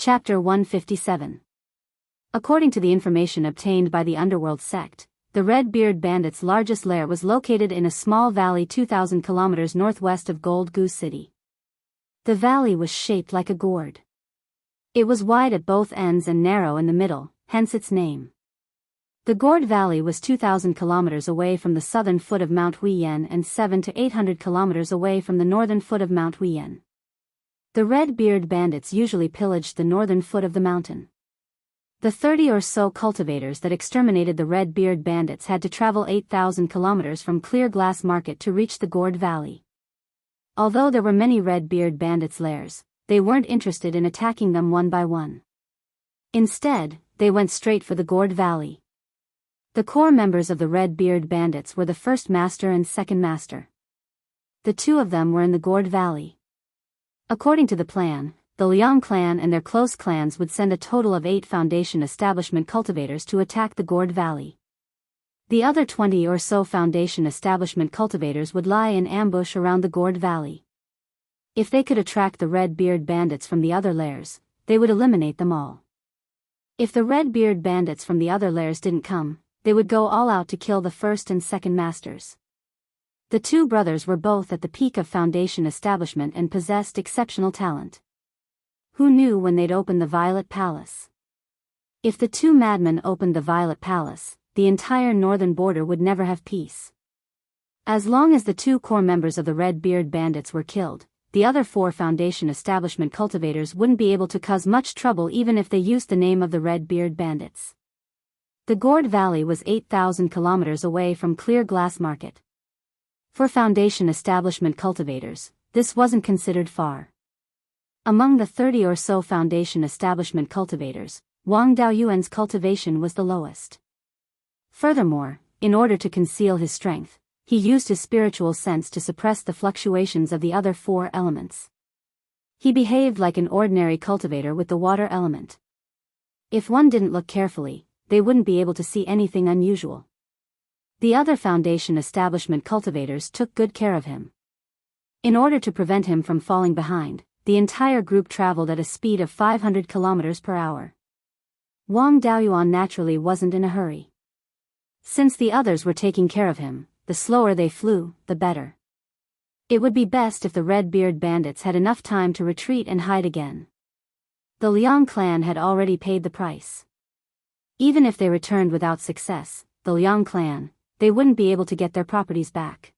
Chapter 157. According to the information obtained by the Underworld sect, the Red Beard Bandits' largest lair was located in a small valley 2,000 kilometers northwest of Gold Goose City. The valley was shaped like a gourd. It was wide at both ends and narrow in the middle, hence its name. The Gourd Valley was 2,000 kilometers away from the southern foot of Mount Huiyan and 700 to 800 kilometers away from the northern foot of Mount Huiyan. The Red Beard Bandits usually pillaged the northern foot of the mountain. The 30 or so cultivators that exterminated the Red Beard Bandits had to travel 8,000 kilometers from Clear Glass Market to reach the Gourd Valley. Although there were many Red Beard Bandits' lairs, they weren't interested in attacking them one by one. Instead, they went straight for the Gourd Valley. The core members of the Red Beard Bandits were the first master and second master. The two of them were in the Gourd Valley. According to the plan, the Liang clan and their close clans would send a total of 8 Foundation Establishment cultivators to attack the Gourd Valley. The other 20 or so Foundation Establishment cultivators would lie in ambush around the Gourd Valley. If they could attract the Red Beard Bandits from the other lairs, they would eliminate them all. If the Red Beard Bandits from the other lairs didn't come, they would go all out to kill the first and second masters. The two brothers were both at the peak of Foundation Establishment and possessed exceptional talent. Who knew when they'd open the Violet Palace? If the two madmen opened the Violet Palace, the entire northern border would never have peace. As long as the 2 core members of the Red Beard Bandits were killed, the other 4 Foundation Establishment cultivators wouldn't be able to cause much trouble even if they used the name of the Red Beard Bandits. The Gourd Valley was 8,000 kilometers away from Clear Glass Market. For Foundation Establishment cultivators, this wasn't considered far. Among the 30 or so Foundation Establishment cultivators, Wang Daoyuan's cultivation was the lowest. Furthermore, in order to conceal his strength, he used his spiritual sense to suppress the fluctuations of the other 4 elements. He behaved like an ordinary cultivator with the water element. If one didn't look carefully, they wouldn't be able to see anything unusual. The other Foundation Establishment cultivators took good care of him. In order to prevent him from falling behind, the entire group traveled at a speed of 500 kilometers per hour. Wang Daoyuan naturally wasn't in a hurry. Since the others were taking care of him, the slower they flew, the better. It would be best if the Red Beard Bandits had enough time to retreat and hide again. The Liang clan had already paid the price. Even if they returned without success, the Liang clan, they wouldn't be able to get their properties back.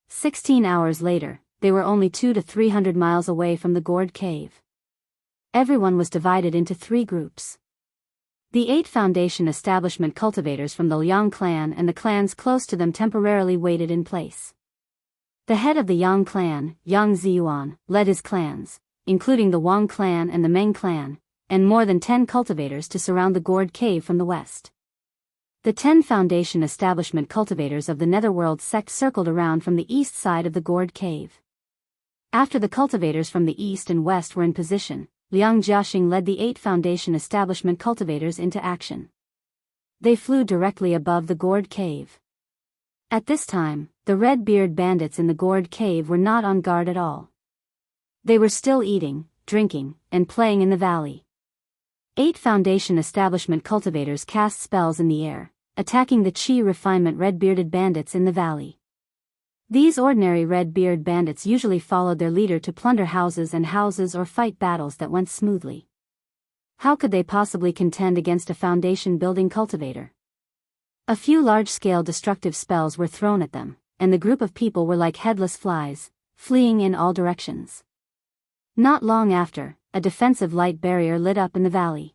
16 hours later, they were only 200 to 300 miles away from the Gourd Cave. Everyone was divided into 3 groups. The 8 Foundation Establishment cultivators from the Liang clan and the clans close to them temporarily waited in place. The head of the Yang clan, Yang Ziyuan, led his clans, including the Wang clan and the Meng clan, and more than 10 cultivators to surround the Gourd Cave from the west. The 10 Foundation Establishment cultivators of the Netherworld sect circled around from the east side of the Gourd Cave. After the cultivators from the east and west were in position, Liang Jiaxing led the 8 Foundation Establishment cultivators into action. They flew directly above the Gourd Cave. At this time, the Red Beard Bandits in the Gourd Cave were not on guard at all. They were still eating, drinking, and playing in the valley. 8 Foundation Establishment cultivators cast spells in the air, attacking the Qi Refinement Red-Bearded Bandits in the valley. These ordinary Red-Beard Bandits usually followed their leader to plunder houses or fight battles that went smoothly. How could they possibly contend against a foundation-building cultivator? A few large-scale destructive spells were thrown at them, and the group of people were like headless flies, fleeing in all directions. Not long after, a defensive light barrier lit up in the valley.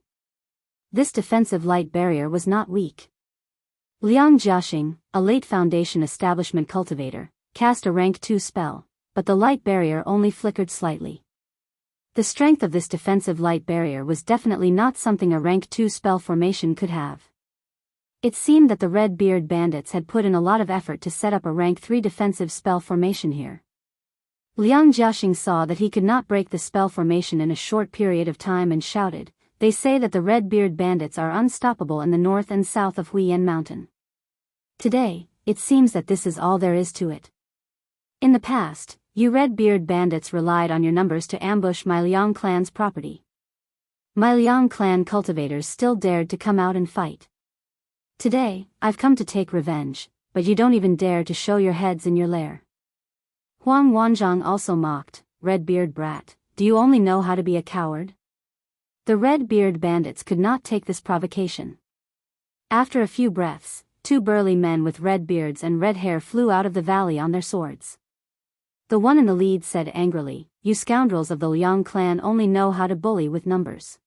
This defensive light barrier was not weak. Liang Jiaxing, a late Foundation Establishment cultivator, cast a rank 2 spell, but the light barrier only flickered slightly. The strength of this defensive light barrier was definitely not something a rank 2 spell formation could have. It seemed that the Red Beard Bandits had put in a lot of effort to set up a rank 3 defensive spell formation here. Liang Jiaxing saw that he could not break the spell formation in a short period of time and shouted, "They say that the Red Beard Bandits are unstoppable in the north and south of Huiyan Mountain. Today, it seems that this is all there is to it. In the past, you Red Beard Bandits relied on your numbers to ambush my Liang clan's property, My Liang clan cultivators still dared to come out and fight. Today, I've come to take revenge, but you don't even dare to show your heads in your lair. Huang Wanzhong also mocked, Red-beard brat, do you only know how to be a coward? The red-beard bandits could not take this provocation. After a few breaths, two burly men with red beards and red hair flew out of the valley on their swords. The one in the lead said angrily, you scoundrels of the Liang clan only know how to bully with numbers.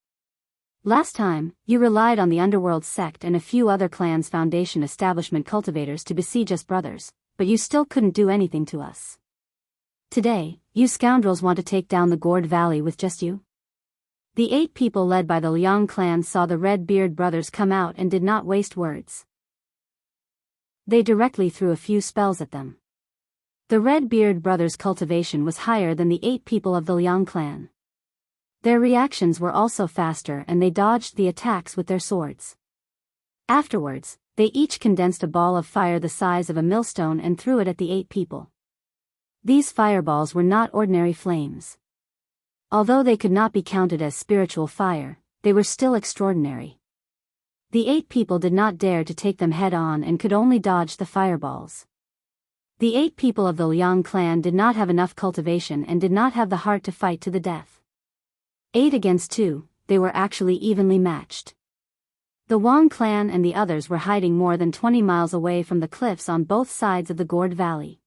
Last time, you relied on the underworld sect and a few other clans' foundation establishment cultivators to besiege us brothers, but you still couldn't do anything to us. Today, you scoundrels want to take down the Gourd Valley with just you? The 8 people led by the Liang clan saw the Red-beard brothers come out and did not waste words. They directly threw a few spells at them. The Red-beard brothers' cultivation was higher than the 8 people of the Liang clan. Their reactions were also faster and they dodged the attacks with their swords. Afterwards, they each condensed a ball of fire the size of a millstone and threw it at the 8 people. These fireballs were not ordinary flames. Although they could not be counted as spiritual fire, they were still extraordinary. The 8 people did not dare to take them head-on and could only dodge the fireballs. The 8 people of the Liang clan did not have enough cultivation and did not have the heart to fight to the death. 8 against 2, they were actually evenly matched. The Wang clan and the others were hiding more than 20 miles away from the cliffs on both sides of the Gourd Valley.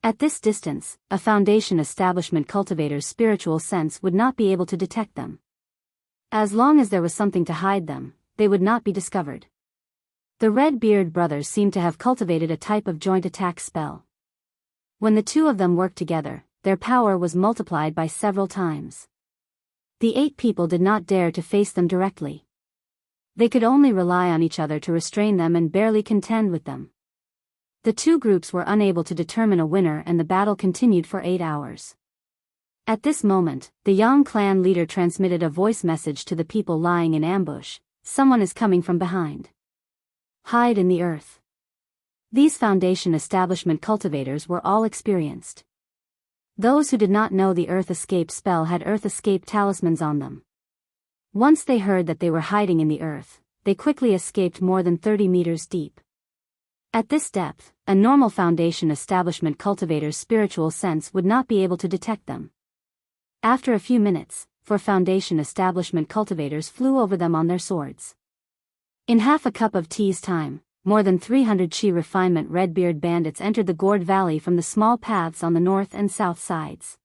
At this distance, a foundation establishment cultivator's spiritual sense would not be able to detect them. As long as there was something to hide them, they would not be discovered. The Red-beard brothers seemed to have cultivated a type of joint attack spell. When the two of them worked together, their power was multiplied by several times. The 8 people did not dare to face them directly. They could only rely on each other to restrain them and barely contend with them. The two groups were unable to determine a winner and the battle continued for 8 hours. At this moment, the Yang clan leader transmitted a voice message to the people lying in ambush, someone is coming from behind. Hide in the earth. These foundation establishment cultivators were all experienced. Those who did not know the Earth Escape spell had Earth Escape talismans on them. Once they heard that they were hiding in the earth, they quickly escaped more than 30 meters deep. At this depth, a normal foundation establishment cultivator's spiritual sense would not be able to detect them. After a few minutes, 4 foundation establishment cultivators flew over them on their swords. In half a cup of tea's time, more than 300 Qi refinement red-beard bandits entered the Gourd Valley from the small paths on the north and south sides.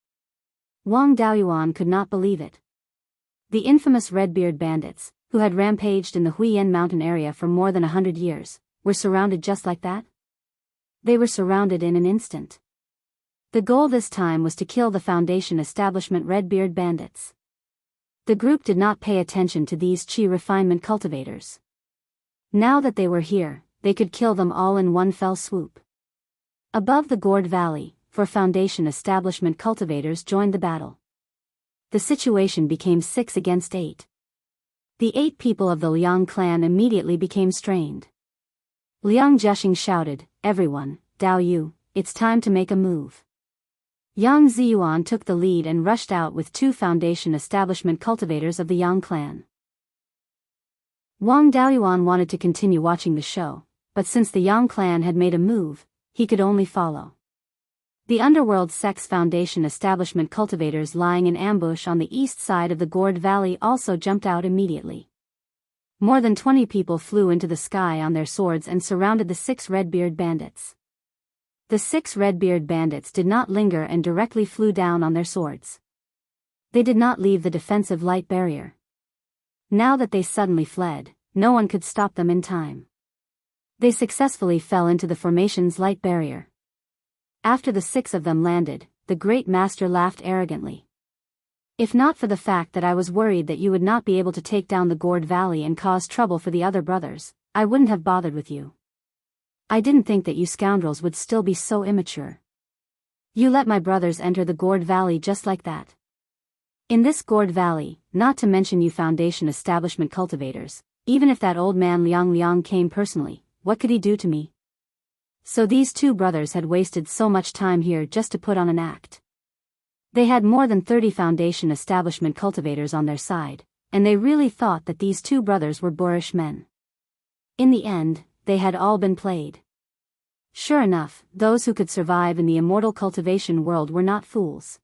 Wang Daoyuan could not believe it. The infamous red-beard bandits, who had rampaged in the Huiyan mountain area for more than 100 years, were surrounded just like that? They were surrounded in an instant. The goal this time was to kill the foundation establishment red-beard bandits. The group did not pay attention to these Qi refinement cultivators. Now that they were here, they could kill them all in one fell swoop. Above the Gourd Valley, 4 foundation establishment cultivators joined the battle. The situation became 6 against 8. The 8 people of the Liang clan immediately became strained. Liang Zhexing shouted, everyone, Dao Yu, it's time to make a move. Yang Ziyuan took the lead and rushed out with 2 foundation establishment cultivators of the Yang clan. Wang Daoyuan wanted to continue watching the show, but since the Yang clan had made a move, he could only follow. The underworld sect's foundation establishment cultivators lying in ambush on the east side of the Gourd Valley also jumped out immediately. More than 20 people flew into the sky on their swords and surrounded the 6 red-beard bandits. The 6 red-beard bandits did not linger and directly flew down on their swords. They did not leave the defensive light barrier. Now that they suddenly fled, no one could stop them in time. They successfully fell into the formation's light barrier. After the 6 of them landed, the Great Master laughed arrogantly. If not for the fact that I was worried that you would not be able to take down the Gourd Valley and cause trouble for the other brothers, I wouldn't have bothered with you. I didn't think that you scoundrels would still be so immature. You let my brothers enter the Gourd Valley just like that. In this Gourd Valley, not to mention you foundation establishment cultivators, even if that old man Liang came personally, what could he do to me? So these 2 brothers had wasted so much time here just to put on an act. They had more than 30 foundation establishment cultivators on their side, and they really thought that these two brothers were boorish men. In the end, they had all been played. Sure enough, those who could survive in the immortal cultivation world were not fools.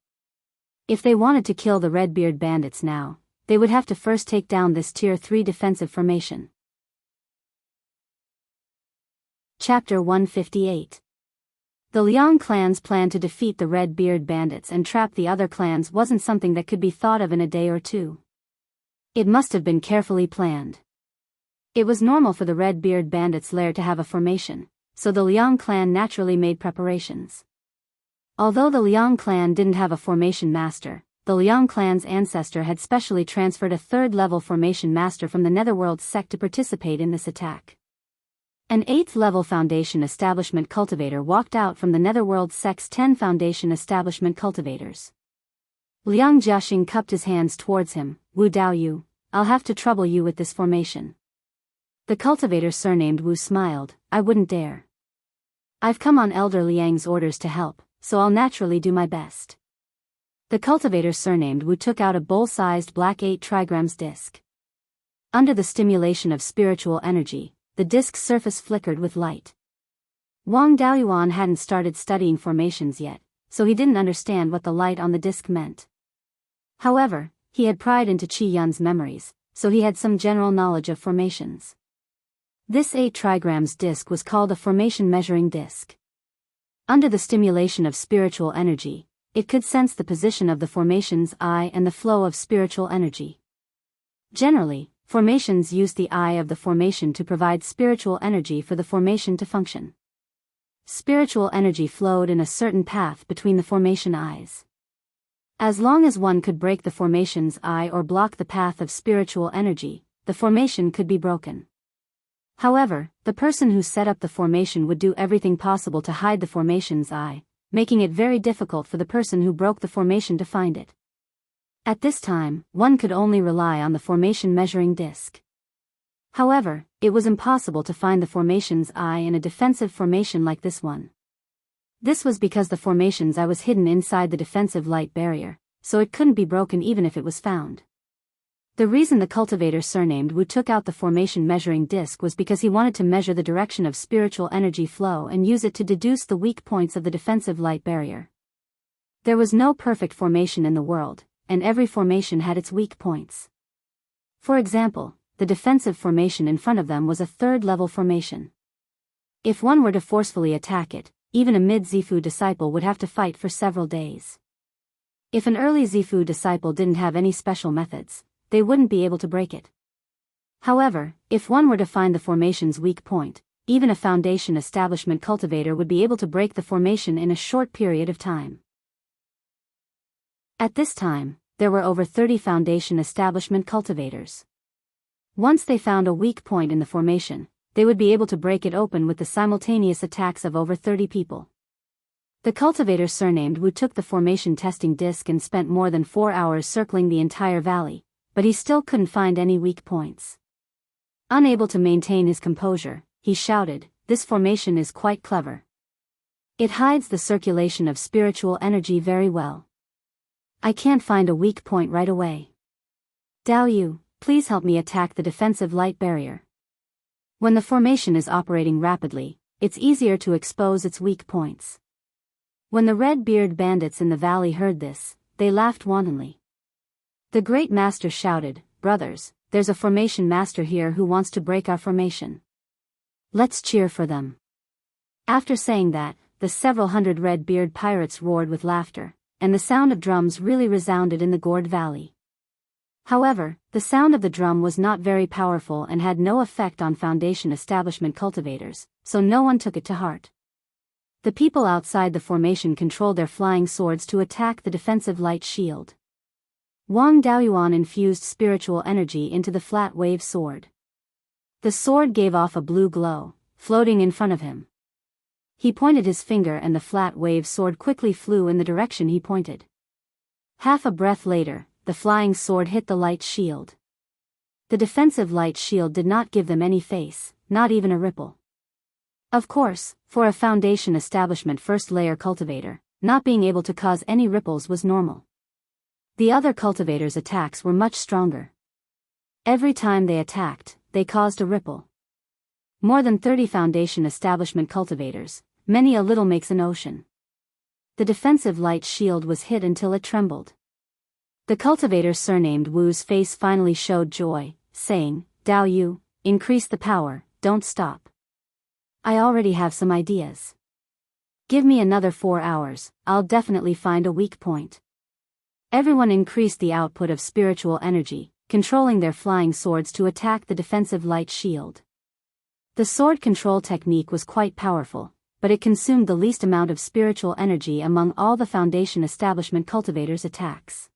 If they wanted to kill the Red-Beard bandits now, they would have to first take down this Tier 3 defensive formation. Chapter 158. The Liang clan's plan to defeat the Red-Beard bandits and trap the other clans wasn't something that could be thought of in a day or two. It must have been carefully planned. It was normal for the Red-Beard bandits' lair to have a formation, so the Liang clan naturally made preparations. Although the Liang clan didn't have a formation master, the Liang clan's ancestor had specially transferred a third-level formation master from the Netherworld sect to participate in this attack. An 8th-level Foundation Establishment Cultivator walked out from the Netherworld sect's 10 Foundation Establishment Cultivators. Liang Jiaxing cupped his hands towards him. Wu Daoyu, I'll have to trouble you with this formation. The cultivator surnamed Wu smiled. I wouldn't dare. I've come on Elder Liang's orders to help, so I'll naturally do my best. The cultivator surnamed Wu took out a bowl-sized black 8 trigrams disc. Under the stimulation of spiritual energy, the disc's surface flickered with light. Wang Daoyuan hadn't started studying formations yet, so he didn't understand what the light on the disc meant. However, he had pried into Qi Yun's memories, so he had some general knowledge of formations. This 8 trigrams disc was called a formation measuring disc. Under the stimulation of spiritual energy, it could sense the position of the formation's eye and the flow of spiritual energy. Generally, formations use the eye of the formation to provide spiritual energy for the formation to function. Spiritual energy flowed in a certain path between the formation eyes. As long as one could break the formation's eye or block the path of spiritual energy, the formation could be broken. However, the person who set up the formation would do everything possible to hide the formation's eye, making it very difficult for the person who broke the formation to find it. At this time, one could only rely on the formation measuring disc. However, it was impossible to find the formation's eye in a defensive formation like this one. This was because the formation's eye was hidden inside the defensive light barrier, so it couldn't be broken even if it was found. The reason the cultivator surnamed Wu took out the formation measuring disc was because he wanted to measure the direction of spiritual energy flow and use it to deduce the weak points of the defensive light barrier. There was no perfect formation in the world, and every formation had its weak points. For example, the defensive formation in front of them was a 3rd-level formation. If one were to forcefully attack it, even a mid-Zifu disciple would have to fight for several days. If an early Zifu disciple didn't have any special methods, they wouldn't be able to break it. However, if one were to find the formation's weak point, even a Foundation Establishment Cultivator would be able to break the formation in a short period of time. At this time, there were over 30 Foundation Establishment Cultivators. Once they found a weak point in the formation, they would be able to break it open with the simultaneous attacks of over 30 people. The cultivator surnamed Wu took the formation testing disc and spent more than 4 hours circling the entire valley, but he still couldn't find any weak points. Unable to maintain his composure, he shouted, "This formation is quite clever. It hides the circulation of spiritual energy very well. I can't find a weak point right away. Daoyu, please help me attack the defensive light barrier." When the formation is operating rapidly, it's easier to expose its weak points. When the Red-Beard bandits in the valley heard this, they laughed wantonly. The Great Master shouted, "Brothers, there's a formation master here who wants to break our formation. Let's cheer for them." After saying that, the several hundred Red-Beard pirates roared with laughter, and the sound of drums really resounded in the gourd valley. However, the sound of the drum was not very powerful and had no effect on Foundation Establishment Cultivators, so no one took it to heart. The people outside the formation controlled their flying swords to attack the defensive light shield. Wang Daoyuan infused spiritual energy into the flat wave sword. The sword gave off a blue glow, floating in front of him. He pointed his finger and the flat wave sword quickly flew in the direction he pointed. Half a breath later, the flying sword hit the light shield. The defensive light shield did not give them any face, not even a ripple. Of course, for a Foundation Establishment first-layer cultivator, not being able to cause any ripples was normal. The other cultivators' attacks were much stronger. Every time they attacked, they caused a ripple. More than 30 Foundation establishment cultivators, many a little makes an ocean. The defensive light shield was hit until it trembled. The cultivator surnamed Wu's face finally showed joy, saying, "Dao Yu, increase the power, don't stop. I already have some ideas. Give me another 4 hours, I'll definitely find a weak point." Everyone increased the output of spiritual energy, controlling their flying swords to attack the defensive light shield. The sword control technique was quite powerful, but it consumed the least amount of spiritual energy among all the Foundation establishment cultivators' attacks.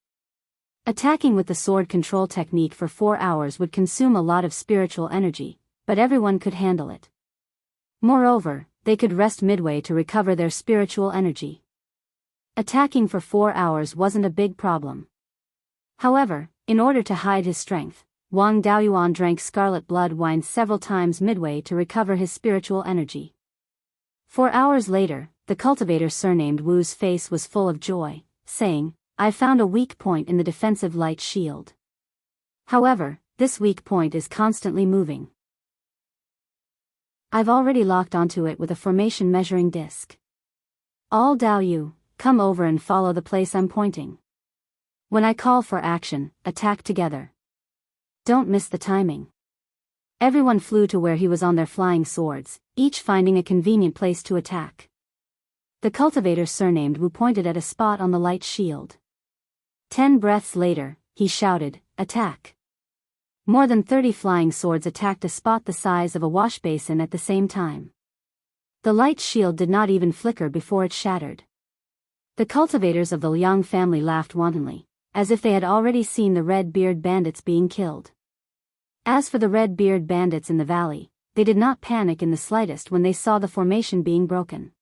Attacking with the sword control technique for 4 hours would consume a lot of spiritual energy, but everyone could handle it. Moreover, they could rest midway to recover their spiritual energy. Attacking for 4 hours wasn't a big problem. However, in order to hide his strength, Wang Daoyuan drank scarlet blood wine several times midway to recover his spiritual energy. 4 hours later, the cultivator surnamed Wu's face was full of joy, saying, "I found a weak point in the defensive light shield. However, this weak point is constantly moving. I've already locked onto it with a formation measuring disc. All Dao Yu, come over and follow the place I'm pointing. When I call for action, attack together. Don't miss the timing." Everyone flew to where he was on their flying swords, each finding a convenient place to attack. The cultivator surnamed Wu pointed at a spot on the light shield. 10 breaths later, he shouted, "Attack." More than 30 flying swords attacked a spot the size of a wash basin at the same time. The light shield did not even flicker before it shattered. The cultivators of the Liang family laughed wantonly, as if they had already seen the red-beard bandits being killed. As for the red-beard bandits in the valley, they did not panic in the slightest when they saw the formation being broken.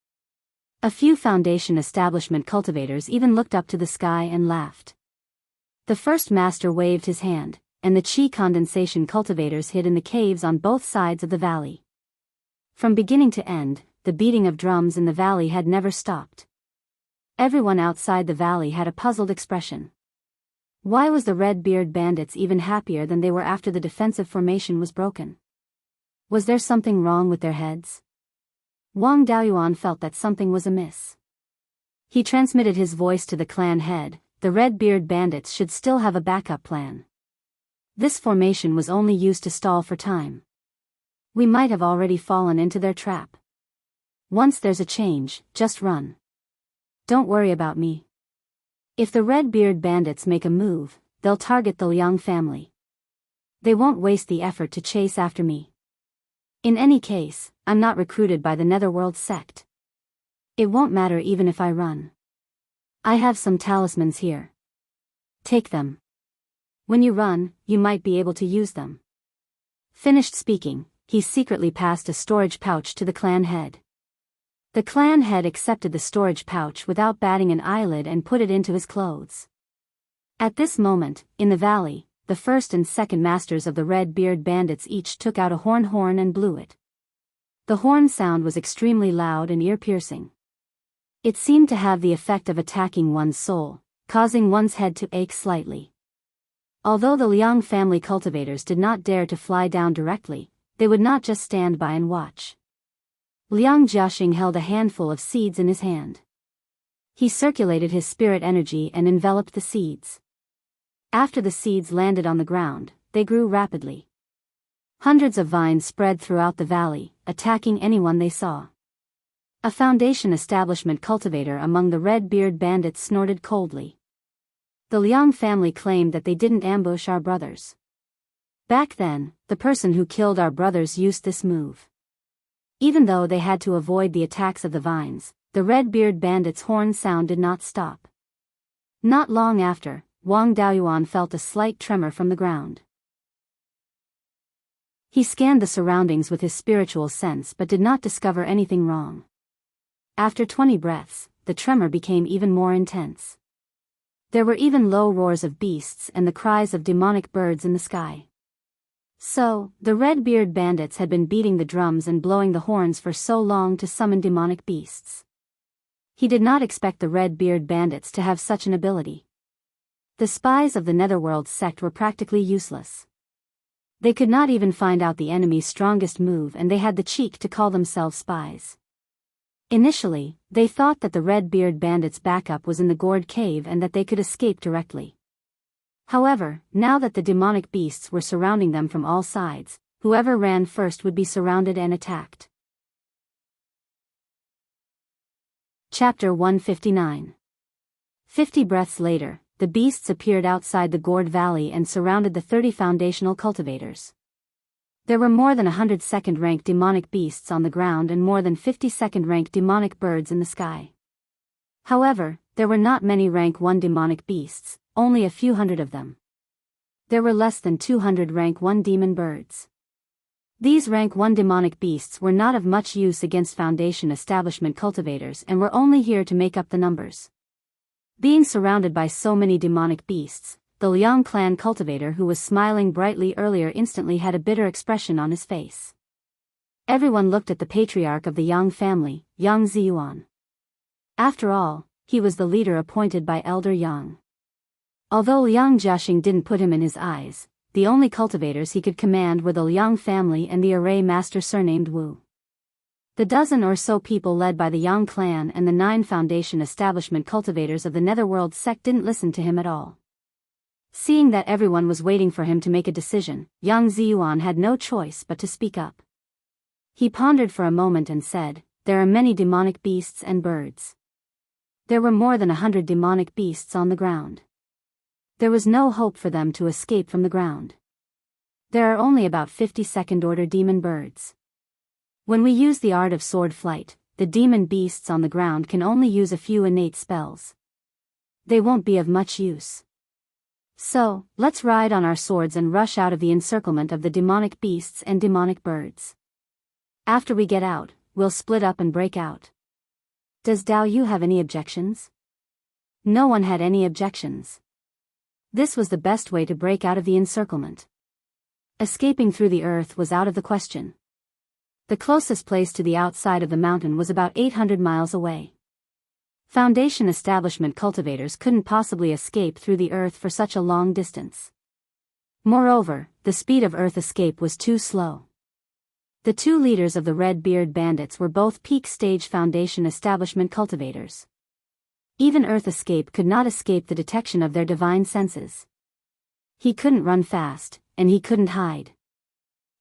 A few Foundation establishment cultivators even looked up to the sky and laughed. The first master waved his hand, and the chi condensation cultivators hid in the caves on both sides of the valley. From beginning to end, the beating of drums in the valley had never stopped. Everyone outside the valley had a puzzled expression. Why was the red-beard bandits even happier than they were after the defensive formation was broken? Was there something wrong with their heads? Wang Daoyuan felt that something was amiss. He transmitted his voice to the clan head. The red-beard bandits should still have a backup plan. This formation was only used to stall for time. We might have already fallen into their trap. Once there's a change, just run. Don't worry about me. If the red-beard bandits make a move, they'll target the Liang family. They won't waste the effort to chase after me. In any case, I'm not recruited by the Netherworld sect. It won't matter even if I run. I have some talismans here. Take them. When you run, you might be able to use them." Finished speaking, he secretly passed a storage pouch to the clan head. The clan head accepted the storage pouch without batting an eyelid and put it into his clothes. At this moment, in the valley, the first and second masters of the red-beard bandits each took out a horn and blew it. The horn sound was extremely loud and ear-piercing. It seemed to have the effect of attacking one's soul, causing one's head to ache slightly. Although the Liang family cultivators did not dare to fly down directly, they would not just stand by and watch. Liang Jiaxing held a handful of seeds in his hand. He circulated his spirit energy and enveloped the seeds. After the seeds landed on the ground, they grew rapidly. Hundreds of vines spread throughout the valley, attacking anyone they saw. A Foundation establishment cultivator among the red-beard bandits snorted coldly. The Liang family claimed that they didn't ambush our brothers. Back then, the person who killed our brothers used this move. Even though they had to avoid the attacks of the vines, the red-beard bandits' horn sound did not stop. Not long after, Wang Daoyuan felt a slight tremor from the ground. He scanned the surroundings with his spiritual sense but did not discover anything wrong. After 20 breaths, the tremor became even more intense. There were even low roars of beasts and the cries of demonic birds in the sky. So, the red-beard bandits had been beating the drums and blowing the horns for so long to summon demonic beasts. He did not expect the red-beard bandits to have such an ability. The spies of the Netherworld sect were practically useless. They could not even find out the enemy's strongest move, and they had the cheek to call themselves spies. Initially, they thought that the Red-Beard bandits' backup was in the gourd cave and that they could escape directly. However, now that the demonic beasts were surrounding them from all sides, whoever ran first would be surrounded and attacked. Chapter 159. 50 breaths later, the beasts appeared outside the gourd valley and surrounded the 30 foundational cultivators. There were more than 100 second-rank demonic beasts on the ground and more than 50 second-rank demonic birds in the sky. However, there were not many rank 1 demonic beasts, only a few hundred of them. There were less than 200 rank 1 demon birds. These rank 1 demonic beasts were not of much use against Foundation establishment cultivators and were only here to make up the numbers. Being surrounded by so many demonic beasts, the Liang clan cultivator who was smiling brightly earlier instantly had a bitter expression on his face. Everyone looked at the patriarch of the Yang family, Yang Ziyuan. After all, he was the leader appointed by Elder Yang. Although Liang Jiaxing didn't put him in his eyes, the only cultivators he could command were the Liang family and the array master surnamed Wu. The dozen or so people led by the Yang clan and the 9 Foundation establishment cultivators of the Netherworld sect didn't listen to him at all. Seeing that everyone was waiting for him to make a decision, Yang Ziyuan had no choice but to speak up. He pondered for a moment and said, "There are many demonic beasts and birds. There were more than 100 demonic beasts on the ground. There was no hope for them to escape from the ground. There are only about 50 second-order demon birds. When we use the art of sword flight, the demon beasts on the ground can only use a few innate spells. They won't be of much use. So, let's ride on our swords and rush out of the encirclement of the demonic beasts and demonic birds. After we get out, we'll split up and break out." "Does Dao Yu have any objections?" No one had any objections. This was the best way to break out of the encirclement. Escaping through the earth was out of the question. The closest place to the outside of the mountain was about 800 miles away. Foundation establishment cultivators couldn't possibly escape through the earth for such a long distance. Moreover, the speed of earth escape was too slow. The 2 leaders of the Red-Beard bandits were both peak-stage Foundation establishment cultivators. Even earth escape could not escape the detection of their divine senses. He couldn't run fast, and he couldn't hide.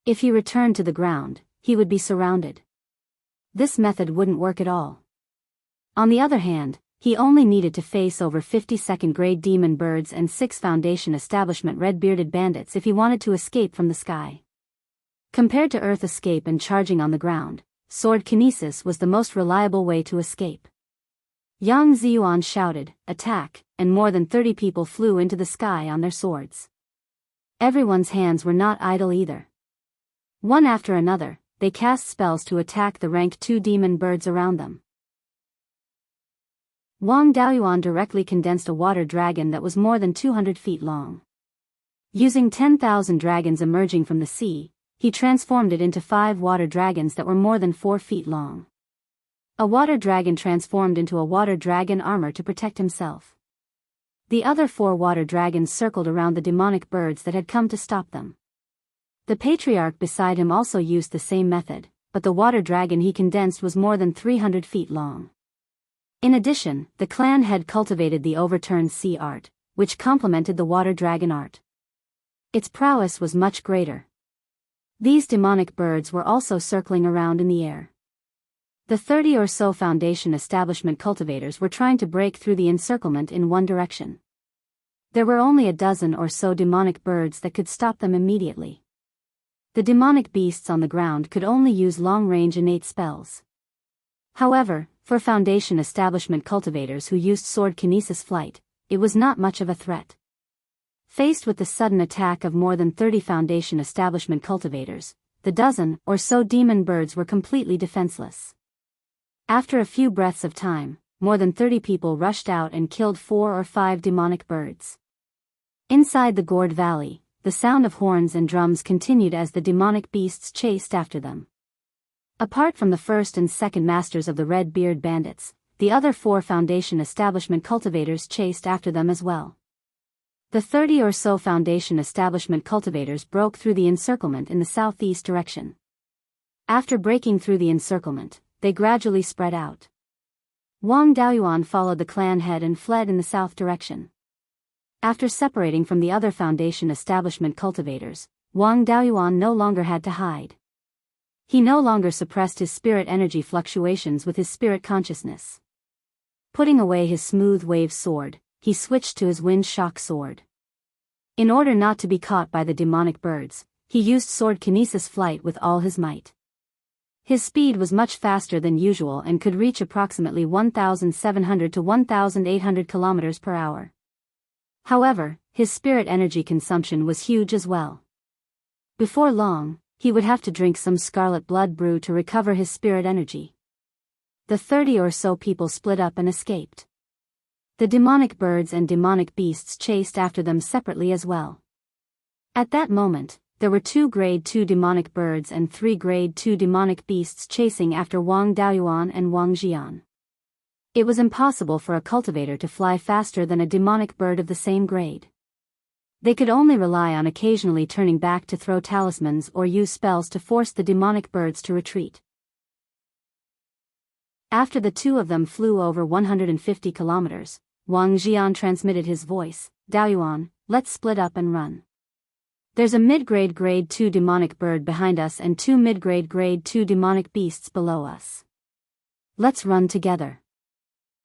If he returned to the ground, he would be surrounded. This method wouldn't work at all. On the other hand, he only needed to face over 50 second-grade demon birds and 6 Foundation establishment red-bearded bandits if he wanted to escape from the sky. Compared to earth escape and charging on the ground, sword kinesis was the most reliable way to escape. Yang Ziyuan shouted, "Attack," and more than 30 people flew into the sky on their swords. Everyone's hands were not idle either. One after another, they cast spells to attack the rank 2 demon birds around them. Wang Daoyuan directly condensed a water dragon that was more than 200 feet long. Using 10,000 dragons emerging from the sea, he transformed it into 5 water dragons that were more than 4 feet long. A water dragon transformed into a water dragon armor to protect himself. The other 4 water dragons circled around the demonic birds that had come to stop them. The patriarch beside him also used the same method, but the water dragon he condensed was more than 300 feet long. In addition, the clan head cultivated the overturned sea art, which complemented the water dragon art. Its prowess was much greater. These demonic birds were also circling around in the air. The 30 or so Foundation establishment cultivators were trying to break through the encirclement in one direction. There were only a dozen or so demonic birds that could stop them immediately. The demonic beasts on the ground could only use long-range innate spells. However, for Foundation establishment cultivators who used sword kinesis flight, it was not much of a threat. Faced with the sudden attack of more than 30 Foundation establishment cultivators, the dozen or so demon birds were completely defenseless. After a few breaths of time, more than 30 people rushed out and killed 4 or 5 demonic birds. Inside the gourd valley, the sound of horns and drums continued as the demonic beasts chased after them. Apart from the first and second masters of the Red-Beard bandits, the other 4 Foundation establishment cultivators chased after them as well. The 30 or so Foundation establishment cultivators broke through the encirclement in the southeast direction. After breaking through the encirclement, they gradually spread out. Wang Daoyuan followed the clan head and fled in the south direction. After separating from the other Foundation establishment cultivators, Wang Daoyuan no longer had to hide. He no longer suppressed his spirit energy fluctuations with his spirit consciousness. Putting away his smooth wave sword, he switched to his wind shock sword. In order not to be caught by the demonic birds, he used sword kinesis flight with all his might. His speed was much faster than usual and could reach approximately 1,700 to 1,800 kilometers per hour. However, his spirit energy consumption was huge as well. Before long, he would have to drink some scarlet blood brew to recover his spirit energy. The 30 or so people split up and escaped. The demonic birds and demonic beasts chased after them separately as well. At that moment, there were 2 grade 2 demonic birds and 3 grade 2 demonic beasts chasing after Wang Daoyuan and Wang Jian. It was impossible for a cultivator to fly faster than a demonic bird of the same grade. They could only rely on occasionally turning back to throw talismans or use spells to force the demonic birds to retreat. After the 2 of them flew over 150 kilometers, Wang Jian transmitted his voice, "Daoyuan, let's split up and run. There's a mid-grade grade 2 demonic bird behind us and 2 mid-grade grade 2 demonic beasts below us. Let's run together.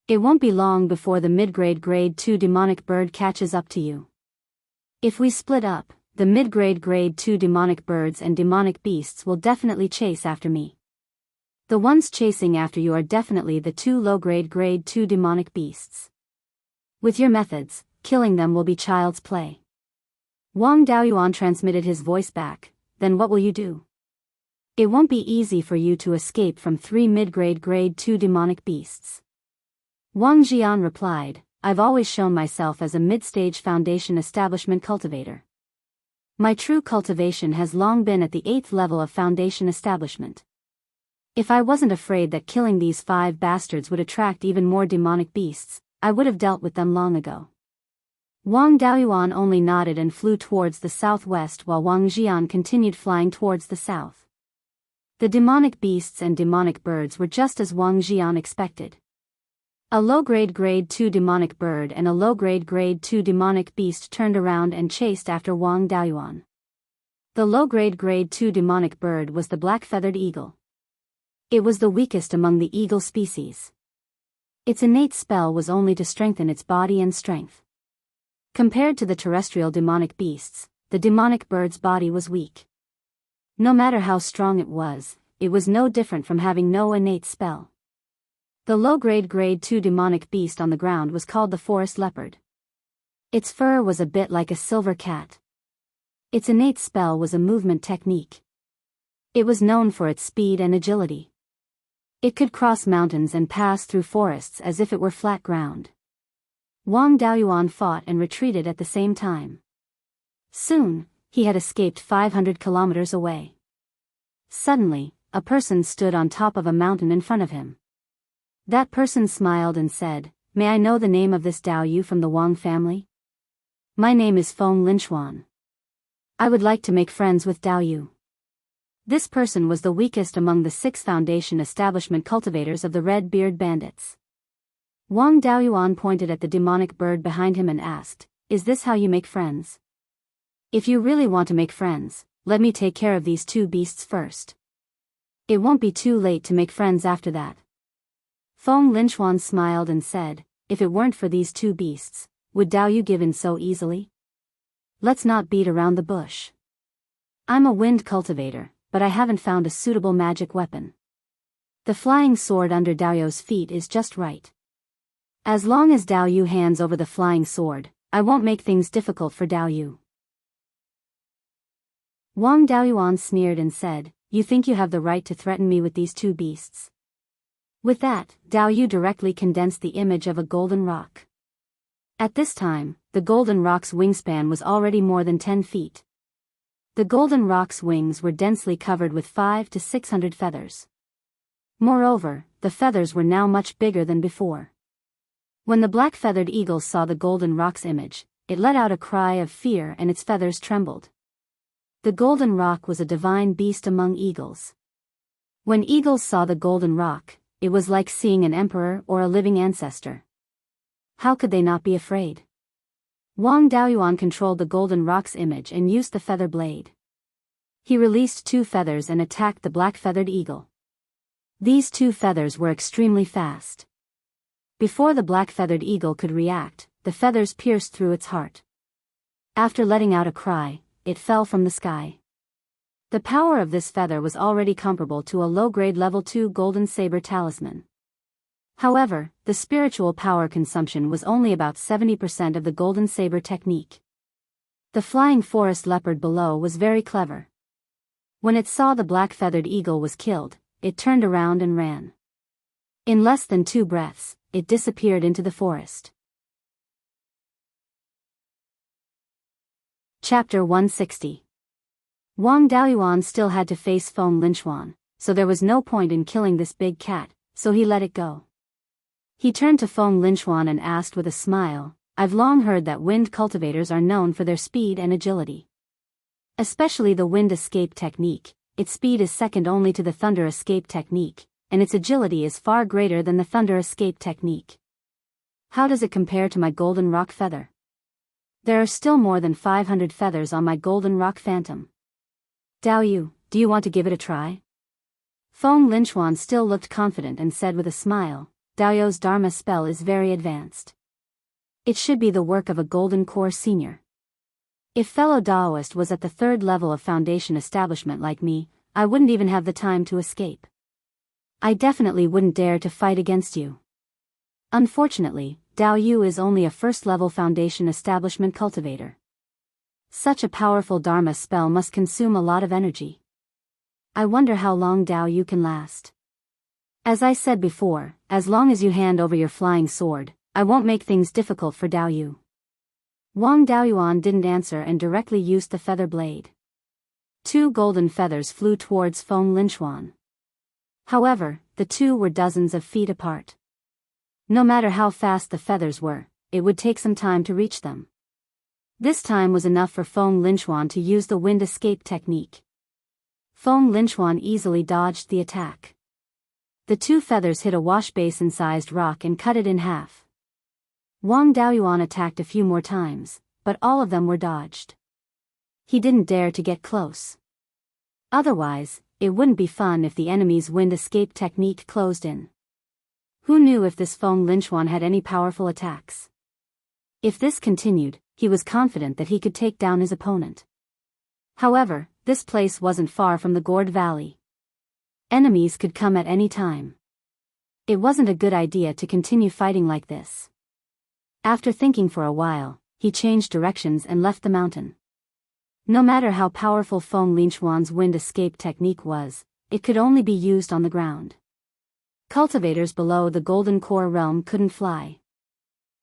It won't be long before the mid-grade grade 2 demonic bird catches up to you. If we split up, the mid-grade grade 2 demonic birds and demonic beasts will definitely chase after me. The ones chasing after you are definitely the 2 low-grade grade 2 demonic beasts. With your methods, killing them will be child's play." Wang Daoyuan transmitted his voice back, "Then what will you do? It won't be easy for you to escape from 3 mid-grade grade 2 demonic beasts." Wang Jian replied, "I've always shown myself as a mid-stage Foundation establishment cultivator. My true cultivation has long been at the 8th level of Foundation establishment. If I wasn't afraid that killing these 5 bastards would attract even more demonic beasts, I would have dealt with them long ago." Wang Daoyuan only nodded and flew towards the southwest while Wang Jian continued flying towards the south. The demonic beasts and demonic birds were just as Wang Jian expected. A low-grade grade 2 demonic bird and a low-grade grade 2 demonic beast turned around and chased after Wang Daoyuan. The low-grade grade 2 demonic bird was the black-feathered eagle. It was the weakest among the eagle species. Its innate spell was only to strengthen its body and strength. Compared to the terrestrial demonic beasts, the demonic bird's body was weak. No matter how strong it was no different from having no innate spell. The low-grade grade 2 demonic beast on the ground was called the forest leopard. Its fur was a bit like a silver cat. Its innate spell was a movement technique. It was known for its speed and agility. It could cross mountains and pass through forests as if it were flat ground. Wang Daoyuan fought and retreated at the same time. Soon, he had escaped 500 kilometers away. Suddenly, a person stood on top of a mountain in front of him. That person smiled and said, "May I know the name of this Dao Yu from the Wang family? My name is Feng Linchuan. I would like to make friends with Dao Yu." This person was the weakest among the 6 Foundation establishment cultivators of the Red-Beard Bandits. Wang Daoyuan pointed at the demonic bird behind him and asked, "Is this how you make friends? If you really want to make friends, let me take care of these 2 beasts first. It won't be too late to make friends after that." Feng Linchuan smiled and said, "If it weren't for these 2 beasts, would Dao Yu give in so easily? Let's not beat around the bush. I'm a wind cultivator, but I haven't found a suitable magic weapon. The flying sword under Dao Yu's feet is just right. As long as Dao Yu hands over the flying sword, I won't make things difficult for Dao Yu." Wang Daoyuan sneered and said, "You think you have the right to threaten me with these 2 beasts?" With that, Dao Yu directly condensed the image of a golden rock. At this time, the golden rock's wingspan was already more than 10 feet. The golden rock's wings were densely covered with 500 to 600 feathers. Moreover, the feathers were now much bigger than before. When the black-feathered eagle saw the golden rock's image, it let out a cry of fear and its feathers trembled. The golden rock was a divine beast among eagles. When eagles saw the golden rock, it was like seeing an emperor or a living ancestor. How could they not be afraid? Wang Daoyuan controlled the golden rock's image and used the feather blade. He released 2 feathers and attacked the black-feathered eagle. These 2 feathers were extremely fast. Before the black-feathered eagle could react, the feathers pierced through its heart. After letting out a cry, it fell from the sky. The power of this feather was already comparable to a low-grade level 2 golden saber talisman. However, the spiritual power consumption was only about 70% of the golden saber technique. The flying forest leopard below was very clever. When it saw the black-feathered eagle was killed, it turned around and ran. In less than 2 breaths, it disappeared into the forest. Chapter 160. Wang Daoyuan still had to face Feng Linchuan, so there was no point in killing this big cat, so he let it go. He turned to Feng Linchuan and asked with a smile, "I've long heard that wind cultivators are known for their speed and agility. Especially the wind escape technique, its speed is second only to the thunder escape technique, and its agility is far greater than the thunder escape technique. How does it compare to my golden rock feather? There are still more than 500 feathers on my golden rock phantom. Daoyu, do you want to give it a try?" Feng Linchuan still looked confident and said with a smile, "Daoyu's Dharma spell is very advanced. It should be the work of a golden core senior. If fellow Daoist was at the 3rd level of foundation establishment like me, I wouldn't even have the time to escape. I definitely wouldn't dare to fight against you. Unfortunately, Daoyu is only a 1st level foundation establishment cultivator. Such a powerful Dharma spell must consume a lot of energy. I wonder how long Daoyu can last. As I said before, as long as you hand over your flying sword, I won't make things difficult for Daoyu." Wang Daoyuan didn't answer and directly used the feather blade. 2 golden feathers flew towards Feng Linchuan. However, the 2 were dozens of feet apart. No matter how fast the feathers were, it would take some time to reach them. This time was enough for Feng Linchuan to use the wind escape technique. Feng Linchuan easily dodged the attack. The 2 feathers hit a wash basin-sized rock and cut it in half. Wang Daoyuan attacked a few more times, but all of them were dodged. He didn't dare to get close. Otherwise, it wouldn't be fun if the enemy's wind escape technique closed in. Who knew if this Feng Linchuan had any powerful attacks? If this continued, he was confident that he could take down his opponent. However, this place wasn't far from the Gourd Valley. Enemies could come at any time. It wasn't a good idea to continue fighting like this. After thinking for a while, he changed directions and left the mountain. No matter how powerful Feng Linchuan's wind escape technique was, it could only be used on the ground. Cultivators below the Golden Core realm couldn't fly.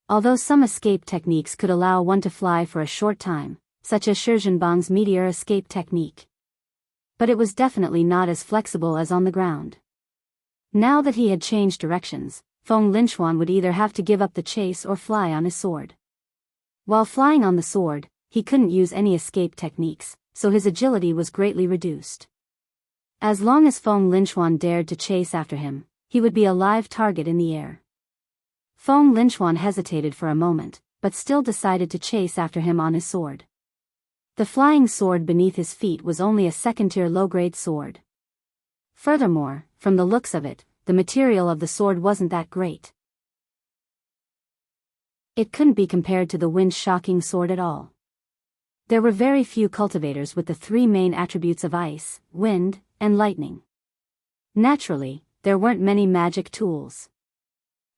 Although some escape techniques could allow one to fly for a short time, such as Shizhenbang's meteor escape technique. But it was definitely not as flexible as on the ground. Now that he had changed directions, Feng Linchuan would either have to give up the chase or fly on his sword. While flying on the sword, he couldn't use any escape techniques, so his agility was greatly reduced. As long as Feng Linchuan dared to chase after him, he would be a live target in the air. Feng Linchuan hesitated for a moment, but still decided to chase after him on his sword. The flying sword beneath his feet was only a 2nd-tier low-grade sword. Furthermore, from the looks of it, the material of the sword wasn't that great. It couldn't be compared to the wind-shocking sword at all. There were very few cultivators with the 3 main attributes of ice, wind, and lightning. Naturally, there weren't many magic tools.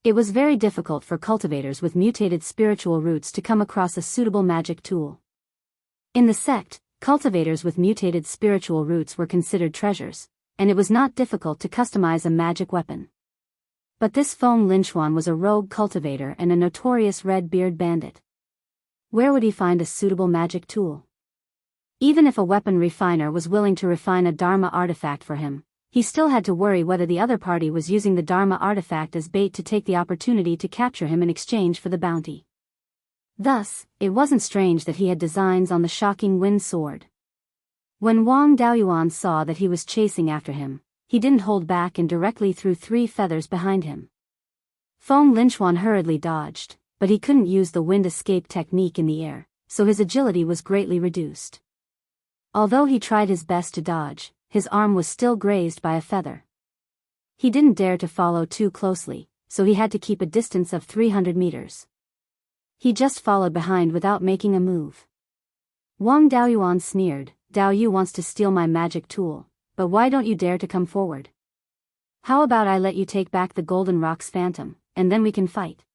It was very difficult for cultivators with mutated spiritual roots to come across a suitable magic tool. In the sect, cultivators with mutated spiritual roots were considered treasures, and it was not difficult to customize a magic weapon. But this Feng Linchuan was a rogue cultivator and a notorious red-beard bandit. Where would he find a suitable magic tool? Even if a weapon refiner was willing to refine a Dharma artifact for him, he still had to worry whether the other party was using the Dharma artifact as bait to take the opportunity to capture him in exchange for the bounty. Thus, it wasn't strange that he had designs on the shocking wind sword. When Wang Daoyuan saw that he was chasing after him, he didn't hold back and directly threw 3 feathers behind him. Feng Linchuan hurriedly dodged, but he couldn't use the wind escape technique in the air, so his agility was greatly reduced. Although he tried his best to dodge, his arm was still grazed by a feather. He didn't dare to follow too closely, so he had to keep a distance of 300 meters. He just followed behind without making a move. Wang Daoyuan sneered, "Dao Yu wants to steal my magic tool, but why don't you dare to come forward? How about I let you take back the Golden Rock's phantom, and then we can fight?"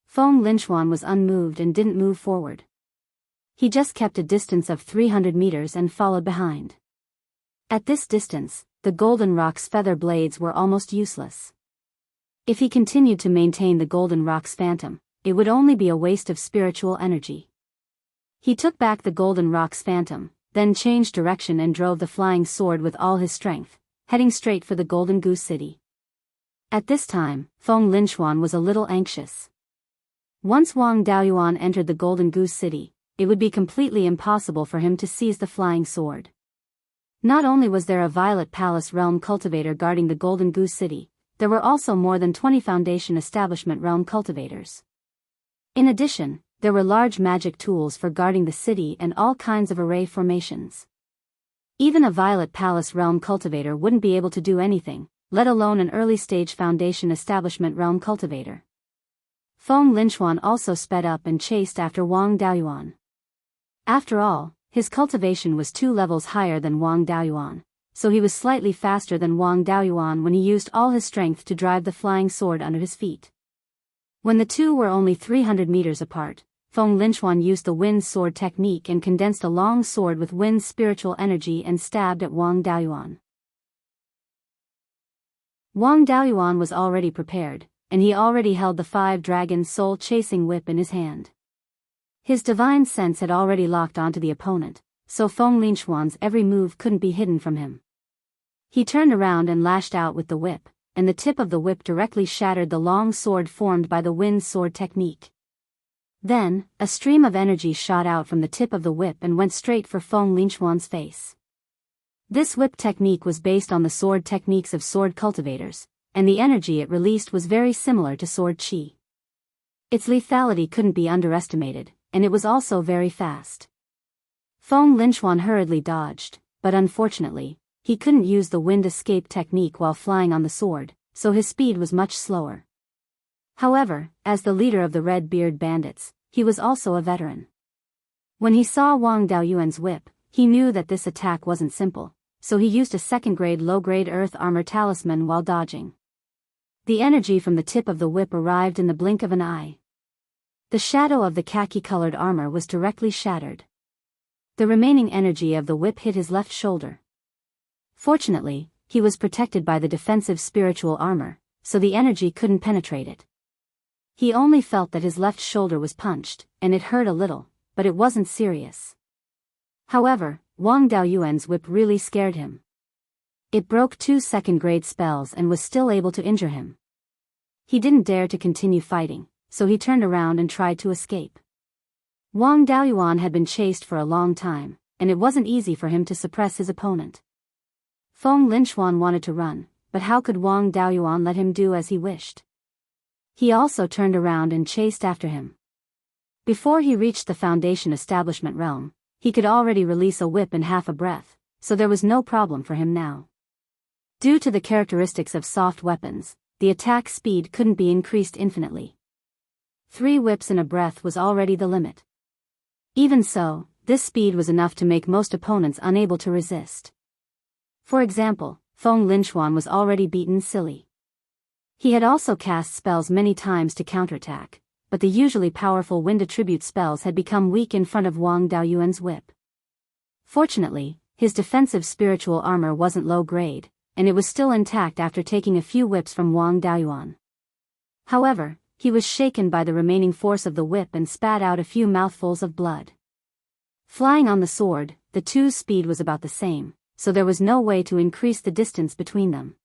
Feng Linchuan was unmoved and didn't move forward. He just kept a distance of 300 meters and followed behind. At this distance, the Golden Rock's feather blades were almost useless. If he continued to maintain the Golden Rock's phantom, it would only be a waste of spiritual energy. He took back the Golden Rock's phantom, then changed direction and drove the flying sword with all his strength, heading straight for the Golden Goose City. At this time, Feng Linchuan was a little anxious. Once Wang Daoyuan entered the Golden Goose City, it would be completely impossible for him to seize the flying sword. Not only was there a Violet Palace Realm cultivator guarding the Golden Goose City, there were also more than 20 Foundation Establishment Realm cultivators. In addition, there were large magic tools for guarding the city and all kinds of array formations. Even a Violet Palace Realm cultivator wouldn't be able to do anything, let alone an early-stage Foundation Establishment Realm cultivator. Feng Linchuan also sped up and chased after Wang Daoyuan. After all, his cultivation was 2 levels higher than Wang Daoyuan, so he was slightly faster than Wang Daoyuan when he used all his strength to drive the flying sword under his feet. When the two were only 300 meters apart, Feng Linchuan used the wind sword technique and condensed a long sword with wind spiritual energy and stabbed at Wang Daoyuan. Wang Daoyuan was already prepared, and he already held the 5-dragon soul chasing whip in his hand. His divine sense had already locked onto the opponent, so Feng Linchuan's every move couldn't be hidden from him. He turned around and lashed out with the whip, and the tip of the whip directly shattered the long sword formed by the wind sword technique. Then, a stream of energy shot out from the tip of the whip and went straight for Feng Linchuan's face. This whip technique was based on the sword techniques of sword cultivators, and the energy it released was very similar to sword chi. Its lethality couldn't be underestimated, and it was also very fast. Feng Linchuan hurriedly dodged, but unfortunately, he couldn't use the wind escape technique while flying on the sword, so his speed was much slower. However, as the leader of the Red Beard Bandits, he was also a veteran. When he saw Wang Daoyuan's whip, he knew that this attack wasn't simple, so he used a second-grade low-grade earth armor talisman while dodging. The energy from the tip of the whip arrived in the blink of an eye. The shadow of the khaki-colored armor was directly shattered. The remaining energy of the whip hit his left shoulder. Fortunately, he was protected by the defensive spiritual armor, so the energy couldn't penetrate it. He only felt that his left shoulder was punched, and it hurt a little, but it wasn't serious. However, Wang Daoyuan's whip really scared him. It broke 2 second-grade spells and was still able to injure him. He didn't dare to continue fighting, so he turned around and tried to escape. Wang Daoyuan had been chased for a long time, and it wasn't easy for him to suppress his opponent. Feng Linchuan wanted to run, but how could Wang Daoyuan let him do as he wished? He also turned around and chased after him. Before he reached the Foundation Establishment Realm, he could already release a whip in half a breath, so there was no problem for him now. Due to the characteristics of soft weapons, the attack speed couldn't be increased infinitely. 3 whips in a breath was already the limit. Even so, this speed was enough to make most opponents unable to resist. For example, Feng Linchuan was already beaten silly. He had also cast spells many times to counterattack, but the usually powerful wind attribute spells had become weak in front of Wang Daoyuan's whip. Fortunately, his defensive spiritual armor wasn't low grade, and it was still intact after taking a few whips from Wang Daoyuan. However, he was shaken by the remaining force of the whip and spat out a few mouthfuls of blood. Flying on the sword, the two's speed was about the same, so there was no way to increase the distance between them.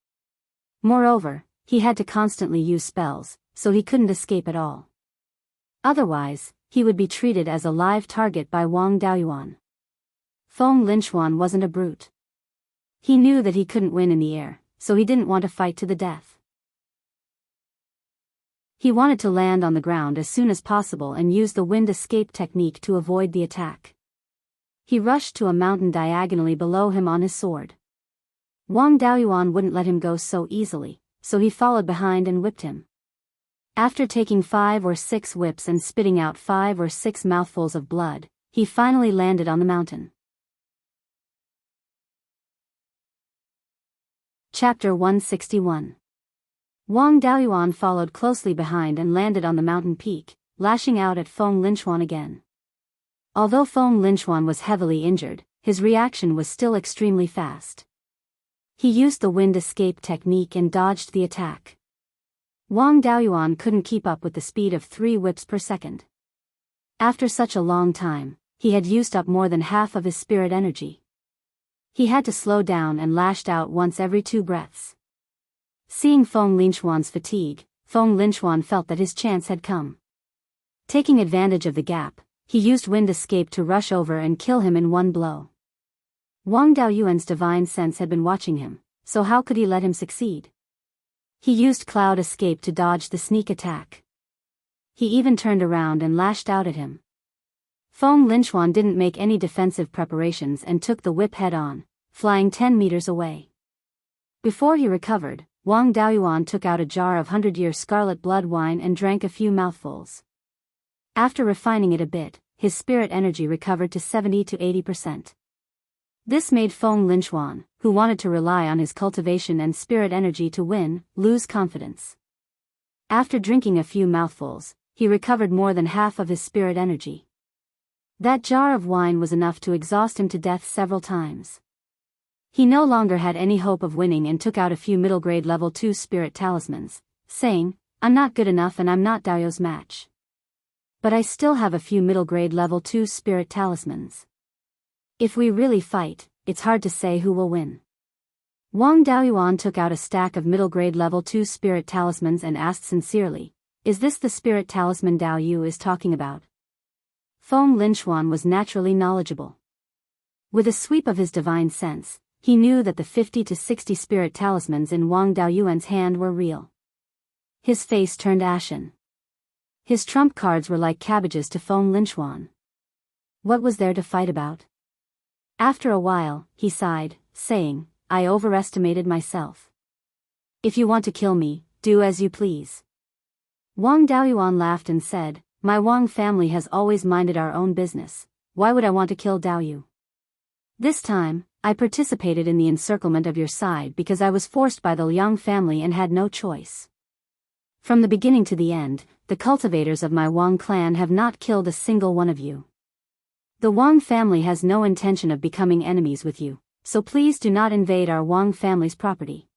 Moreover, he had to constantly use spells, so he couldn't escape at all. Otherwise, he would be treated as a live target by Wang Daoyuan. Feng Linchuan wasn't a brute. He knew that he couldn't win in the air, so he didn't want to fight to the death. He wanted to land on the ground as soon as possible and use the wind escape technique to avoid the attack. He rushed to a mountain diagonally below him on his sword. Wang Daoyuan wouldn't let him go so easily, so he followed behind and whipped him. After taking 5 or 6 whips and spitting out 5 or 6 mouthfuls of blood, he finally landed on the mountain. Chapter 161. Wang Daoyuan followed closely behind and landed on the mountain peak, lashing out at Feng Linchuan again. Although Feng Linchuan was heavily injured, his reaction was still extremely fast. He used the wind escape technique and dodged the attack. Wang Daoyuan couldn't keep up with the speed of 3 whips per second. After such a long time, he had used up more than half of his spirit energy. He had to slow down and lashed out once every 2 breaths. Seeing Feng Linchuan's fatigue, Feng Linchuan felt that his chance had come. Taking advantage of the gap, he used wind escape to rush over and kill him in one blow. Wang Daoyuan's divine sense had been watching him, so how could he let him succeed? He used cloud escape to dodge the sneak attack. He even turned around and lashed out at him. Feng Linchuan didn't make any defensive preparations and took the whip head-on, flying 10 meters away. Before he recovered, Wang Daoyuan took out a jar of 100-year scarlet blood wine and drank a few mouthfuls. After refining it a bit, his spirit energy recovered to 70 to 80%. This made Feng Linchuan, who wanted to rely on his cultivation and spirit energy to win, lose confidence. After drinking a few mouthfuls, he recovered more than half of his spirit energy. That jar of wine was enough to exhaust him to death several times. He no longer had any hope of winning and took out a few middle-grade level 2 spirit talismans, saying, "I'm not good enough and I'm not Daoyu's match. But I still have a few middle-grade level 2 spirit talismans. If we really fight, it's hard to say who will win." Wang Daoyuan took out a stack of middle-grade level 2 spirit talismans and asked sincerely, "Is this the spirit talisman Daoyu is talking about?" Feng Linchuan was naturally knowledgeable. With a sweep of his divine sense, he knew that the 50 to 60 spirit talismans in Wang Daoyuan's hand were real. His face turned ashen. His trump cards were like cabbages to Feng Linchuan. What was there to fight about? After a while, he sighed, saying, "I overestimated myself. If you want to kill me, do as you please." Wang Daoyuan laughed and said, "My Wang family has always minded our own business. Why would I want to kill Daoyu? This time, I participated in the encirclement of your side because I was forced by the Liang family and had no choice. From the beginning to the end, the cultivators of my Wang clan have not killed a single one of you. The Wang family has no intention of becoming enemies with you, so please do not invade our Wang family's property.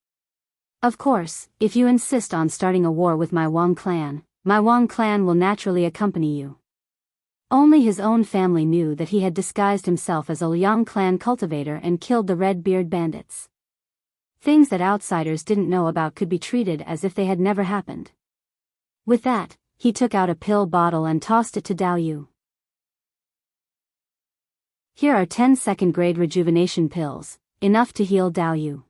Of course, if you insist on starting a war with my Wang clan will naturally accompany you." Only his own family knew that he had disguised himself as a Liang clan cultivator and killed the Red-Beard bandits. Things that outsiders didn't know about could be treated as if they had never happened. With that, he took out a pill bottle and tossed it to Daoyu. "Here are 10 second-grade rejuvenation pills, enough to heal Daoyu.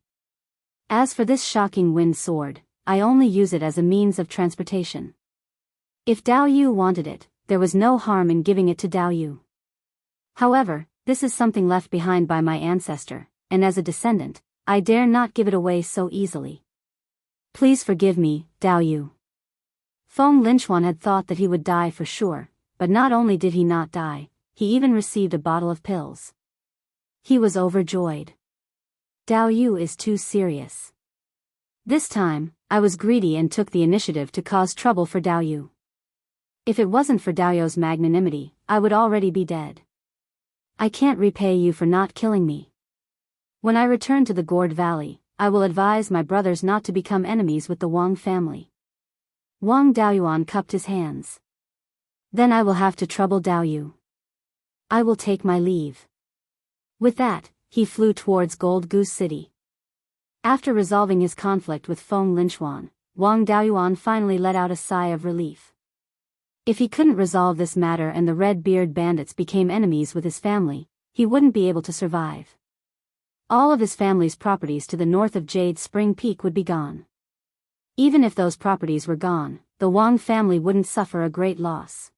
As for this shocking wind sword, I only use it as a means of transportation. If Daoyu wanted it, there was no harm in giving it to Daoyu. However, this is something left behind by my ancestor, and as a descendant, I dare not give it away so easily. Please forgive me, Daoyu." Feng Linchuan had thought that he would die for sure, but not only did he not die, he even received a bottle of pills. He was overjoyed. Daoyu is too serious. This time, I was greedy and took the initiative to cause trouble for Daoyu. If it wasn't for Daoyu's magnanimity, I would already be dead. I can't repay you for not killing me. When I return to the Gourd Valley, I will advise my brothers not to become enemies with the Wang family. Wang Daoyuan cupped his hands. Then I will have to trouble Daoyu. I will take my leave. With that, he flew towards Gold Goose City. After resolving his conflict with Feng Linchuan, Wang Daoyuan finally let out a sigh of relief. If he couldn't resolve this matter and the Red-Beard bandits became enemies with his family, he wouldn't be able to survive. All of his family's properties to the north of Jade Spring Peak would be gone. Even if those properties were gone, the Wang family wouldn't suffer a great loss.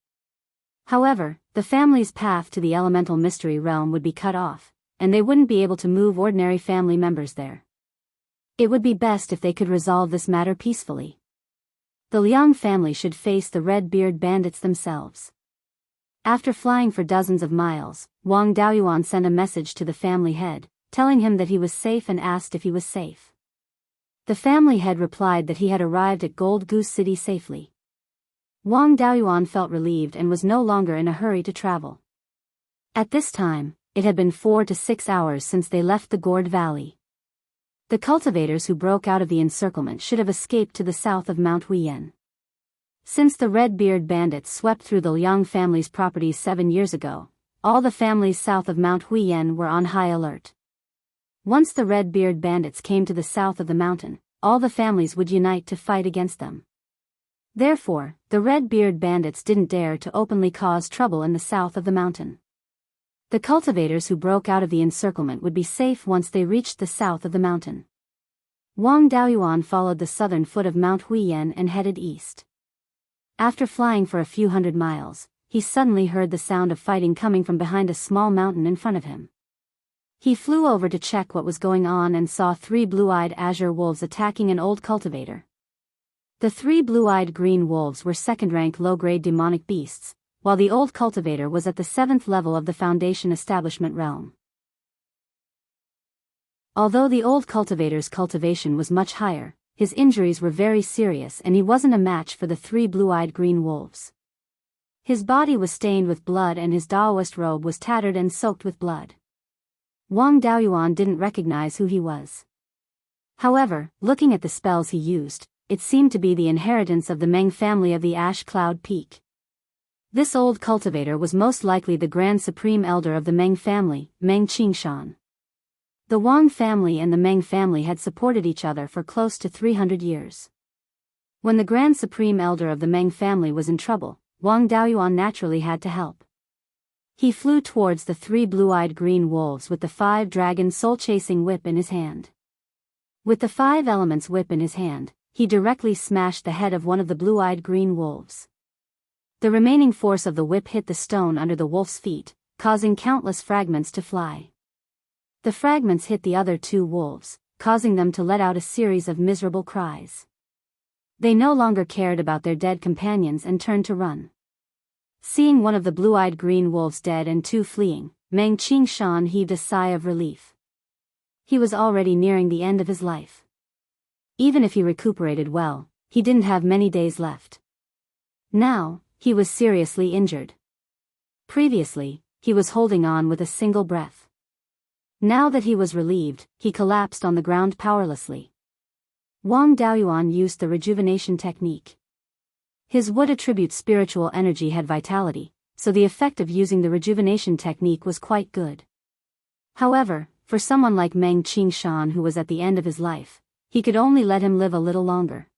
However, the family's path to the elemental mystery realm would be cut off, and they wouldn't be able to move ordinary family members there. It would be best if they could resolve this matter peacefully. The Liang family should face the Red-Beard bandits themselves. After flying for dozens of miles, Wang Daoyuan sent a message to the family head, telling him that he was safe and asked if he was safe. The family head replied that he had arrived at Gold Goose City safely. Wang Daoyuan felt relieved and was no longer in a hurry to travel. At this time, it had been 4 to 6 hours since they left the Gourd Valley. The cultivators who broke out of the encirclement should have escaped to the south of Mount Huiyan. Since the Red-Beard bandits swept through the Liang family's properties 7 years ago, all the families south of Mount Huiyan were on high alert. Once the Red-Beard bandits came to the south of the mountain, all the families would unite to fight against them. Therefore, the Red-Beard bandits didn't dare to openly cause trouble in the south of the mountain. The cultivators who broke out of the encirclement would be safe once they reached the south of the mountain. Wang Daoyuan followed the southern foot of Mount Huiyan and headed east. After flying for a few hundred miles, he suddenly heard the sound of fighting coming from behind a small mountain in front of him. He flew over to check what was going on and saw 3 blue-eyed azure wolves attacking an old cultivator. The 3 blue-eyed green wolves were second-rank low-grade demonic beasts, while the old cultivator was at the 7th level of the Foundation Establishment realm. Although the old cultivator's cultivation was much higher, his injuries were very serious and he wasn't a match for the 3 blue-eyed green wolves. His body was stained with blood and his Daoist robe was tattered and soaked with blood. Wang Daoyuan didn't recognize who he was. However, looking at the spells he used, it seemed to be the inheritance of the Meng family of the Ash Cloud Peak. This old cultivator was most likely the Grand Supreme Elder of the Meng family, Meng Qingshan. The Wang family and the Meng family had supported each other for close to 300 years. When the Grand Supreme Elder of the Meng family was in trouble, Wang Daoyuan naturally had to help. He flew towards the 3 blue-eyed green wolves with the 5-dragon soul-chasing whip in his hand. With the 5 elements whip in his hand, he directly smashed the head of one of the blue-eyed green wolves. The remaining force of the whip hit the stone under the wolf's feet, causing countless fragments to fly. The fragments hit the other 2 wolves, causing them to let out a series of miserable cries. They no longer cared about their dead companions and turned to run. Seeing one of the blue-eyed green wolves dead and 2 fleeing, Meng Qingshan heaved a sigh of relief. He was already nearing the end of his life. Even if he recuperated well, he didn't have many days left. Now, he was seriously injured. Previously, he was holding on with a single breath. Now that he was relieved, he collapsed on the ground powerlessly. Wang Daoyuan used the rejuvenation technique. His wood attribute spiritual energy had vitality, so the effect of using the rejuvenation technique was quite good. However, for someone like Meng Qingshan who was at the end of his life, he could only let him live a little longer.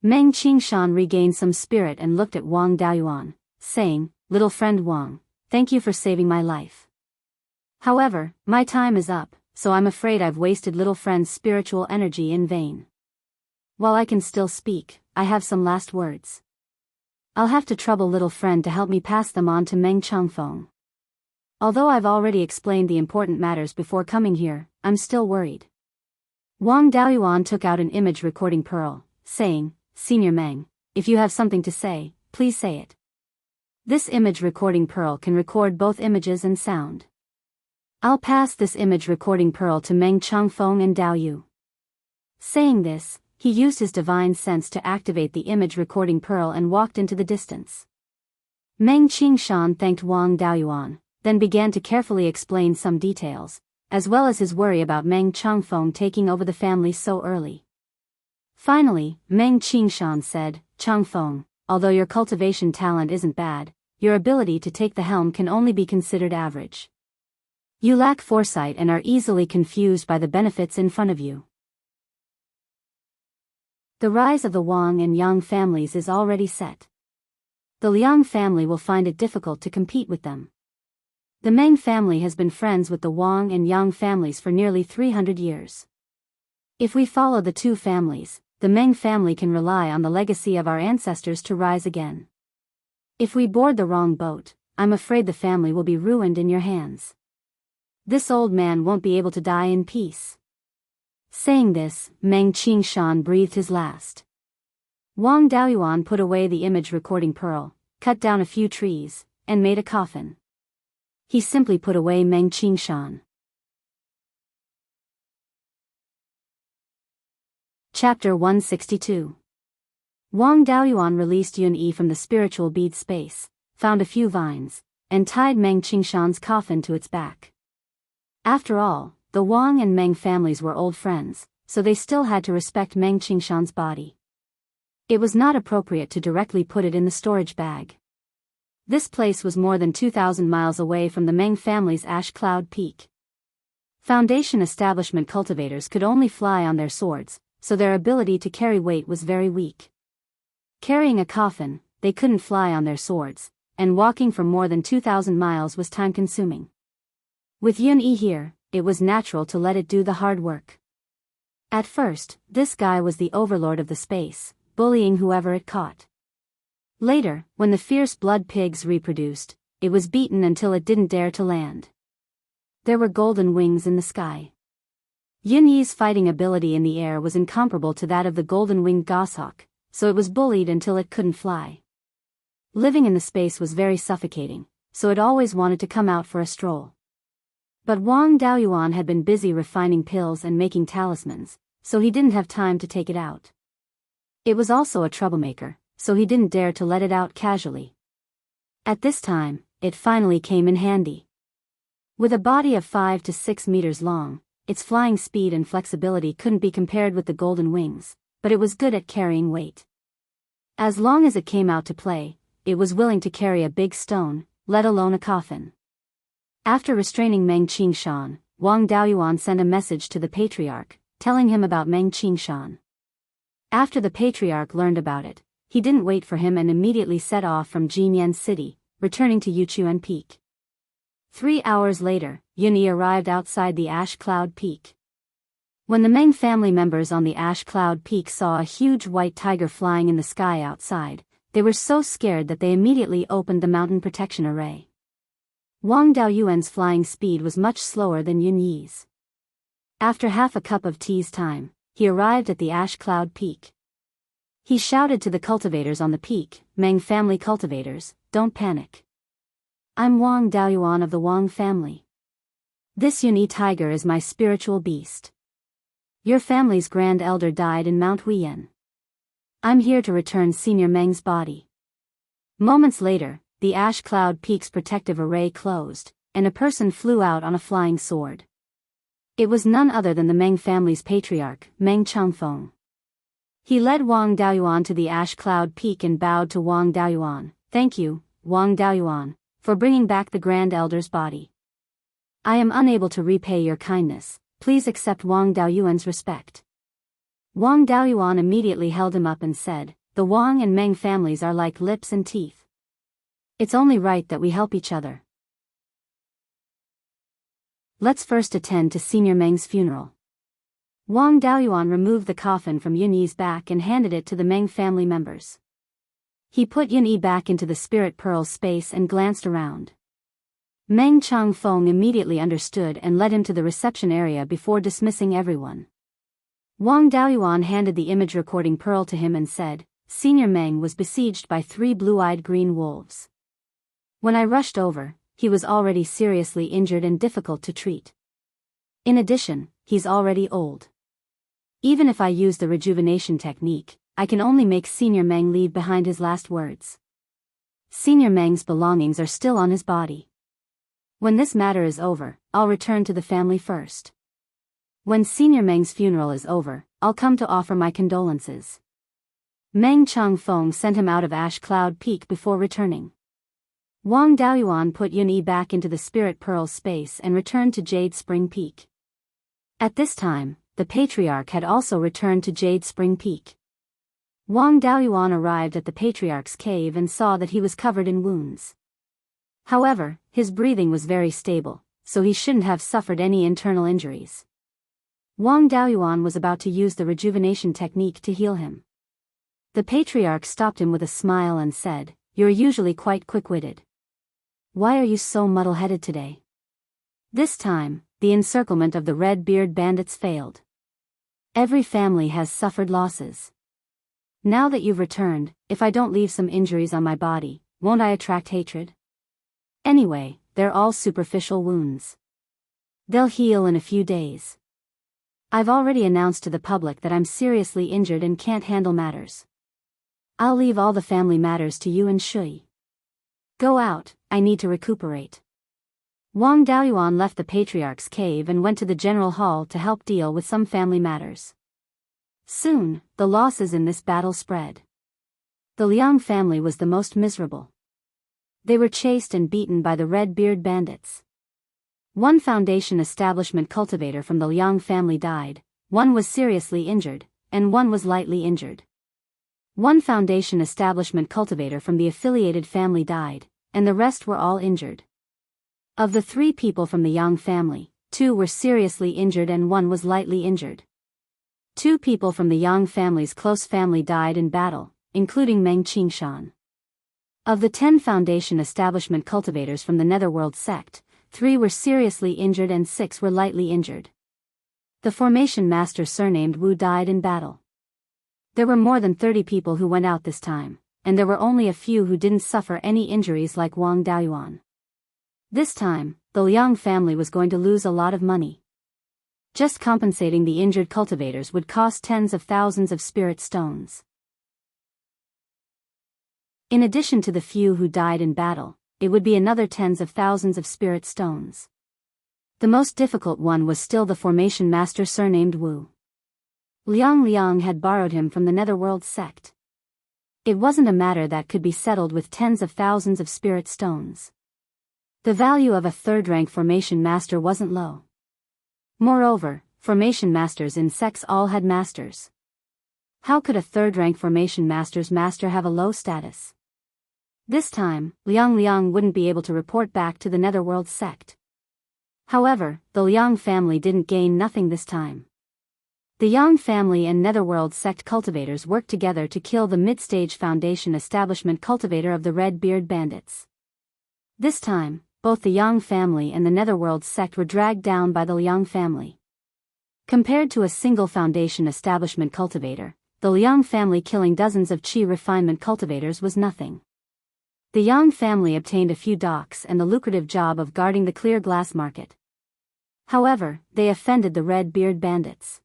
Meng Qingshan regained some spirit and looked at Wang Daoyuan, saying, "Little friend Wang, thank you for saving my life. However, my time is up, so I'm afraid I've wasted little friend's spiritual energy in vain. While I can still speak, I have some last words. I'll have to trouble little friend to help me pass them on to Meng Changfeng. Although I've already explained the important matters before coming here, I'm still worried." Wang Daoyuan took out an image recording pearl, saying, "Senior Meng, if you have something to say, please say it." This image recording pearl can record both images and sound. I'll pass this image recording pearl to Meng Changfeng and Dao Yu. Saying this, he used his divine sense to activate the image recording pearl and walked into the distance. Meng Qingshan thanked Wang Daoyuan, then began to carefully explain some details, as well as his worry about Meng Changfeng taking over the family so early. Finally, Meng Qingshan said, "Changfeng, although your cultivation talent isn't bad, your ability to take the helm can only be considered average. You lack foresight and are easily confused by the benefits in front of you." The rise of the Wang and Yang families is already set. the Liang family will find it difficult to compete with them. The Meng family has been friends with the Wang and Yang families for nearly 300 years. If we follow the two families, the Meng family can rely on the legacy of our ancestors to rise again. If we board the wrong boat, I'm afraid the family will be ruined in your hands. This old man won't be able to die in peace." Saying this, Meng Qingshan breathed his last. Wang Daoyuan put away the image recording pearl, cut down a few trees, and made a coffin. He simply put away Meng Qingshan. Chapter 162. Wang Daoyuan released Yun Yi from the spiritual bead space, found a few vines, and tied Meng Qingshan's coffin to its back. After all, the Wang and Meng families were old friends, so they still had to respect Meng Qingshan's body. It was not appropriate to directly put it in the storage bag. This place was more than 2,000 miles away from the Meng family's Ash Cloud Peak. Foundation establishment cultivators could only fly on their swords, so their ability to carry weight was very weak. Carrying a coffin, they couldn't fly on their swords, and walking for more than 2,000 miles was time-consuming. With Yun Yi here, it was natural to let it do the hard work. At first, this guy was the overlord of the space, bullying whoever it caught. Later, when the fierce blood pigs reproduced, it was beaten until it didn't dare to land. There were golden wings in the sky. Yun Yi's fighting ability in the air was incomparable to that of the golden-winged goshawk, so it was bullied until it couldn't fly. Living in the space was very suffocating, so it always wanted to come out for a stroll. But Wang Daoyuan had been busy refining pills and making talismans, so he didn't have time to take it out. It was also a troublemaker, so he didn't dare to let it out casually. At this time, it finally came in handy. With a body of 5 to 6 meters long, its flying speed and flexibility couldn't be compared with the golden wings, but it was good at carrying weight. As long as it came out to play, it was willing to carry a big stone, let alone a coffin. After restraining Meng Qingshan, Wang Daoyuan sent a message to the patriarch, telling him about Meng Qingshan. After the patriarch learned about it, he didn't wait for him and immediately set off from Jinyan City, returning to Yuchuan Peak. 3 hours later, Yun Yi arrived outside the Ash Cloud Peak. When the Meng family members on the Ash Cloud Peak saw a huge white tiger flying in the sky outside, they were so scared that they immediately opened the mountain protection array. Wang Daoyuan's flying speed was much slower than Yun Yi's. After half a cup of tea's time, he arrived at the Ash Cloud Peak. He shouted to the cultivators on the peak, "Meng family cultivators, don't panic. I'm Wang Daoyuan of the Wang family. This Yun Yi tiger is my spiritual beast. Your family's grand elder died in Mount Huiyan. I'm here to return Senior Meng's body." Moments later, the Ash Cloud Peak's protective array closed, and a person flew out on a flying sword. It was none other than the Meng family's patriarch, Meng Changfeng. He led Wang Daoyuan to the Ash Cloud Peak and bowed to Wang Daoyuan. "Thank you, Wang Daoyuan, for bringing back the Grand Elder's body. I am unable to repay your kindness, please accept Wang Daoyuan's respect." Wang Daoyuan immediately held him up and said, "The Wang and Meng families are like lips and teeth. It's only right that we help each other. Let's first attend to Senior Meng's funeral." Wang Daoyuan removed the coffin from Yun Yi's back and handed it to the Meng family members. He put Yun Yi back into the spirit pearl space and glanced around. Meng Changfeng immediately understood and led him to the reception area before dismissing everyone. Wang Daoyuan handed the image recording pearl to him and said, "Senior Meng was besieged by 3 blue-eyed green wolves. When I rushed over, he was already seriously injured and difficult to treat. In addition, he's already old. Even if I use the rejuvenation technique, I can only make Senior Meng leave behind his last words. Senior Meng's belongings are still on his body. When this matter is over, I'll return to the family first. When Senior Meng's funeral is over, I'll come to offer my condolences." Meng Changfeng sent him out of Ash Cloud Peak before returning. Wang Daoyuan put Yun Yi back into the Spirit Pearl space and returned to Jade Spring Peak. At this time, the Patriarch had also returned to Jade Spring Peak. Wang Daoyuan arrived at the patriarch's cave and saw that he was covered in wounds. However, his breathing was very stable, so he shouldn't have suffered any internal injuries. Wang Daoyuan was about to use the rejuvenation technique to heal him. The patriarch stopped him with a smile and said, "You're usually quite quick-witted. Why are you so muddle-headed today?" This time, the encirclement of the red-beard bandits failed. Every family has suffered losses. Now that you've returned, if I don't leave some injuries on my body, won't I attract hatred? Anyway, they're all superficial wounds. They'll heal in a few days. I've already announced to the public that I'm seriously injured and can't handle matters. I'll leave all the family matters to you and Shui. Go out, I need to recuperate. Wang Daoyuan left the patriarch's cave and went to the general hall to help deal with some family matters. Soon, the losses in this battle spread. The Liang family was the most miserable. They were chased and beaten by the red-beard bandits. One foundation establishment cultivator from the Liang family died, one was seriously injured, and one was lightly injured. One foundation establishment cultivator from the affiliated family died, and the rest were all injured. Of the 3 people from the Yang family, 2 were seriously injured and 1 was lightly injured. 2 people from the Yang family's close family died in battle, including Meng Qingshan. Of the 10 foundation establishment cultivators from the Netherworld sect, 3 were seriously injured and 6 were lightly injured. The formation master surnamed Wu died in battle. There were more than 30 people who went out this time, and there were only a few who didn't suffer any injuries like Wang Daoyuan. This time, the Liang family was going to lose a lot of money. Just compensating the injured cultivators would cost tens of thousands of spirit stones. In addition to the few who died in battle, it would be another tens of thousands of spirit stones. The most difficult one was still the formation master surnamed Wu. Liang had borrowed him from the Netherworld sect. It wasn't a matter that could be settled with tens of thousands of spirit stones. The value of a third-rank formation master wasn't low. Moreover, formation masters in sects all had masters. How could a third-rank formation master's master have a low status? This time, Liang wouldn't be able to report back to the Netherworld sect. However, the Liang family didn't gain nothing this time. The Yang family and Netherworld sect cultivators worked together to kill the mid-stage foundation establishment cultivator of the red-beard bandits. This time, both the Yang family and the Netherworld sect were dragged down by the Liang family. Compared to a single foundation establishment cultivator, the Liang family killing dozens of qi refinement cultivators was nothing. The Yang family obtained a few docks and the lucrative job of guarding the clear glass market. However, they offended the red-beard bandits.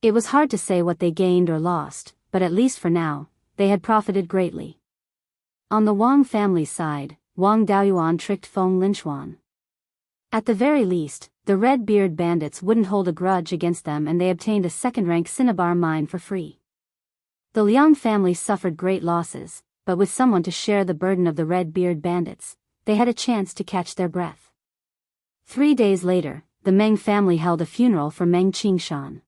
It was hard to say what they gained or lost, but at least for now, they had profited greatly. On the Wang family's side, Wang Daoyuan tricked Feng Linchuan. At the very least, the red-beard bandits wouldn't hold a grudge against them and they obtained a second-rank cinnabar mine for free. The Liang family suffered great losses, but with someone to share the burden of the red-beard bandits, they had a chance to catch their breath. 3 days later, the Meng family held a funeral for Meng Qingshan.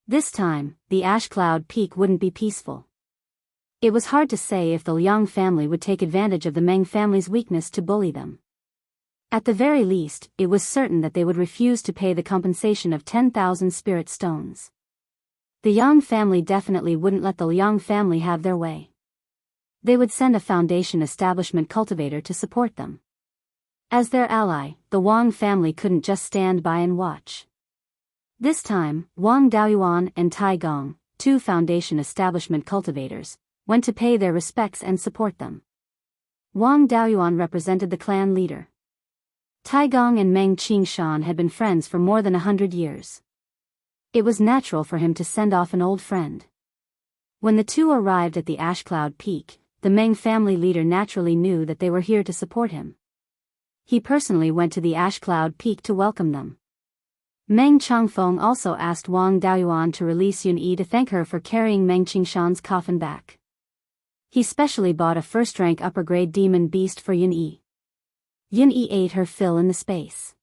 This time, the ash cloud peak wouldn't be peaceful. It was hard to say if the Liang family would take advantage of the Meng family's weakness to bully them. At the very least, it was certain that they would refuse to pay the compensation of 10,000 spirit stones. The Yang family definitely wouldn't let the Liang family have their way. They would send a foundation establishment cultivator to support them. As their ally, the Wang family couldn't just stand by and watch. This time, Wang Daoyuan and Tai Gong, 2 foundation establishment cultivators, went to pay their respects and support them. Wang Daoyuan represented the clan leader. Tai Gong and Meng Qingshan had been friends for more than 100 years. It was natural for him to send off an old friend. When the 2 arrived at the Ash Cloud Peak, the Meng family leader naturally knew that they were here to support him. He personally went to the Ash Cloud Peak to welcome them. Meng Changfeng also asked Wang Daoyuan to release Yun-Yi to thank her for carrying Meng Qingshan's coffin back. He specially bought a first-rank upper-grade demon beast for Yun-Yi. Yun-Yi ate her fill in the space.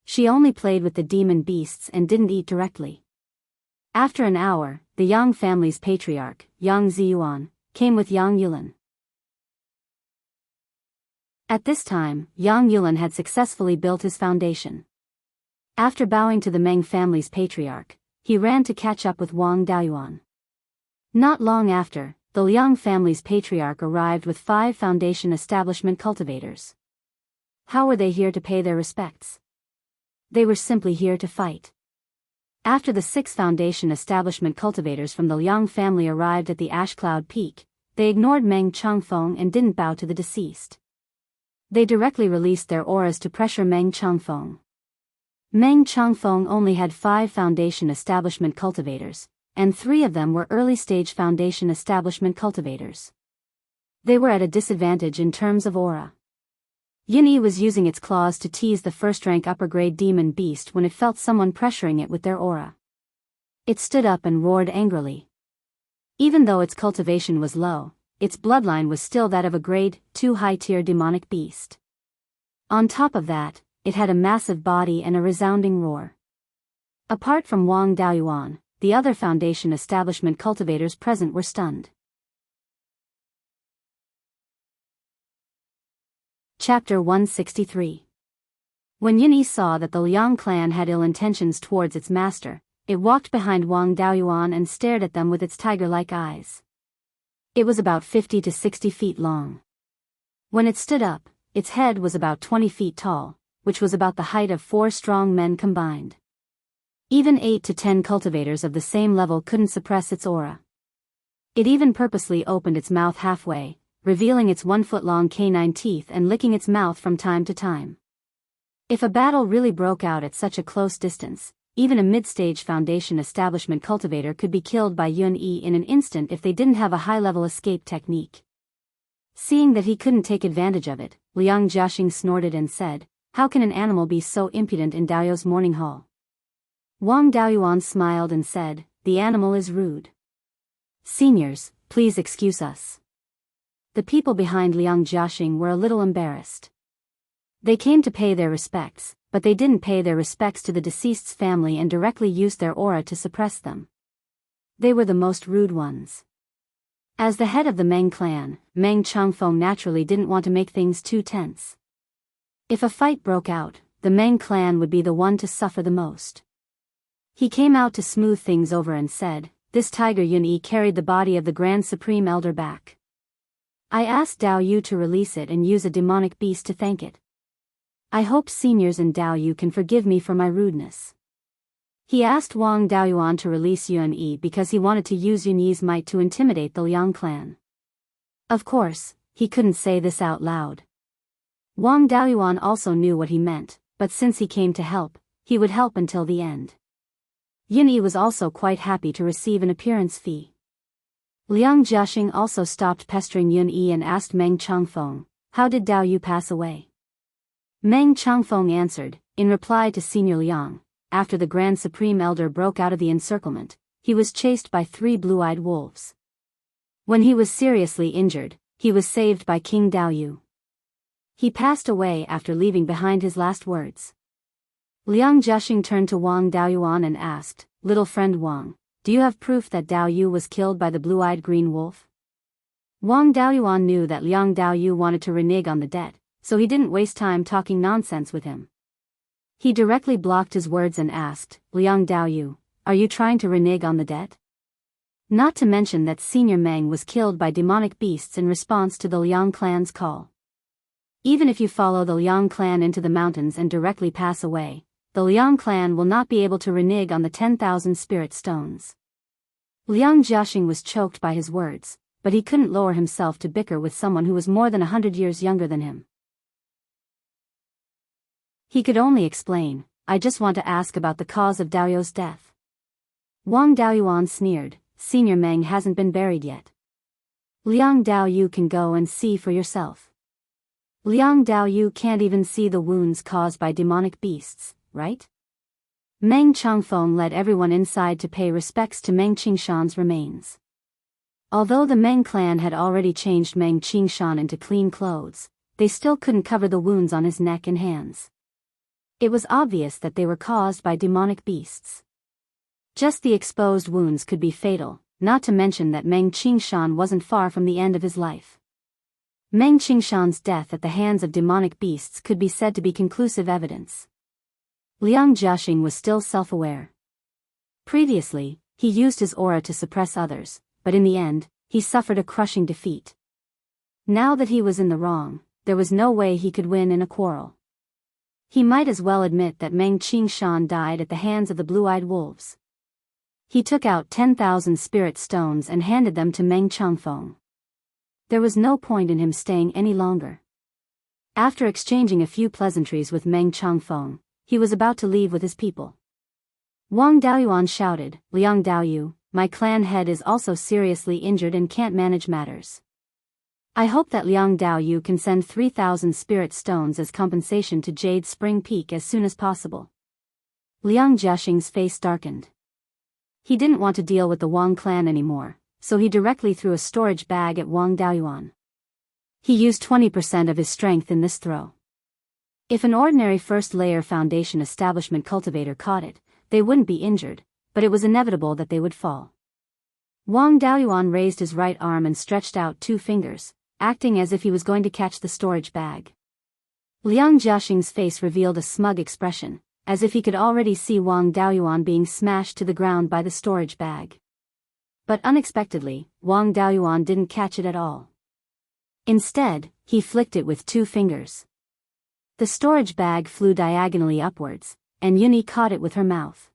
She only played with the demon beasts and didn't eat directly. After an hour, the Yang family's patriarch, Yang Ziyuan, came with Yang Yulan. At this time, Yang Yulan had successfully built his foundation. After bowing to the Meng family's patriarch, he ran to catch up with Wang Daoyuan. Not long after, the Liang family's patriarch arrived with 5 foundation establishment cultivators. How were they here to pay their respects? They were simply here to fight. After the 6 foundation establishment cultivators from the Liang family arrived at the Ash Cloud Peak, they ignored Meng Changfeng and didn't bow to the deceased. They directly released their auras to pressure Meng Changfeng. Meng Changfeng only had 5 foundation establishment cultivators, and 3 of them were early-stage foundation establishment cultivators. They were at a disadvantage in terms of aura. Yunyi was using its claws to tease the first-rank upper-grade demon beast when it felt someone pressuring it with their aura. It stood up and roared angrily. Even though its cultivation was low, its bloodline was still that of a grade 2 high-tier demonic beast. On top of that, it had a massive body and a resounding roar. Apart from Wang Daoyuan, the other foundation establishment cultivators present were stunned. Chapter 163. When Yunyi saw that the Liang clan had ill intentions towards its master, it walked behind Wang Daoyuan and stared at them with its tiger-like eyes. It was about 50 to 60 feet long. When it stood up, its head was about 20 feet tall, which was about the height of 4 strong men combined. Even 8 to 10 cultivators of the same level couldn't suppress its aura. It even purposely opened its mouth halfway, revealing its 1-foot-long canine teeth and licking its mouth from time to time. If a battle really broke out at such a close distance, even a mid-stage foundation establishment cultivator could be killed by Yunyi in an instant if they didn't have a high-level escape technique. Seeing that he couldn't take advantage of it, Liang Jiaxing snorted and said, "How can an animal be so impudent in Daoyu's morning hall?" Wang Daoyuan smiled and said, "The animal is rude. Seniors, please excuse us." The people behind Liang Jiaxing were a little embarrassed. They came to pay their respects, but they didn't pay their respects to the deceased's family and directly used their aura to suppress them. They were the most rude ones. As the head of the Meng clan, Meng Changfeng naturally didn't want to make things too tense. If a fight broke out, the Meng clan would be the one to suffer the most. He came out to smooth things over and said, "This tiger Yunyi carried the body of the Grand Supreme Elder back. I asked Dao Yu to release it and use a demonic beast to thank it. I hope seniors and Dao Yu can forgive me for my rudeness." He asked Wang Daoyuan to release Yunyi because he wanted to use Yunyi's might to intimidate the Liang clan. Of course, he couldn't say this out loud. Wang Daoyuan also knew what he meant, but since he came to help, he would help until the end. Yunyi was also quite happy to receive an appearance fee. Liang Jiaxing also stopped pestering Yunyi and asked Meng Changfeng, "How did Dao Yu pass away?" Meng Changfeng answered, in reply to Senior Liang, "After the Grand Supreme Elder broke out of the encirclement, he was chased by 3 blue-eyed wolves. When he was seriously injured, he was saved by King Dao Yu. He passed away after leaving behind his last words." Liang Jiaxing turned to Wang Daoyuan and asked, "Little friend Wang, do you have proof that Dao Yu was killed by the blue-eyed green wolf?" Wang Daoyuan knew that Liang Daoyu wanted to renege on the debt, so he didn't waste time talking nonsense with him. He directly blocked his words and asked, "Liang Daoyu, are you trying to renege on the debt?" Not to mention that Senior Meng was killed by demonic beasts in response to the Liang clan's call. Even if you follow the Liang clan into the mountains and directly pass away, the Liang clan will not be able to renege on the 10,000 spirit stones. Liang Jiaxing was choked by his words, but he couldn't lower himself to bicker with someone who was more than 100 years younger than him. He could only explain, "I just want to ask about the cause of Dao Yu's death." Wang Daoyuan sneered, "Senior Meng hasn't been buried yet. Liang Daoyu can go and see for yourself. Liang Daoyu can't even see the wounds caused by demonic beasts, right?" Meng Changfeng led everyone inside to pay respects to Meng Qingshan's remains. Although the Meng clan had already changed Meng Qingshan into clean clothes, they still couldn't cover the wounds on his neck and hands. It was obvious that they were caused by demonic beasts. Just the exposed wounds could be fatal, not to mention that Meng Qingshan wasn't far from the end of his life. Meng Qingshan's death at the hands of demonic beasts could be said to be conclusive evidence. Liang Jiaxing was still self-aware. Previously, he used his aura to suppress others, but in the end, he suffered a crushing defeat. Now that he was in the wrong, there was no way he could win in a quarrel. He might as well admit that Meng Qingshan died at the hands of the blue-eyed wolves. He took out 10,000 spirit stones and handed them to Meng Changfeng. There was no point in him staying any longer. After exchanging a few pleasantries with Meng Changfeng, he was about to leave with his people. Wang Daoyuan shouted, "Liang Daoyu, my clan head is also seriously injured and can't manage matters. I hope that Liang Daoyu can send 3,000 spirit stones as compensation to Jade Spring Peak as soon as possible." Liang Jiaxing's face darkened. He didn't want to deal with the Wang clan anymore, so he directly threw a storage bag at Wang Daoyuan. He used 20% of his strength in this throw. If an ordinary first-layer foundation establishment cultivator caught it, they wouldn't be injured, but it was inevitable that they would fall. Wang Daoyuan raised his right arm and stretched out 2 fingers, acting as if he was going to catch the storage bag. Liang Jiaxing's face revealed a smug expression, as if he could already see Wang Daoyuan being smashed to the ground by the storage bag. But unexpectedly, Wang Daoyuan didn't catch it at all. Instead, he flicked it with 2 fingers. The storage bag flew diagonally upwards, and Yunyi caught it with her mouth.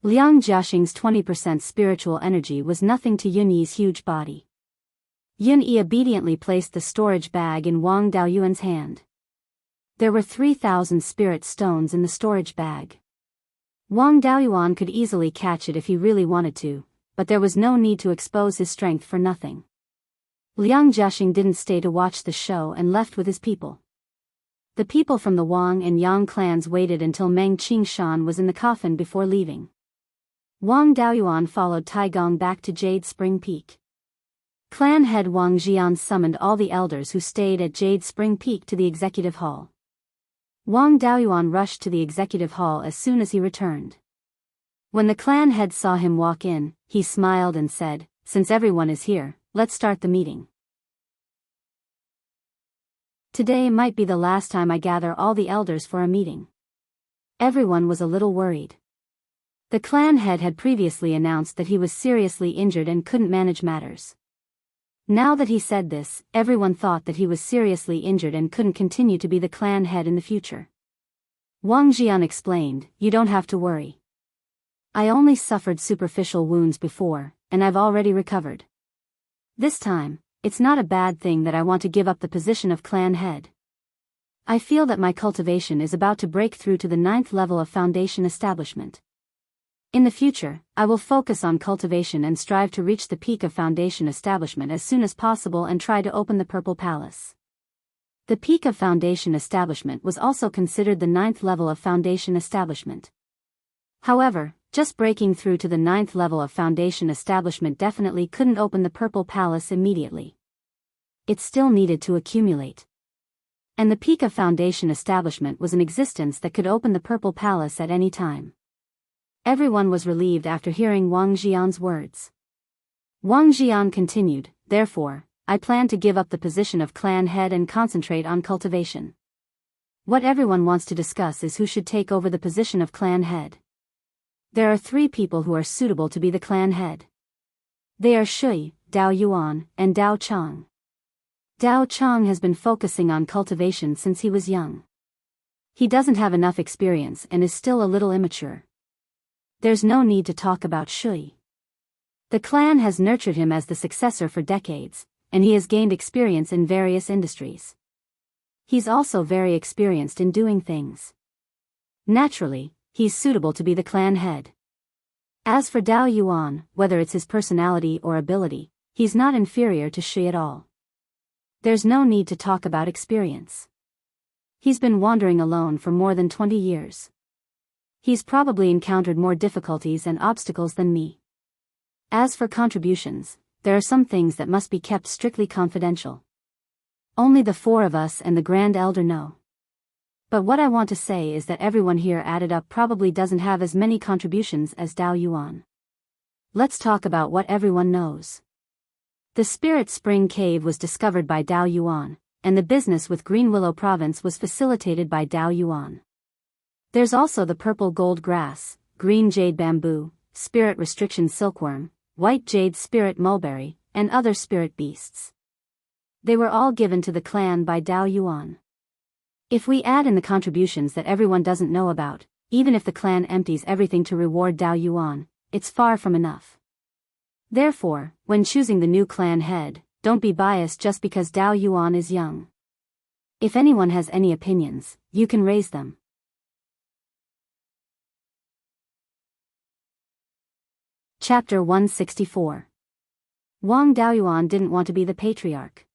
Liang Jiaxing's 20% spiritual energy was nothing to Yunyi's huge body. Yunyi obediently placed the storage bag in Wang Daoyuan's hand. There were 3,000 spirit stones in the storage bag. Wang Daoyuan could easily catch it if he really wanted to, but there was no need to expose his strength for nothing. Liang Jiaxing didn't stay to watch the show and left with his people. The people from the Wang and Yang clans waited until Meng Qingshan was in the coffin before leaving. Wang Daoyuan followed Taigong back to Jade Spring Peak. Clan head Wang Jian summoned all the elders who stayed at Jade Spring Peak to the executive hall. Wang Daoyuan rushed to the executive hall as soon as he returned. When the clan head saw him walk in, he smiled and said, "Since everyone is here, let's start the meeting. Today might be the last time I gather all the elders for a meeting." Everyone was a little worried. The clan head had previously announced that he was seriously injured and couldn't manage matters. Now that he said this, everyone thought that he was seriously injured and couldn't continue to be the clan head in the future. Wang Jian explained, "You don't have to worry. I only suffered superficial wounds before, and I've already recovered. This time, it's not a bad thing that I want to give up the position of clan head. I feel that my cultivation is about to break through to the 9th level of foundation establishment. In the future, I will focus on cultivation and strive to reach the peak of foundation establishment as soon as possible and try to open the Purple Palace." The peak of foundation establishment was also considered the 9th level of foundation establishment. However, just breaking through to the 9th level of foundation establishment definitely couldn't open the Purple Palace immediately. It still needed to accumulate. And the peak of foundation establishment was an existence that could open the Purple Palace at any time. Everyone was relieved after hearing Wang Jian's words. Wang Jian continued, "Therefore, I plan to give up the position of clan head and concentrate on cultivation. What everyone wants to discuss is who should take over the position of clan head. There are 3 people who are suitable to be the clan head. They are Shui, Dao Yuan, and Dao Chang. Dao Chang has been focusing on cultivation since he was young. He doesn't have enough experience and is still a little immature. There's no need to talk about Shui. The clan has nurtured him as the successor for decades, and he has gained experience in various industries. He's also very experienced in doing things. Naturally, he's suitable to be the clan head. As for Dao Yuan, whether it's his personality or ability, he's not inferior to Shui at all. There's no need to talk about experience. He's been wandering alone for more than 20 years. He's probably encountered more difficulties and obstacles than me. As for contributions, there are some things that must be kept strictly confidential. Only the 4 of us and the Grand Elder know. But what I want to say is that everyone here added up probably doesn't have as many contributions as Dao Yuan. Let's talk about what everyone knows. The Spirit Spring Cave was discovered by Dao Yuan, and the business with Green Willow Province was facilitated by Dao Yuan. There's also the Purple Gold Grass, Green Jade Bamboo, Spirit Restriction Silkworm, White Jade Spirit Mulberry, and other spirit beasts. They were all given to the clan by Dao Yuan. If we add in the contributions that everyone doesn't know about, even if the clan empties everything to reward Dao Yuan, it's far from enough. Therefore, when choosing the new clan head, don't be biased just because Dao Yuan is young. If anyone has any opinions, you can raise them. Chapter 164. Wang Daoyuan didn't want to be the patriarch.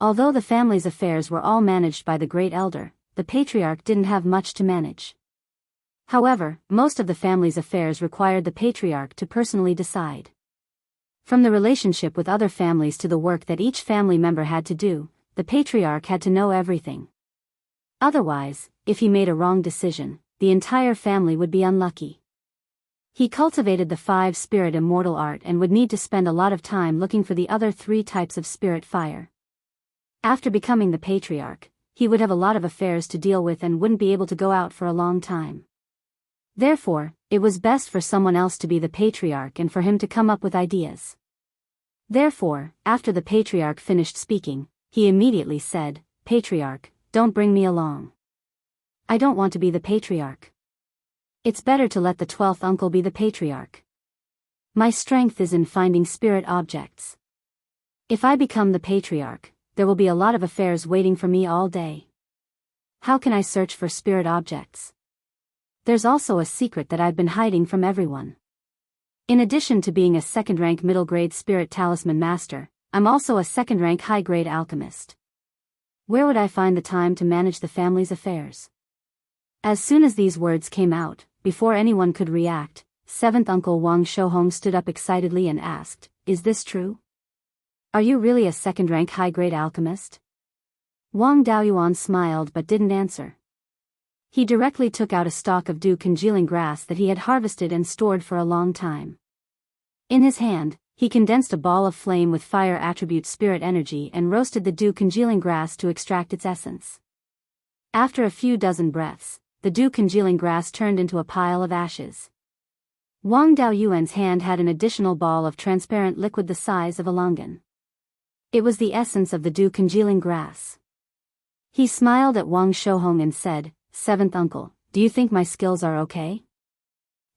Although the family's affairs were all managed by the great elder, the patriarch didn't have much to manage. However, most of the family's affairs required the patriarch to personally decide. From the relationship with other families to the work that each family member had to do, the patriarch had to know everything. Otherwise, if he made a wrong decision, the entire family would be unlucky. He cultivated the 5 spirit immortal art and would need to spend a lot of time looking for the other 3 types of spirit fire. After becoming the patriarch, he would have a lot of affairs to deal with and wouldn't be able to go out for a long time. Therefore, it was best for someone else to be the patriarch and for him to come up with ideas. Therefore, after the patriarch finished speaking, he immediately said, "Patriarch, don't bring me along. I don't want to be the patriarch. It's better to let the 12th uncle be the patriarch. My strength is in finding spirit objects. If I become the patriarch, there will be a lot of affairs waiting for me all day. How can I search for spirit objects? There's also a secret that I've been hiding from everyone. In addition to being a second-rank middle-grade spirit talisman master, I'm also a second-rank high-grade alchemist. Where would I find the time to manage the family's affairs?" As soon as these words came out, before anyone could react, 7th Uncle Wang Shouhong stood up excitedly and asked, "Is this true? Are you really a second-rank high-grade alchemist?" Wang Daoyuan smiled but didn't answer. He directly took out a stalk of dew congealing grass that he had harvested and stored for a long time. In his hand, he condensed a ball of flame with fire attribute spirit energy and roasted the dew congealing grass to extract its essence. After a few dozen breaths, the dew congealing grass turned into a pile of ashes. Wang Daoyuan's hand had an additional ball of transparent liquid the size of a longan. It was the essence of the dew congealing grass. He smiled at Wang Shouhong and said, "7th Uncle, do you think my skills are okay?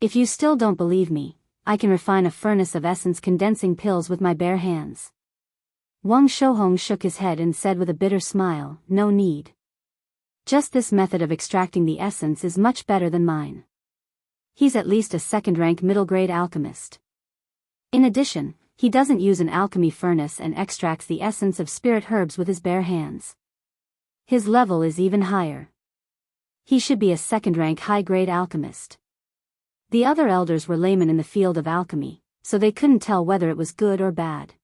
If you still don't believe me, I can refine a furnace of essence condensing pills with my bare hands." Wang Shouhong shook his head and said with a bitter smile, "No need. Just this method of extracting the essence is much better than mine. He's at least a second-rank middle-grade alchemist. In addition, he doesn't use an alchemy furnace and extracts the essence of spirit herbs with his bare hands. His level is even higher. He should be a second-rank high-grade alchemist." The other elders were laymen in the field of alchemy, so they couldn't tell whether it was good or bad.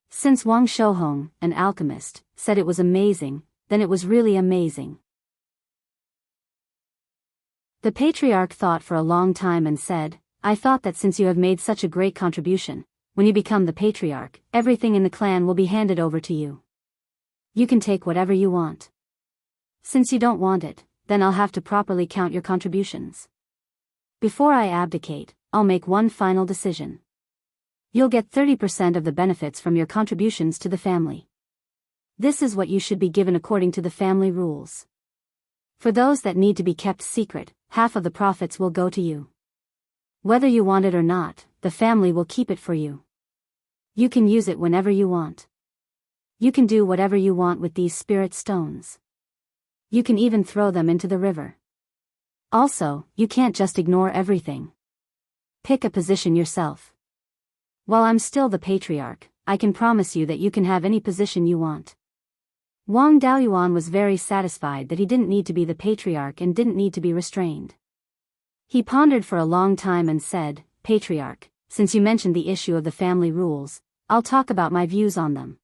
Since Wang Shouhong, an alchemist, said it was amazing, then it was really amazing. The patriarch thought for a long time and said, "I thought that since you have made such a great contribution, when you become the patriarch, everything in the clan will be handed over to you. You can take whatever you want. Since you don't want it, then I'll have to properly count your contributions. Before I abdicate, I'll make one final decision. You'll get 30% of the benefits from your contributions to the family. This is what you should be given according to the family rules. For those that need to be kept secret, half of the profits will go to you. Whether you want it or not, the family will keep it for you. You can use it whenever you want. You can do whatever you want with these spirit stones. You can even throw them into the river. Also, you can't just ignore everything. Pick a position yourself. While I'm still the patriarch, I can promise you that you can have any position you want." Wang Daoyuan was very satisfied that he didn't need to be the patriarch and didn't need to be restrained. He pondered for a long time and said, "Patriarch, since you mentioned the issue of the family rules, I'll talk about my views on them.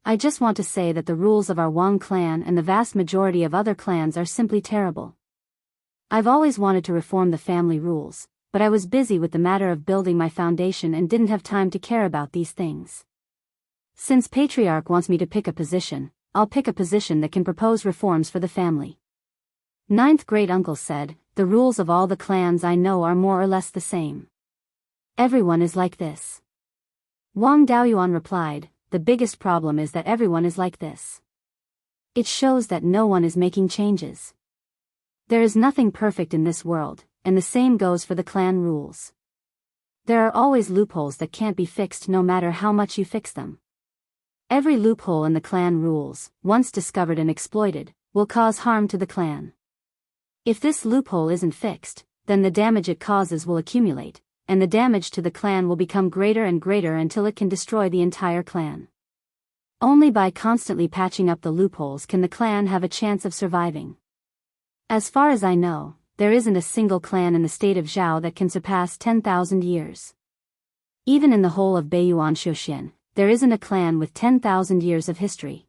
I just want to say that the rules of our Wang clan and the vast majority of other clans are simply terrible. I've always wanted to reform the family rules, but I was busy with the matter of building my foundation and didn't have time to care about these things. Since Patriarch wants me to pick a position, I'll pick a position that can propose reforms for the family. Ninth great-uncle said, the rules of all the clans I know are more or less the same. Everyone is like this. Wang Daoyuan replied, the biggest problem is that everyone is like this. It shows that no one is making changes. There is nothing perfect in this world, and the same goes for the clan rules. There are always loopholes that can't be fixed no matter how much you fix them. Every loophole in the clan rules, once discovered and exploited, will cause harm to the clan. If this loophole isn't fixed, then the damage it causes will accumulate, and the damage to the clan will become greater and greater until it can destroy the entire clan. Only by constantly patching up the loopholes can the clan have a chance of surviving. As far as I know, there isn't a single clan in the state of Zhao that can surpass 10,000 years. Even in the whole of Beiyuan Shouxian, there isn't a clan with 10,000 years of history.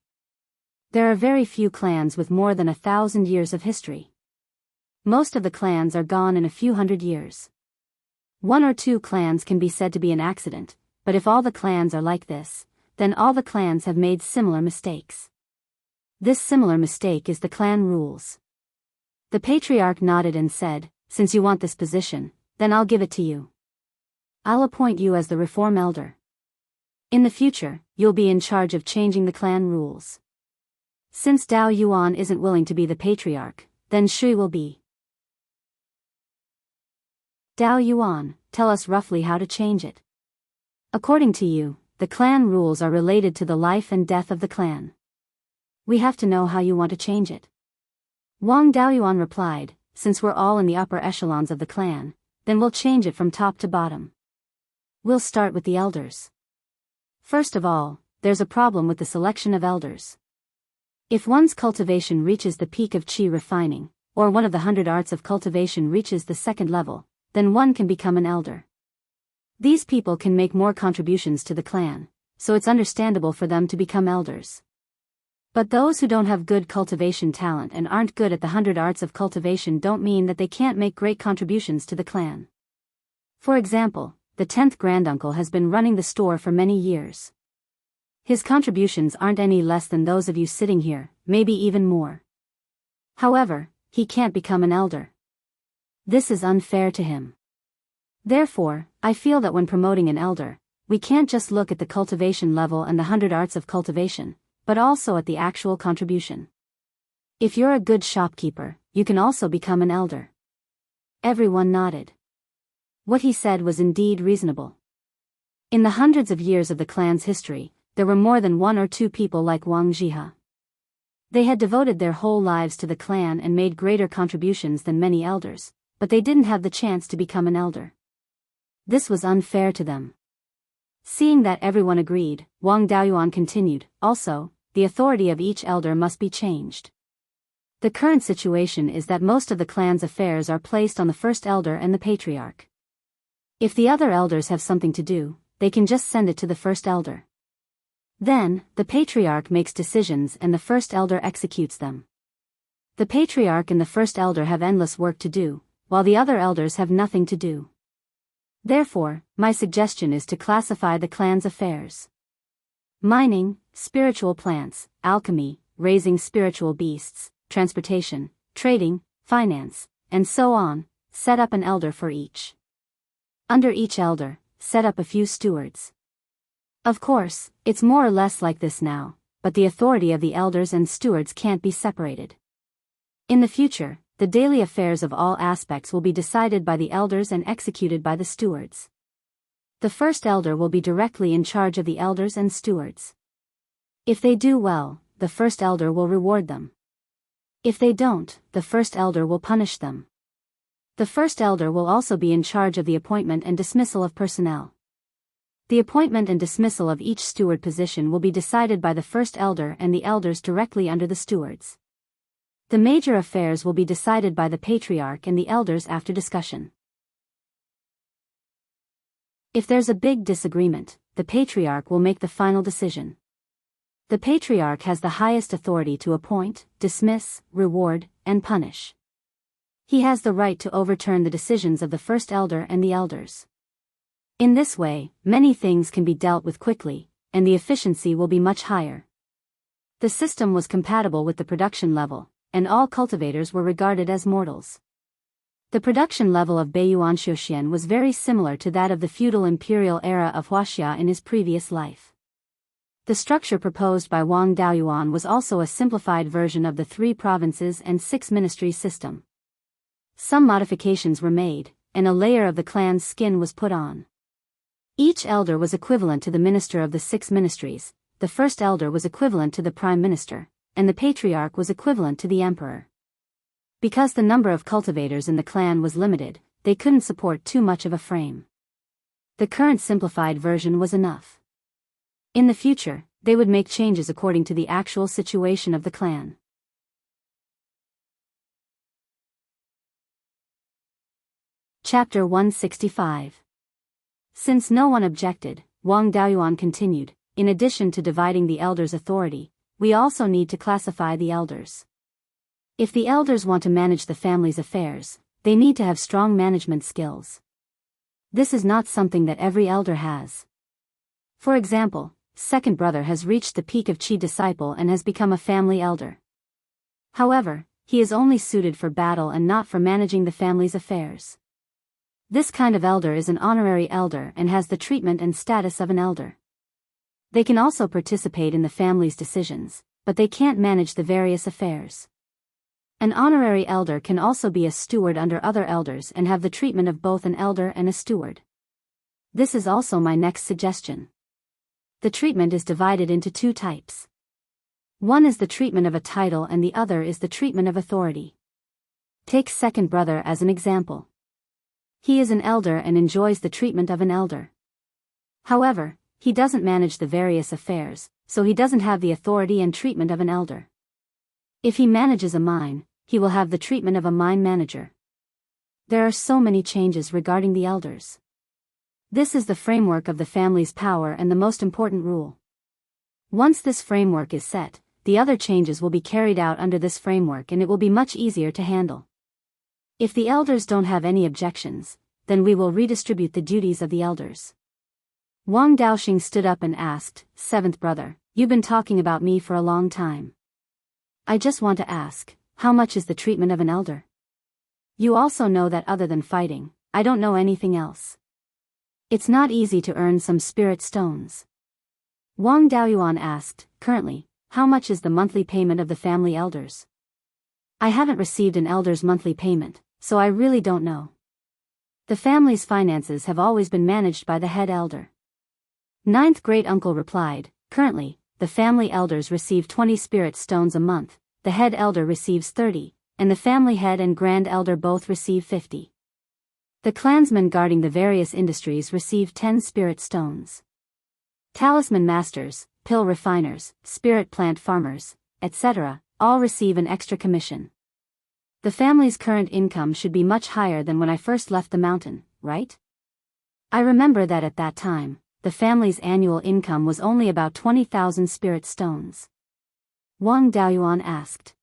There are very few clans with more than 1,000 years of history. Most of the clans are gone in a few hundred years. One or two clans can be said to be an accident, but if all the clans are like this, then all the clans have made similar mistakes. This similar mistake is the clan rules. The patriarch nodded and said, since you want this position, then I'll give it to you. I'll appoint you as the reform elder. In the future, you'll be in charge of changing the clan rules. Since Dao Yuan isn't willing to be the patriarch, then Shui will be. Dao Yuan, tell us roughly how to change it. According to you, the clan rules are related to the life and death of the clan. We have to know how you want to change it. Wang Daoyuan replied, since we're all in the upper echelons of the clan, then we'll change it from top to bottom. We'll start with the elders. First of all, there's a problem with the selection of elders. If one's cultivation reaches the peak of qi refining, or one of the 100 arts of cultivation reaches the second level, then one can become an elder. These people can make more contributions to the clan, so it's understandable for them to become elders. But those who don't have good cultivation talent and aren't good at the 100 arts of cultivation don't mean that they can't make great contributions to the clan. For example, the 10th granduncle has been running the store for many years. His contributions aren't any less than those of you sitting here, maybe even more. However, he can't become an elder. This is unfair to him. Therefore, I feel that when promoting an elder, we can't just look at the cultivation level and the 100 arts of cultivation, but also at the actual contribution. If you're a good shopkeeper, you can also become an elder. Everyone nodded. What he said was indeed reasonable. In the hundreds of years of the clan's history, there were more than one or two people like Wang Zhihe. They had devoted their whole lives to the clan and made greater contributions than many elders, but they didn't have the chance to become an elder. This was unfair to them. Seeing that everyone agreed, Wang Daoyuan continued, also, the authority of each elder must be changed. The current situation is that most of the clan's affairs are placed on the first elder and the patriarch. If the other elders have something to do, they can just send it to the first elder. Then, the patriarch makes decisions and the first elder executes them. The patriarch and the first elder have endless work to do, while the other elders have nothing to do. Therefore, my suggestion is to classify the clan's affairs. Mining, spiritual plants, alchemy, raising spiritual beasts, transportation, trading, finance, and so on, set up an elder for each. Under each elder, set up a few stewards. Of course, it's more or less like this now, but the authority of the elders and stewards can't be separated. In the future, the daily affairs of all aspects will be decided by the elders and executed by the stewards. The first elder will be directly in charge of the elders and stewards. If they do well, the first elder will reward them. If they don't, the first elder will punish them. The first elder will also be in charge of the appointment and dismissal of personnel. The appointment and dismissal of each steward position will be decided by the first elder and the elders directly under the stewards. The major affairs will be decided by the patriarch and the elders after discussion. If there's a big disagreement, the patriarch will make the final decision. The patriarch has the highest authority to appoint, dismiss, reward, and punish. He has the right to overturn the decisions of the first elder and the elders. In this way, many things can be dealt with quickly, and the efficiency will be much higher. The system was compatible with the production level, and all cultivators were regarded as mortals. The production level of Beiyuan Xiuxian was very similar to that of the feudal imperial era of Wuxia in his previous life. The structure proposed by Wang Daoyuan was also a simplified version of the 3 provinces and 6 ministries system. Some modifications were made, and a layer of the clan's skin was put on. Each elder was equivalent to the minister of the 6 ministries, the first elder was equivalent to the prime minister, and the patriarch was equivalent to the emperor. Because the number of cultivators in the clan was limited, they couldn't support too much of a frame. The current simplified version was enough. In the future, they would make changes according to the actual situation of the clan. Chapter 165. Since no one objected, Wang Daoyuan continued, in addition to dividing the elders' authority, we also need to classify the elders. If the elders want to manage the family's affairs, they need to have strong management skills. This is not something that every elder has. For example, second brother has reached the peak of Qi disciple and has become a family elder. However, he is only suited for battle and not for managing the family's affairs. This kind of elder is an honorary elder and has the treatment and status of an elder. They can also participate in the family's decisions, but they can't manage the various affairs. An honorary elder can also be a steward under other elders and have the treatment of both an elder and a steward. This is also my next suggestion. The treatment is divided into 2 types. One is the treatment of a title and the other is the treatment of authority. Take second brother as an example. He is an elder and enjoys the treatment of an elder. However, he doesn't manage the various affairs, so he doesn't have the authority and treatment of an elder. If he manages a mine, he will have the treatment of a mine manager. There are so many changes regarding the elders. This is the framework of the family's power and the most important rule. Once this framework is set, the other changes will be carried out under this framework and it will be much easier to handle. If the elders don't have any objections, then we will redistribute the duties of the elders. Wang Daoxing stood up and asked, "Seventh brother, you've been talking about me for a long time. I just want to ask, how much is the treatment of an elder? You also know that other than fighting, I don't know anything else. It's not easy to earn some spirit stones." Wang Daoyuan asked, "Currently, how much is the monthly payment of the family elders?" "I haven't received an elder's monthly payment, so I really don't know. The family's finances have always been managed by the head elder." Ninth great-uncle replied, "Currently, the family elders receive 20 spirit stones a month, the head elder receives 30, and the family head and grand elder both receive 50. The clansmen guarding the various industries receive 10 spirit stones. Talisman masters, pill refiners, spirit plant farmers, etc., all receive an extra commission. The family's current income should be much higher than when I first left the mountain, right? I remember that at that time, the family's annual income was only about 20,000 spirit stones." Wang Daoyuan asked.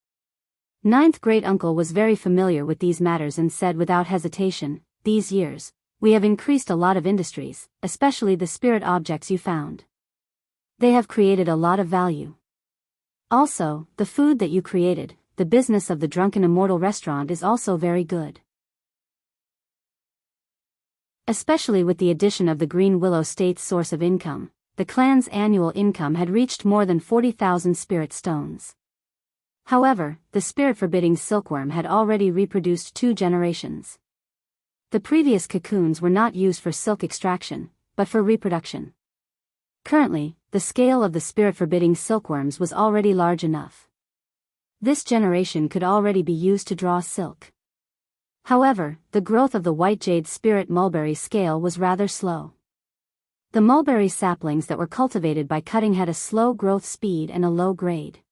Ninth great-uncle was very familiar with these matters and said without hesitation, "These years, we have increased a lot of industries, especially the spirit objects you found. They have created a lot of value. Also, the food that you created, the business of the Drunken Immortal restaurant is also very good. Especially with the addition of the Green Willow State's source of income, the clan's annual income had reached more than 40,000 spirit stones. However, the spirit-forbidding silkworm had already reproduced 2 generations. The previous cocoons were not used for silk extraction, but for reproduction. Currently, the scale of the spirit-forbidding silkworms was already large enough. This generation could already be used to draw silk. However, the growth of the white jade spirit mulberry scale was rather slow. The mulberry saplings that were cultivated by cutting had a slow growth speed and a low grade.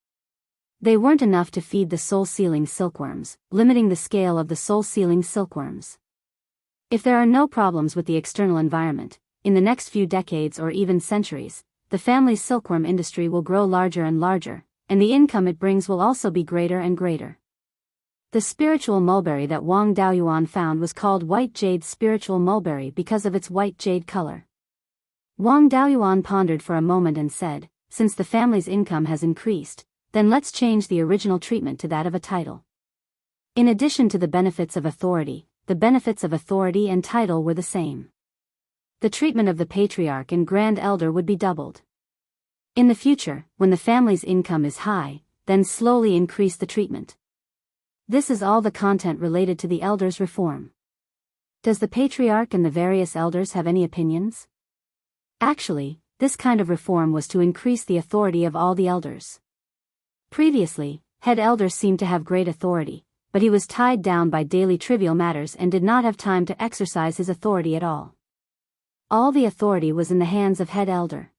They weren't enough to feed the soul-sealing silkworms, limiting the scale of the soul-sealing silkworms. If there are no problems with the external environment, in the next few decades or even centuries, the family's silkworm industry will grow larger and larger, and the income it brings will also be greater and greater. The spiritual mulberry that Wang Daoyuan found was called white jade spiritual mulberry because of its white jade color. Wang Daoyuan pondered for a moment and said, since the family's income has increased, then let's change the original treatment to that of a title. In addition to the benefits of authority, the benefits of authority and title were the same. The treatment of the patriarch and grand elder would be doubled. In the future, when the family's income is high, then slowly increase the treatment. This is all the content related to the elders' reform. Does the patriarch and the various elders have any opinions? Actually, this kind of reform was to increase the authority of all the elders. Previously, head elder seemed to have great authority, but he was tied down by daily trivial matters and did not have time to exercise his authority at all. All the authority was in the hands of head elder.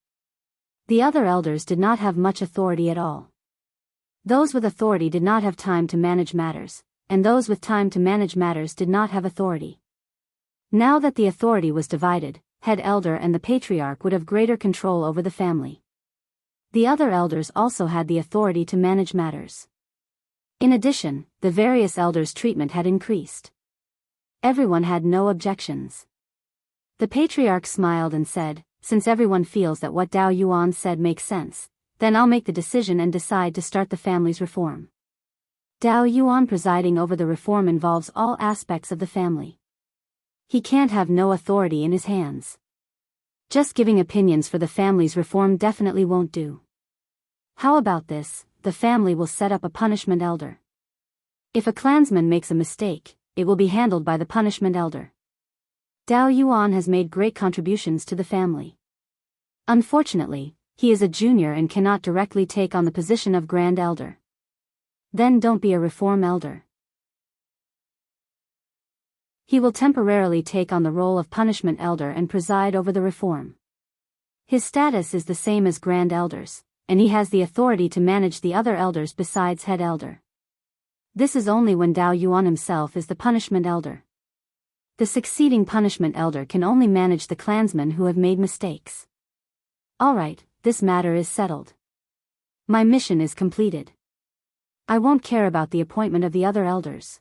The other elders did not have much authority at all. Those with authority did not have time to manage matters, and those with time to manage matters did not have authority. Now that the authority was divided, head elder and the patriarch would have greater control over the family. The other elders also had the authority to manage matters. In addition, the various elders' treatment had increased. Everyone had no objections. The patriarch smiled and said, since everyone feels that what Dao Yuan said makes sense, then I'll make the decision and decide to start the family's reform. Dao Yuan presiding over the reform involves all aspects of the family. He can't have no authority in his hands. Just giving opinions for the family's reform definitely won't do. How about this? The family will set up a punishment elder. If a clansman makes a mistake, it will be handled by the punishment elder. Dao Yuan has made great contributions to the family. Unfortunately, he is a junior and cannot directly take on the position of grand elder. Then don't be a reform elder. He will temporarily take on the role of punishment elder and preside over the reform. His status is the same as grand elders, and he has the authority to manage the other elders besides head elder. This is only when Dao Yuan himself is the punishment elder. The succeeding punishment elder can only manage the clansmen who have made mistakes. Alright, this matter is settled. My mission is completed. I won't care about the appointment of the other elders.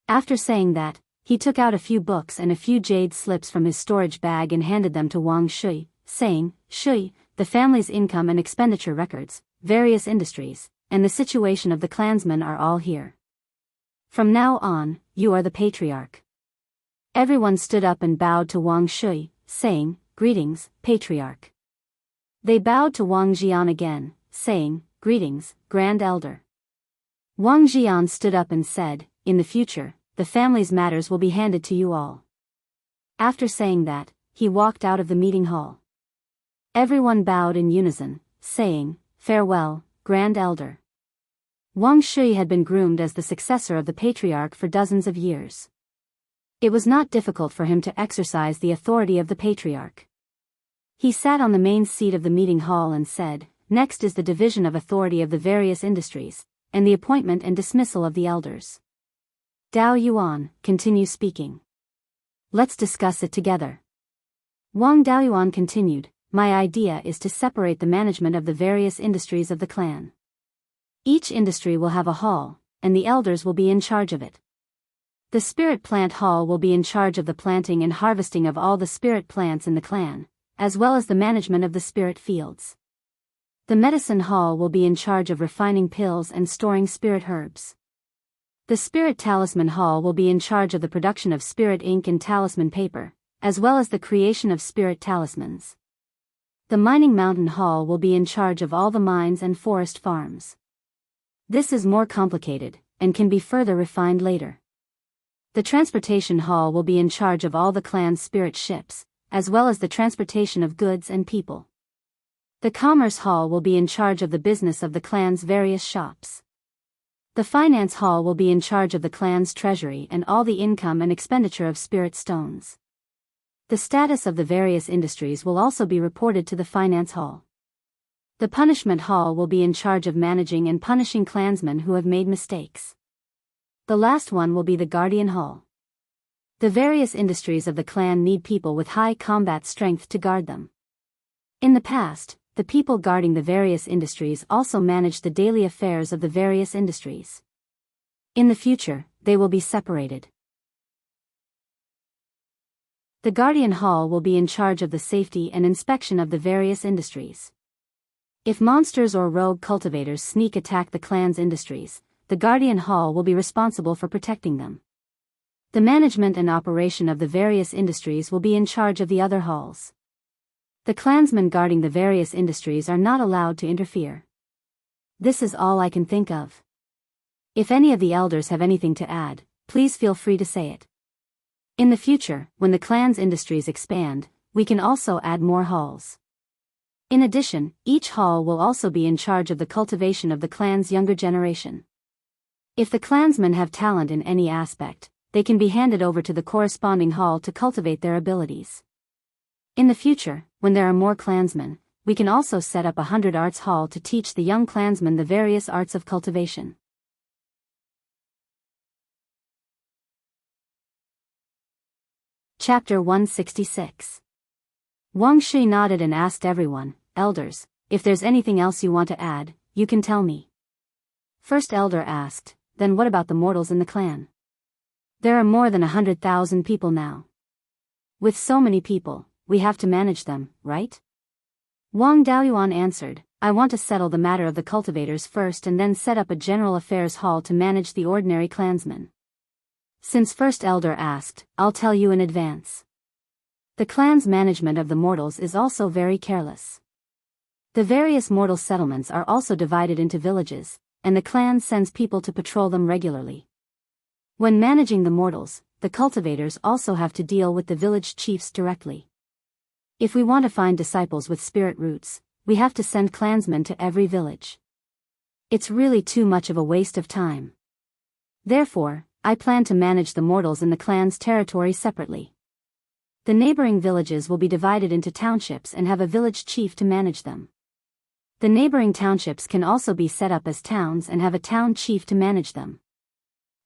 After saying that, he took out a few books and a few jade slips from his storage bag and handed them to Wang Shui, saying, Shui, the family's income and expenditure records, various industries, and the situation of the clansmen are all here. From now on, you are the patriarch. Everyone stood up and bowed to Wang Shui, saying, Greetings, patriarch. They bowed to Wang Jian again, saying, Greetings, grand elder. Wang Jian stood up and said, In the future, the family's matters will be handed to you all. After saying that, he walked out of the meeting hall. Everyone bowed in unison, saying, Farewell, grand elder. Wang Shui had been groomed as the successor of the patriarch for dozens of years. It was not difficult for him to exercise the authority of the patriarch. He sat on the main seat of the meeting hall and said, Next is the division of authority of the various industries, and the appointment and dismissal of the elders. Dao Yuan, continue speaking. Let's discuss it together. Wang Daoyuan continued, My idea is to separate the management of the various industries of the clan. Each industry will have a hall, and the elders will be in charge of it. The spirit plant hall will be in charge of the planting and harvesting of all the spirit plants in the clan, as well as the management of the spirit fields. The medicine hall will be in charge of refining pills and storing spirit herbs. The spirit talisman hall will be in charge of the production of spirit ink and talisman paper, as well as the creation of spirit talismans. The mining mountain hall will be in charge of all the mines and forest farms. This is more complicated, and can be further refined later. The transportation hall will be in charge of all the clan's spirit ships, as well as the transportation of goods and people. The commerce hall will be in charge of the business of the clan's various shops. The finance hall will be in charge of the clan's treasury and all the income and expenditure of spirit stones. The status of the various industries will also be reported to the finance hall. The punishment hall will be in charge of managing and punishing clansmen who have made mistakes. The last one will be the guardian hall. The various industries of the clan need people with high combat strength to guard them. In the past, the people guarding the various industries also managed the daily affairs of the various industries. In the future, they will be separated. The Guardian Hall will be in charge of the safety and inspection of the various industries. If monsters or rogue cultivators sneak attack the clan's industries, the Guardian Hall will be responsible for protecting them. The management and operation of the various industries will be in charge of the other halls. The clansmen guarding the various industries are not allowed to interfere. This is all I can think of. If any of the elders have anything to add, please feel free to say it. In the future, when the clan's industries expand, we can also add more halls. In addition, each hall will also be in charge of the cultivation of the clan's younger generation. If the clansmen have talent in any aspect, they can be handed over to the corresponding hall to cultivate their abilities. In the future, when there are more clansmen, we can also set up a 100 arts hall to teach the young clansmen the various arts of cultivation. Chapter 166. Wang Shi nodded and asked everyone, "Elders, if there's anything else you want to add, you can tell me." First elder asked, "Then what about the mortals in the clan? There are more than 100,000 people now. With so many people, we have to manage them, right?" Wang Daoyuan answered, "I want to settle the matter of the cultivators first and then set up a general affairs hall to manage the ordinary clansmen." Since First Elder asked, I'll tell you in advance. The clan's management of the mortals is also very careless. The various mortal settlements are also divided into villages, and the clan sends people to patrol them regularly. When managing the mortals, the cultivators also have to deal with the village chiefs directly. If we want to find disciples with spirit roots, we have to send clansmen to every village. It's really too much of a waste of time. Therefore, I plan to manage the mortals in the clan's territory separately. The neighboring villages will be divided into townships and have a village chief to manage them. The neighboring townships can also be set up as towns and have a town chief to manage them.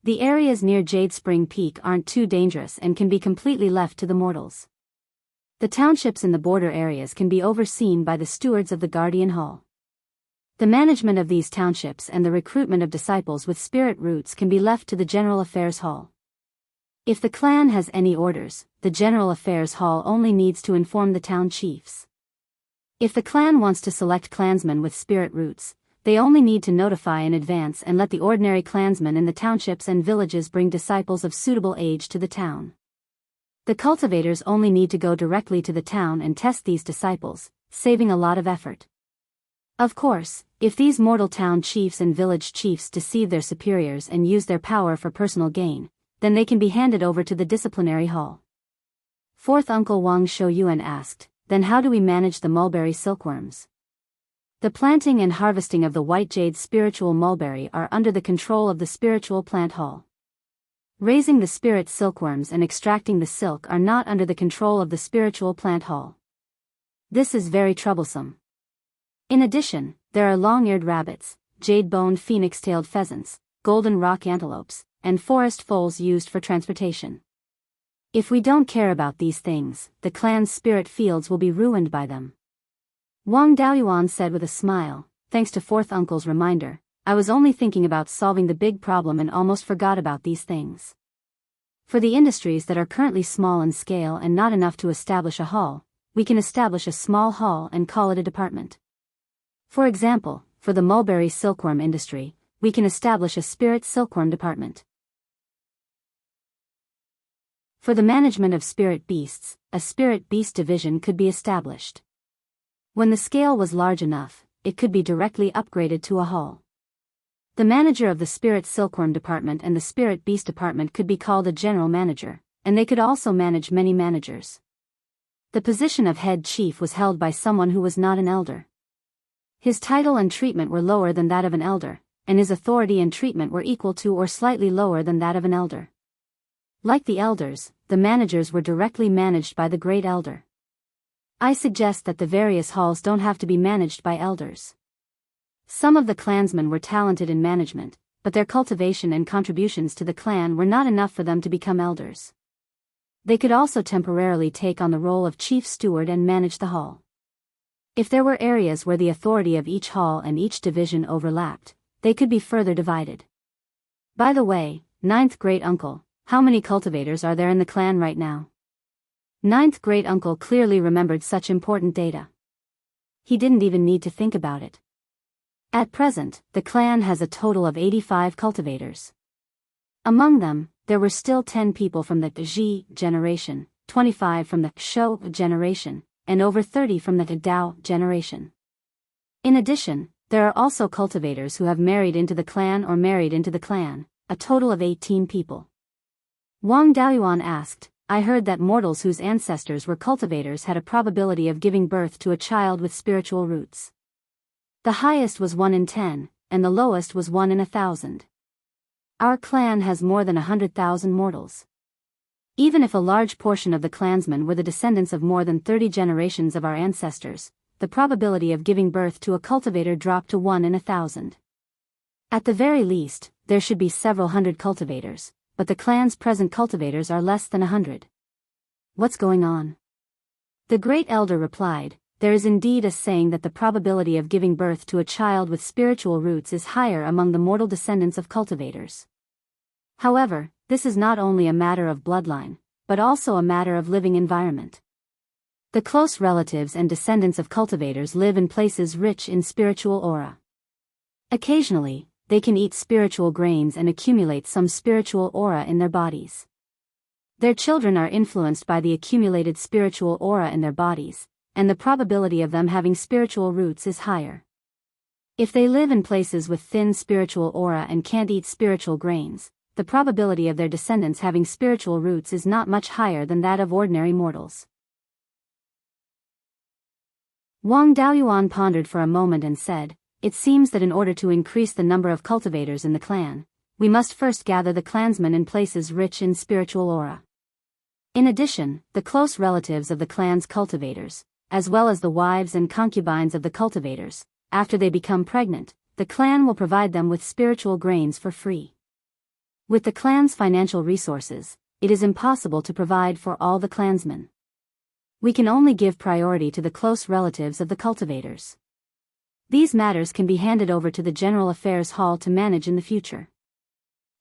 The areas near Jade Spring Peak aren't too dangerous and can be completely left to the mortals. The townships in the border areas can be overseen by the stewards of the Guardian Hall. The management of these townships and the recruitment of disciples with spirit roots can be left to the General Affairs Hall. If the clan has any orders, the General Affairs Hall only needs to inform the town chiefs. If the clan wants to select clansmen with spirit roots, they only need to notify in advance and let the ordinary clansmen in the townships and villages bring disciples of suitable age to the town. The cultivators only need to go directly to the town and test these disciples, saving a lot of effort. Of course, if these mortal town chiefs and village chiefs deceive their superiors and use their power for personal gain, then they can be handed over to the disciplinary hall. Fourth uncle Wang Shouyuan asked, "Then how do we manage the mulberry silkworms?" The planting and harvesting of the white jade spiritual mulberry are under the control of the spiritual plant hall. Raising the spirit silkworms and extracting the silk are not under the control of the spiritual plant hall. This is very troublesome. In addition, there are long-eared rabbits, jade-boned phoenix-tailed pheasants, golden rock antelopes, and forest foals used for transportation. If we don't care about these things, the clan's spirit fields will be ruined by them. Wang Daoyuan said with a smile, "Thanks to fourth uncle's reminder, I was only thinking about solving the big problem and almost forgot about these things. For the industries that are currently small in scale and not enough to establish a hall, we can establish a small hall and call it a department. For example, for the mulberry silkworm industry, we can establish a spirit silkworm department. For the management of spirit beasts, a spirit beast division could be established. When the scale was large enough, it could be directly upgraded to a hall. The manager of the spirit silkworm department and the spirit beast department could be called a general manager, and they could also manage many managers. The position of head chief was held by someone who was not an elder. His title and treatment were lower than that of an elder, and his authority and treatment were equal to or slightly lower than that of an elder. Like the elders, the managers were directly managed by the great elder. I suggest that the various halls don't have to be managed by elders. Some of the clansmen were talented in management, but their cultivation and contributions to the clan were not enough for them to become elders. They could also temporarily take on the role of chief steward and manage the hall. If there were areas where the authority of each hall and each division overlapped, they could be further divided. By the way, ninth great-uncle, how many cultivators are there in the clan right now? Ninth great-uncle clearly remembered such important data. He didn't even need to think about it. At present, the clan has a total of 85 cultivators. Among them, there were still 10 people from the Ji generation, 25 from the Shou generation, and over 30 from the Dao generation. In addition, there are also cultivators who have married into the clan or married into the clan, a total of 18 people. Wang Daoyuan asked, I heard that mortals whose ancestors were cultivators had a probability of giving birth to a child with spiritual roots. The highest was 1 in 10, and the lowest was 1 in 1,000. Our clan has more than 100,000 mortals. Even if a large portion of the clansmen were the descendants of more than 30 generations of our ancestors, the probability of giving birth to a cultivator dropped to 1 in 1,000. At the very least, there should be several hundred cultivators, but the clan's present cultivators are less than 100. What's going on? The great elder replied, there is indeed a saying that the probability of giving birth to a child with spiritual roots is higher among the mortal descendants of cultivators. However, this is not only a matter of bloodline, but also a matter of living environment. The close relatives and descendants of cultivators live in places rich in spiritual aura. Occasionally, they can eat spiritual grains and accumulate some spiritual aura in their bodies. Their children are influenced by the accumulated spiritual aura in their bodies, and the probability of them having spiritual roots is higher. If they live in places with thin spiritual aura and can't eat spiritual grains, the probability of their descendants having spiritual roots is not much higher than that of ordinary mortals. Wang Daoyuan pondered for a moment and said, it seems that in order to increase the number of cultivators in the clan, we must first gather the clansmen in places rich in spiritual aura. In addition, the close relatives of the clan's cultivators, as well as the wives and concubines of the cultivators, after they become pregnant, the clan will provide them with spiritual grains for free. With the clan's financial resources, it is impossible to provide for all the clansmen. We can only give priority to the close relatives of the cultivators. These matters can be handed over to the General Affairs Hall to manage in the future.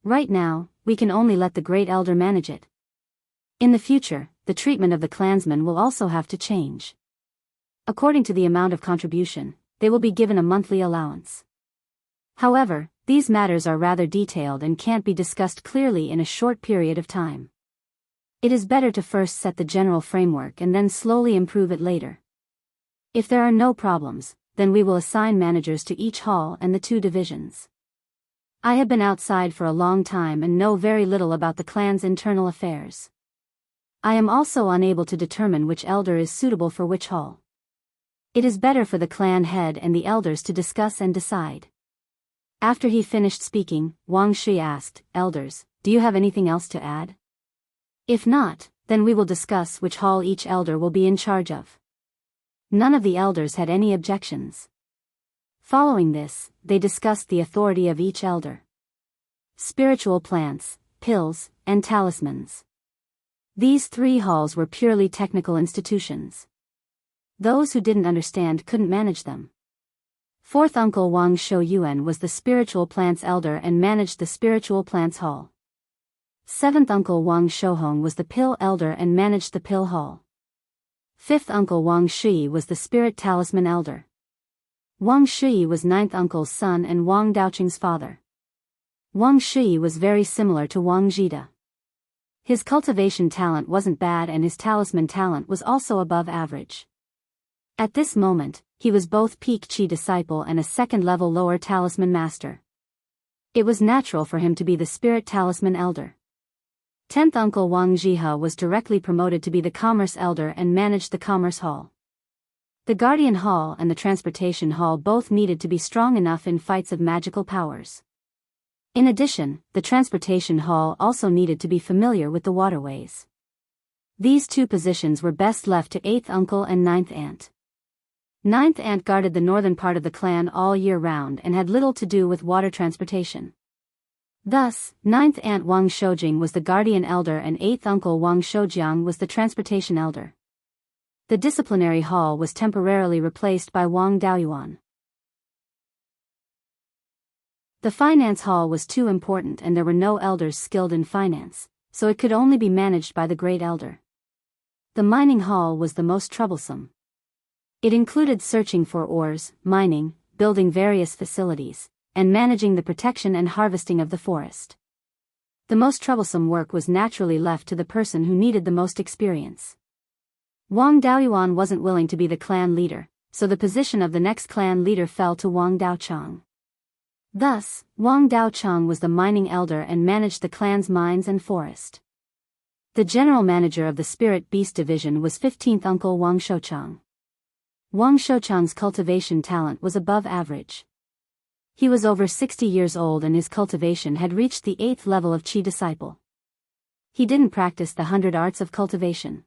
Right now, we can only let the Great Elder manage it. In the future, the treatment of the clansmen will also have to change. According to the amount of contribution, they will be given a monthly allowance. However, these matters are rather detailed and can't be discussed clearly in a short period of time. It is better to first set the general framework and then slowly improve it later. If there are no problems, then we will assign managers to each hall and the 2 divisions. I have been outside for a long time and know very little about the clan's internal affairs. I am also unable to determine which elder is suitable for which hall. It is better for the clan head and the elders to discuss and decide. After he finished speaking, Wang Shi asked, Elders, do you have anything else to add? If not, then we will discuss which hall each elder will be in charge of. None of the elders had any objections. Following this, they discussed the authority of each elder. Spiritual plants, pills, and talismans. These 3 halls were purely technical institutions. Those who didn't understand couldn't manage them. 4th Uncle Wang Shouyuan was the spiritual plants elder and managed the spiritual plants hall. 7th Uncle Wang Shouhong was the pill elder and managed the pill hall. 5th Uncle Wang Shi was the spirit talisman elder. Wang Shi was 9th uncle's son and Wang Daoqing's father. Wang Shi was very similar to Wang Jida. His cultivation talent wasn't bad and his talisman talent was also above average. At this moment, he was both peak Qi disciple and a second-level lower talisman master. It was natural for him to be the spirit talisman elder. 10th Uncle Wang Jiha was directly promoted to be the commerce elder and managed the commerce hall. The guardian hall and the transportation hall both needed to be strong enough in fights of magical powers. In addition, the transportation hall also needed to be familiar with the waterways. These 2 positions were best left to 8th Uncle and 9th Aunt. 9th Aunt guarded the northern part of the clan all year round and had little to do with water transportation. Thus, 9th Aunt Wang Shoujing was the guardian elder and 8th Uncle Wang Shoujiang was the transportation elder. The disciplinary hall was temporarily replaced by Wang Daoyuan. The finance hall was too important and there were no elders skilled in finance, so it could only be managed by the great elder. The mining hall was the most troublesome. It included searching for ores, mining, building various facilities, and managing the protection and harvesting of the forest. The most troublesome work was naturally left to the person who needed the most experience. Wang Daoyuan wasn't willing to be the clan leader, so the position of the next clan leader fell to Wang Daochang. Thus, Wang Daochang was the mining elder and managed the clan's mines and forest. The general manager of the Spirit Beast Division was 15th uncle Wang Shouchang. Wang Shouchang's cultivation talent was above average. He was over 60 years old and his cultivation had reached the 8th level of Qi disciple. He didn't practice the 100 arts of cultivation.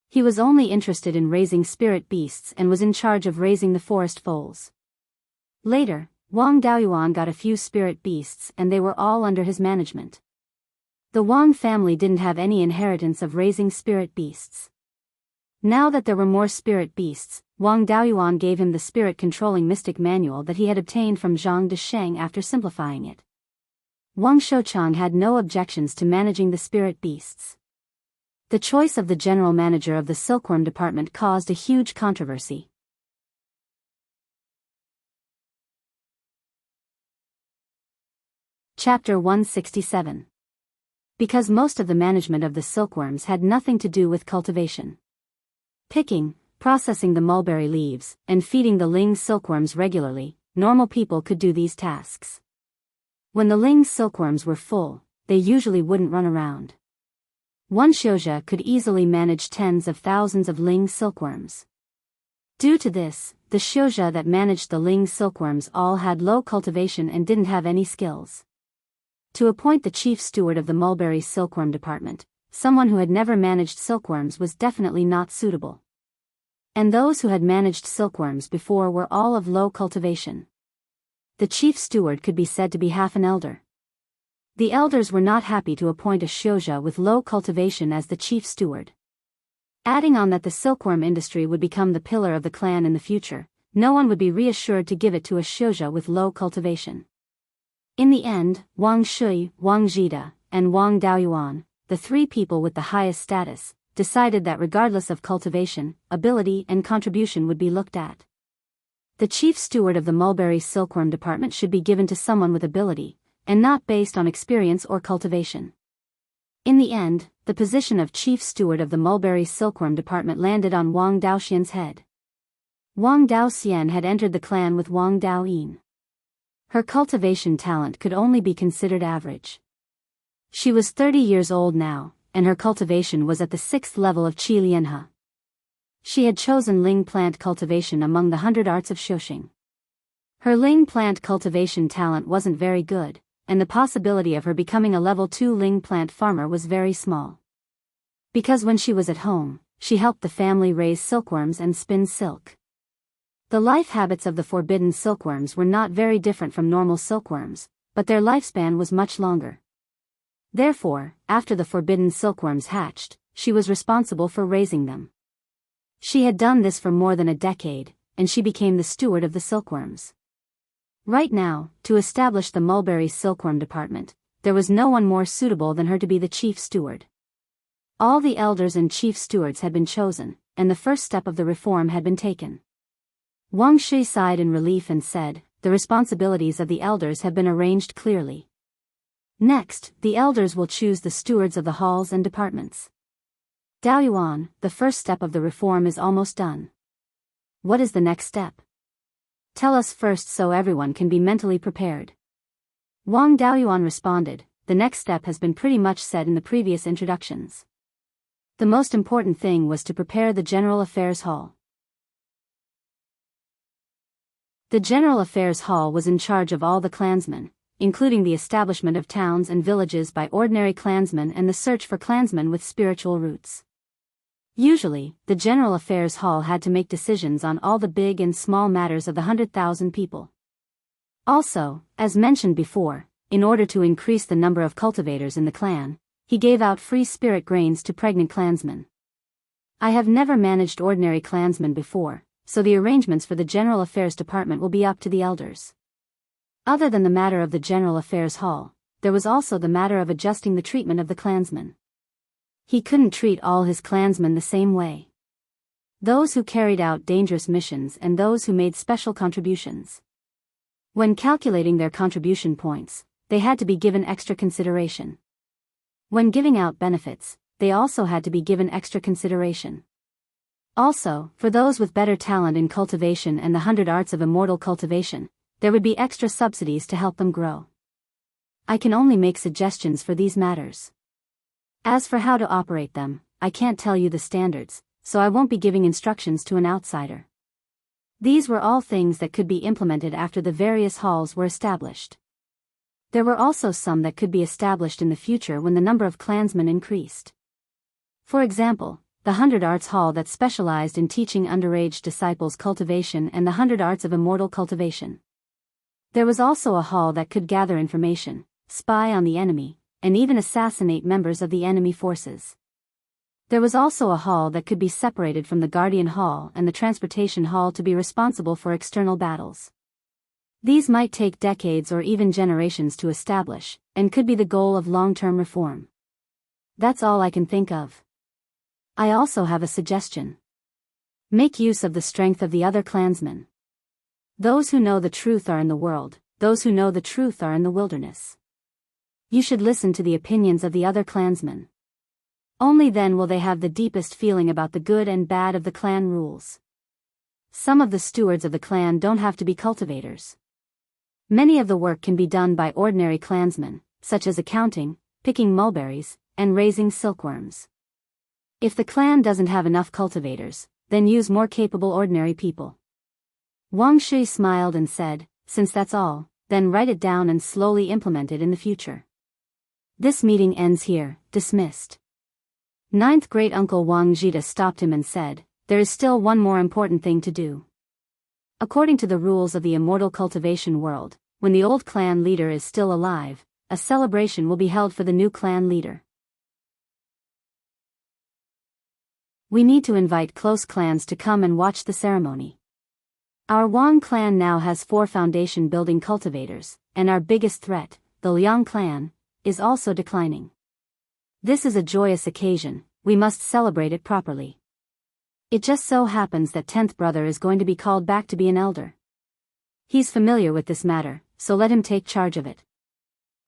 He was only interested in raising spirit beasts and was in charge of raising the forest foals. Later, Wang Daoyuan got a few spirit beasts and they were all under his management. The Wang family didn't have any inheritance of raising spirit beasts. Now that there were more spirit beasts, Wang Daoyuan gave him the spirit-controlling mystic manual that he had obtained from Zhang Desheng after simplifying it. Wang Shouchang had no objections to managing the spirit beasts. The choice of the general manager of the silkworm department caused a huge controversy. Chapter 167. Because most of the management of the silkworms had nothing to do with cultivation. Picking, processing the mulberry leaves, and feeding the Ling silkworms regularly, normal people could do these tasks. When the Ling silkworms were full, they usually wouldn't run around. One xiuzhe could easily manage tens of thousands of Ling silkworms. Due to this, the xiuzhe that managed the Ling silkworms all had low cultivation and didn't have any skills. To appoint the chief steward of the mulberry silkworm department, someone who had never managed silkworms was definitely not suitable. And those who had managed silkworms before were all of low cultivation. The chief steward could be said to be half an elder. The elders were not happy to appoint a xiuzhe with low cultivation as the chief steward. Adding on that the silkworm industry would become the pillar of the clan in the future, no one would be reassured to give it to a xiuzhe with low cultivation. In the end, Wang Shui, Wang Zhida, and Wang Daoyuan, the three people with the highest status, decided that regardless of cultivation, ability and contribution would be looked at. The chief steward of the mulberry silkworm department should be given to someone with ability, and not based on experience or cultivation. In the end, the position of chief steward of the mulberry silkworm department landed on Wang Daoxian's head. Wang Daoxian had entered the clan with Wang Daoyin. Her cultivation talent could only be considered average. She was 30 years old now, and her cultivation was at the 6th level of Qi Lianhe. She had chosen Ling plant cultivation among the 100 arts of Xiuxing. Her Ling plant cultivation talent wasn't very good, and the possibility of her becoming a level 2 Ling plant farmer was very small. Because when she was at home, she helped the family raise silkworms and spin silk. The life habits of the forbidden silkworms were not very different from normal silkworms, but their lifespan was much longer. Therefore, after the forbidden silkworms hatched, she was responsible for raising them. She had done this for more than a decade, and she became the steward of the silkworms. Right now, to establish the mulberry silkworm department, there was no one more suitable than her to be the chief steward. All the elders and chief stewards had been chosen, and the first step of the reform had been taken. Wang Shui sighed in relief and said, "The responsibilities of the elders have been arranged clearly. Next, the elders will choose the stewards of the halls and departments. Daoyuan, the first step of the reform is almost done. What is the next step? Tell us first so everyone can be mentally prepared." Wang Daoyuan responded, "The next step has been pretty much said in the previous introductions. The most important thing was to prepare the General Affairs Hall." The General Affairs Hall was in charge of all the clansmen, including the establishment of towns and villages by ordinary clansmen and the search for clansmen with spiritual roots. Usually, the General Affairs Hall had to make decisions on all the big and small matters of the 100,000 people. Also, as mentioned before, in order to increase the number of cultivators in the clan, he gave out free spirit grains to pregnant clansmen. I have never managed ordinary clansmen before, so the arrangements for the General Affairs Department will be up to the elders. Other than the matter of the General Affairs Hall, there was also the matter of adjusting the treatment of the clansmen. He couldn't treat all his clansmen the same way. Those who carried out dangerous missions and those who made special contributions. When calculating their contribution points, they had to be given extra consideration. When giving out benefits, they also had to be given extra consideration. Also, for those with better talent in cultivation and the 100 arts of immortal cultivation, there would be extra subsidies to help them grow. I can only make suggestions for these matters. As for how to operate them, I can't tell you the standards, so I won't be giving instructions to an outsider. These were all things that could be implemented after the various halls were established. There were also some that could be established in the future when the number of clansmen increased. For example, the 100 Arts Hall that specialized in teaching underage disciples cultivation and the 100 Arts of Immortal Cultivation. There was also a hall that could gather information, spy on the enemy, and even assassinate members of the enemy forces. There was also a hall that could be separated from the Guardian Hall and the Transportation Hall to be responsible for external battles. These might take decades or even generations to establish, and could be the goal of long-term reform. That's all I can think of. I also have a suggestion. Make use of the strength of the other clansmen. Those who know the truth are in the world, those who know the truth are in the wilderness. You should listen to the opinions of the other clansmen. Only then will they have the deepest feeling about the good and bad of the clan rules. Some of the stewards of the clan don't have to be cultivators. Many of the work can be done by ordinary clansmen, such as accounting, picking mulberries, and raising silkworms. If the clan doesn't have enough cultivators, then use more capable ordinary people. Wang Shi smiled and said, since that's all, then write it down and slowly implement it in the future. This meeting ends here, dismissed. Ninth great-uncle Wang Jida stopped him and said, there is still one more important thing to do. According to the rules of the immortal cultivation world, when the old clan leader is still alive, a celebration will be held for the new clan leader. We need to invite close clans to come and watch the ceremony. Our Wang clan now has 4 foundation building cultivators, and our biggest threat, the Liang clan, is also declining. This is a joyous occasion, we must celebrate it properly. It just so happens that 10th brother is going to be called back to be an elder. He's familiar with this matter, so let him take charge of it.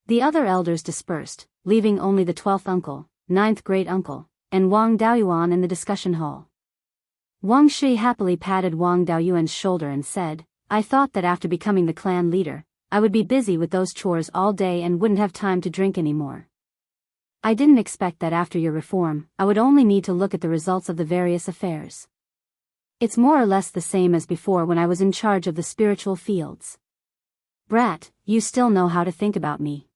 The other elders dispersed, leaving only the 12th uncle, 9th great-uncle, and Wang Daoyuan in the discussion hall. Wang Shi happily patted Wang Daoyuan's shoulder and said, I thought that after becoming the clan leader, I would be busy with those chores all day and wouldn't have time to drink anymore. I didn't expect that after your reform, I would only need to look at the results of the various affairs. It's more or less the same as before when I was in charge of the spiritual fields. Brat, you still know how to think about me.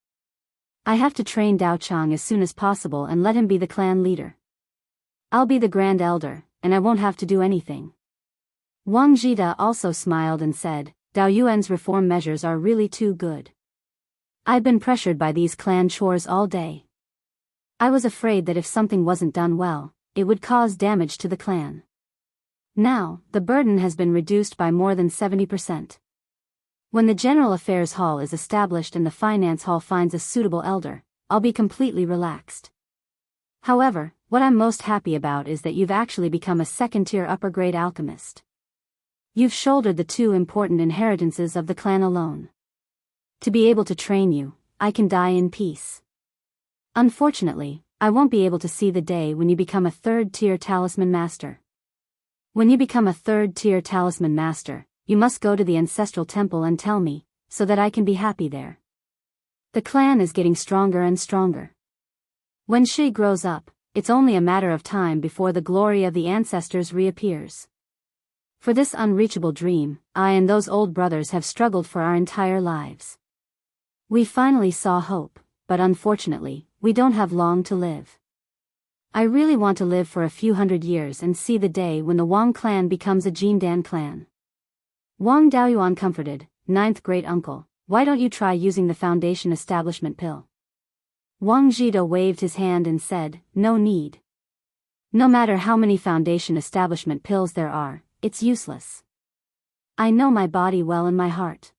I have to train Dao Chang as soon as possible and let him be the clan leader. I'll be the grand elder, and I won't have to do anything. Wang Jida also smiled and said, Dao Yuan's reform measures are really too good. I've been pressured by these clan chores all day. I was afraid that if something wasn't done well, it would cause damage to the clan. Now, the burden has been reduced by more than 70%. When the General Affairs Hall is established and the Finance Hall finds a suitable elder, I'll be completely relaxed. However, what I'm most happy about is that you've actually become a second-tier upper-grade alchemist. You've shouldered the 2 important inheritances of the clan alone. To be able to train you, I can die in peace. Unfortunately, I won't be able to see the day when you become a 3rd-tier talisman master. When you become a 3rd-tier talisman master, you must go to the ancestral temple and tell me, so that I can be happy there. The clan is getting stronger and stronger. When Shi grows up, it's only a matter of time before the glory of the ancestors reappears. For this unreachable dream, I and those old brothers have struggled for our entire lives. We finally saw hope, but unfortunately, we don't have long to live. I really want to live for a few hundred years and see the day when the Wang clan becomes a Jindan clan. Wang Daoyuan comforted, 9th great-uncle, why don't you try using the foundation establishment pill? Wang Jida waved his hand and said, no need. No matter how many foundation establishment pills there are, it's useless. I know my body well and my heart.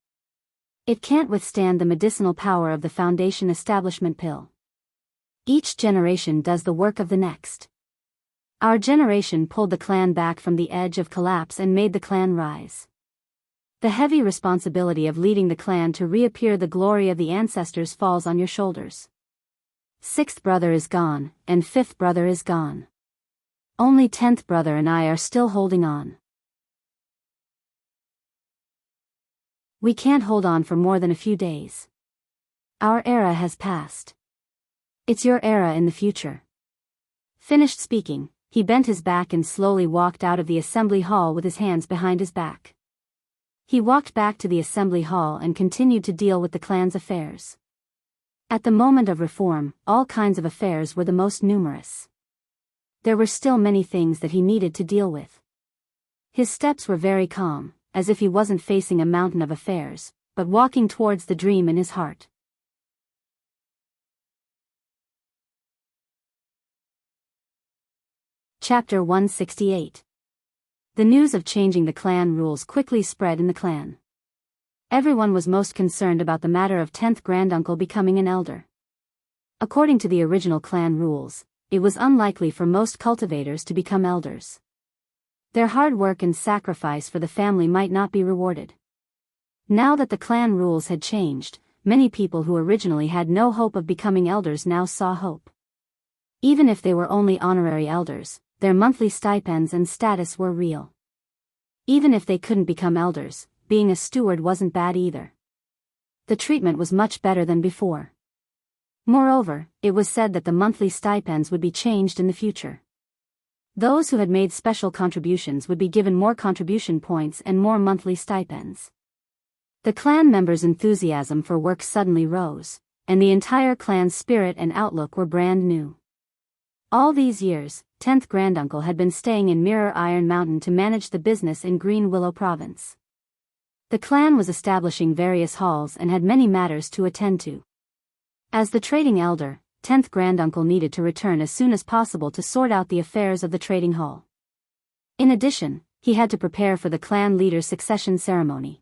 It can't withstand the medicinal power of the foundation establishment pill. Each generation does the work of the next. Our generation pulled the clan back from the edge of collapse and made the clan rise. The heavy responsibility of leading the clan to reappear, the glory of the ancestors, falls on your shoulders. Sixth brother is gone, and fifth brother is gone. Only 10th brother and I are still holding on. We can't hold on for more than a few days. Our era has passed. It's your era in the future. Finished speaking, he bent his back and slowly walked out of the assembly hall with his hands behind his back. He walked back to the assembly hall and continued to deal with the clan's affairs. At the moment of reform, all kinds of affairs were the most numerous. There were still many things that he needed to deal with. His steps were very calm, as if he wasn't facing a mountain of affairs, but walking towards the dream in his heart. Chapter 168. The news of changing the clan rules quickly spread in the clan. Everyone was most concerned about the matter of 10th granduncle becoming an elder. According to the original clan rules, it was unlikely for most cultivators to become elders. Their hard work and sacrifice for the family might not be rewarded. Now that the clan rules had changed, many people who originally had no hope of becoming elders now saw hope. Even if they were only honorary elders, their monthly stipends and status were real. Even if they couldn't become elders, being a steward wasn't bad either. The treatment was much better than before. Moreover, it was said that the monthly stipends would be changed in the future. Those who had made special contributions would be given more contribution points and more monthly stipends. The clan members' enthusiasm for work suddenly rose, and the entire clan's spirit and outlook were brand new. All these years, 10th granduncle had been staying in Mirror Iron Mountain to manage the business in Green Willow Province. The clan was establishing various halls and had many matters to attend to. As the trading elder, 10th granduncle needed to return as soon as possible to sort out the affairs of the trading hall. In addition, he had to prepare for the clan leader's succession ceremony.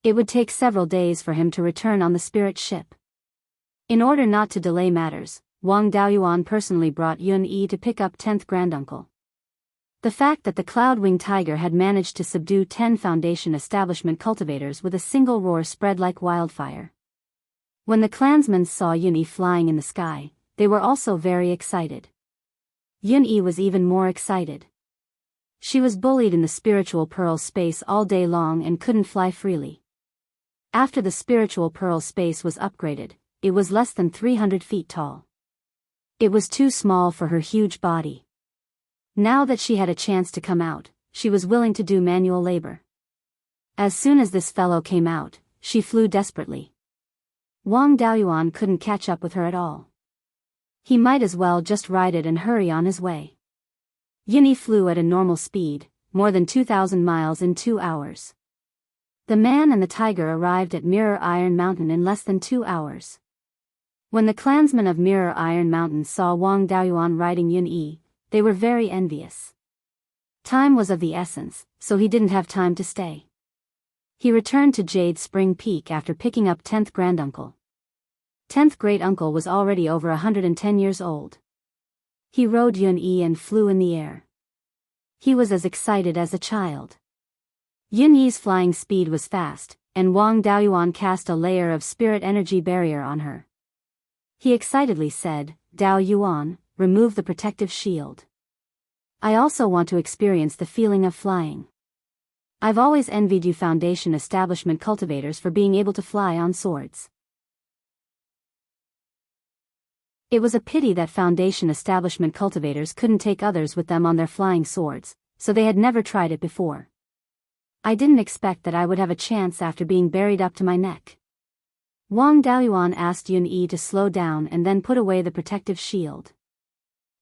It would take several days for him to return on the spirit ship. In order not to delay matters, Wang Daoyuan personally brought Yun Yi to pick up 10th granduncle. The fact that the Cloud-Winged Tiger had managed to subdue 10 foundation establishment cultivators with a single roar spread like wildfire. When the clansmen saw Yun Yi flying in the sky, they were also very excited. Yun Yi was even more excited. She was bullied in the spiritual pearl space all day long and couldn't fly freely. After the spiritual pearl space was upgraded, it was less than 300 feet tall. It was too small for her huge body. Now that she had a chance to come out, she was willing to do manual labor. As soon as this fellow came out, she flew desperately. Wang Daoyuan couldn't catch up with her at all. He might as well just ride it and hurry on his way. Yun Yi flew at a normal speed, more than 2,000 miles in 2 hours. The man and the tiger arrived at Mirror Iron Mountain in less than 2 hours. When the clansmen of Mirror Iron Mountain saw Wang Daoyuan riding Yun Yi, they were very envious. Time was of the essence, so he didn't have time to stay. He returned to Jade Spring Peak after picking up 10th granduncle. 10th great-uncle was already over 110 years old. He rode Yun Yi and flew in the air. He was as excited as a child. Yun Yi's flying speed was fast, and Wang Daoyuan cast a layer of spirit energy barrier on her. He excitedly said, "Daoyuan, remove the protective shield. I also want to experience the feeling of flying. I've always envied you foundation establishment cultivators for being able to fly on swords." It was a pity that foundation establishment cultivators couldn't take others with them on their flying swords, so they had never tried it before. I didn't expect that I would have a chance after being buried up to my neck. Wang Daoyuan asked Yun Yi to slow down and then put away the protective shield.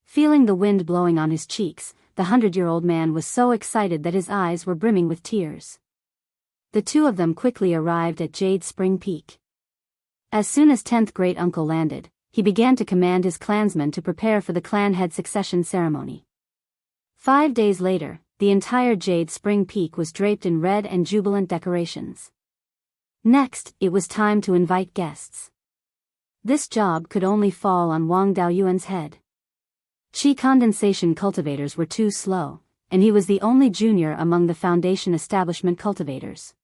Feeling the wind blowing on his cheeks, the 100-year-old man was so excited that his eyes were brimming with tears. The two of them quickly arrived at Jade Spring Peak. As soon as 10th great-uncle landed, he began to command his clansmen to prepare for the clan head succession ceremony. 5 days later, the entire Jade Spring Peak was draped in red and jubilant decorations. Next, it was time to invite guests. This job could only fall on Wang Daoyuan's head. Qi condensation cultivators were too slow, and he was the only junior among the Foundation establishment cultivators.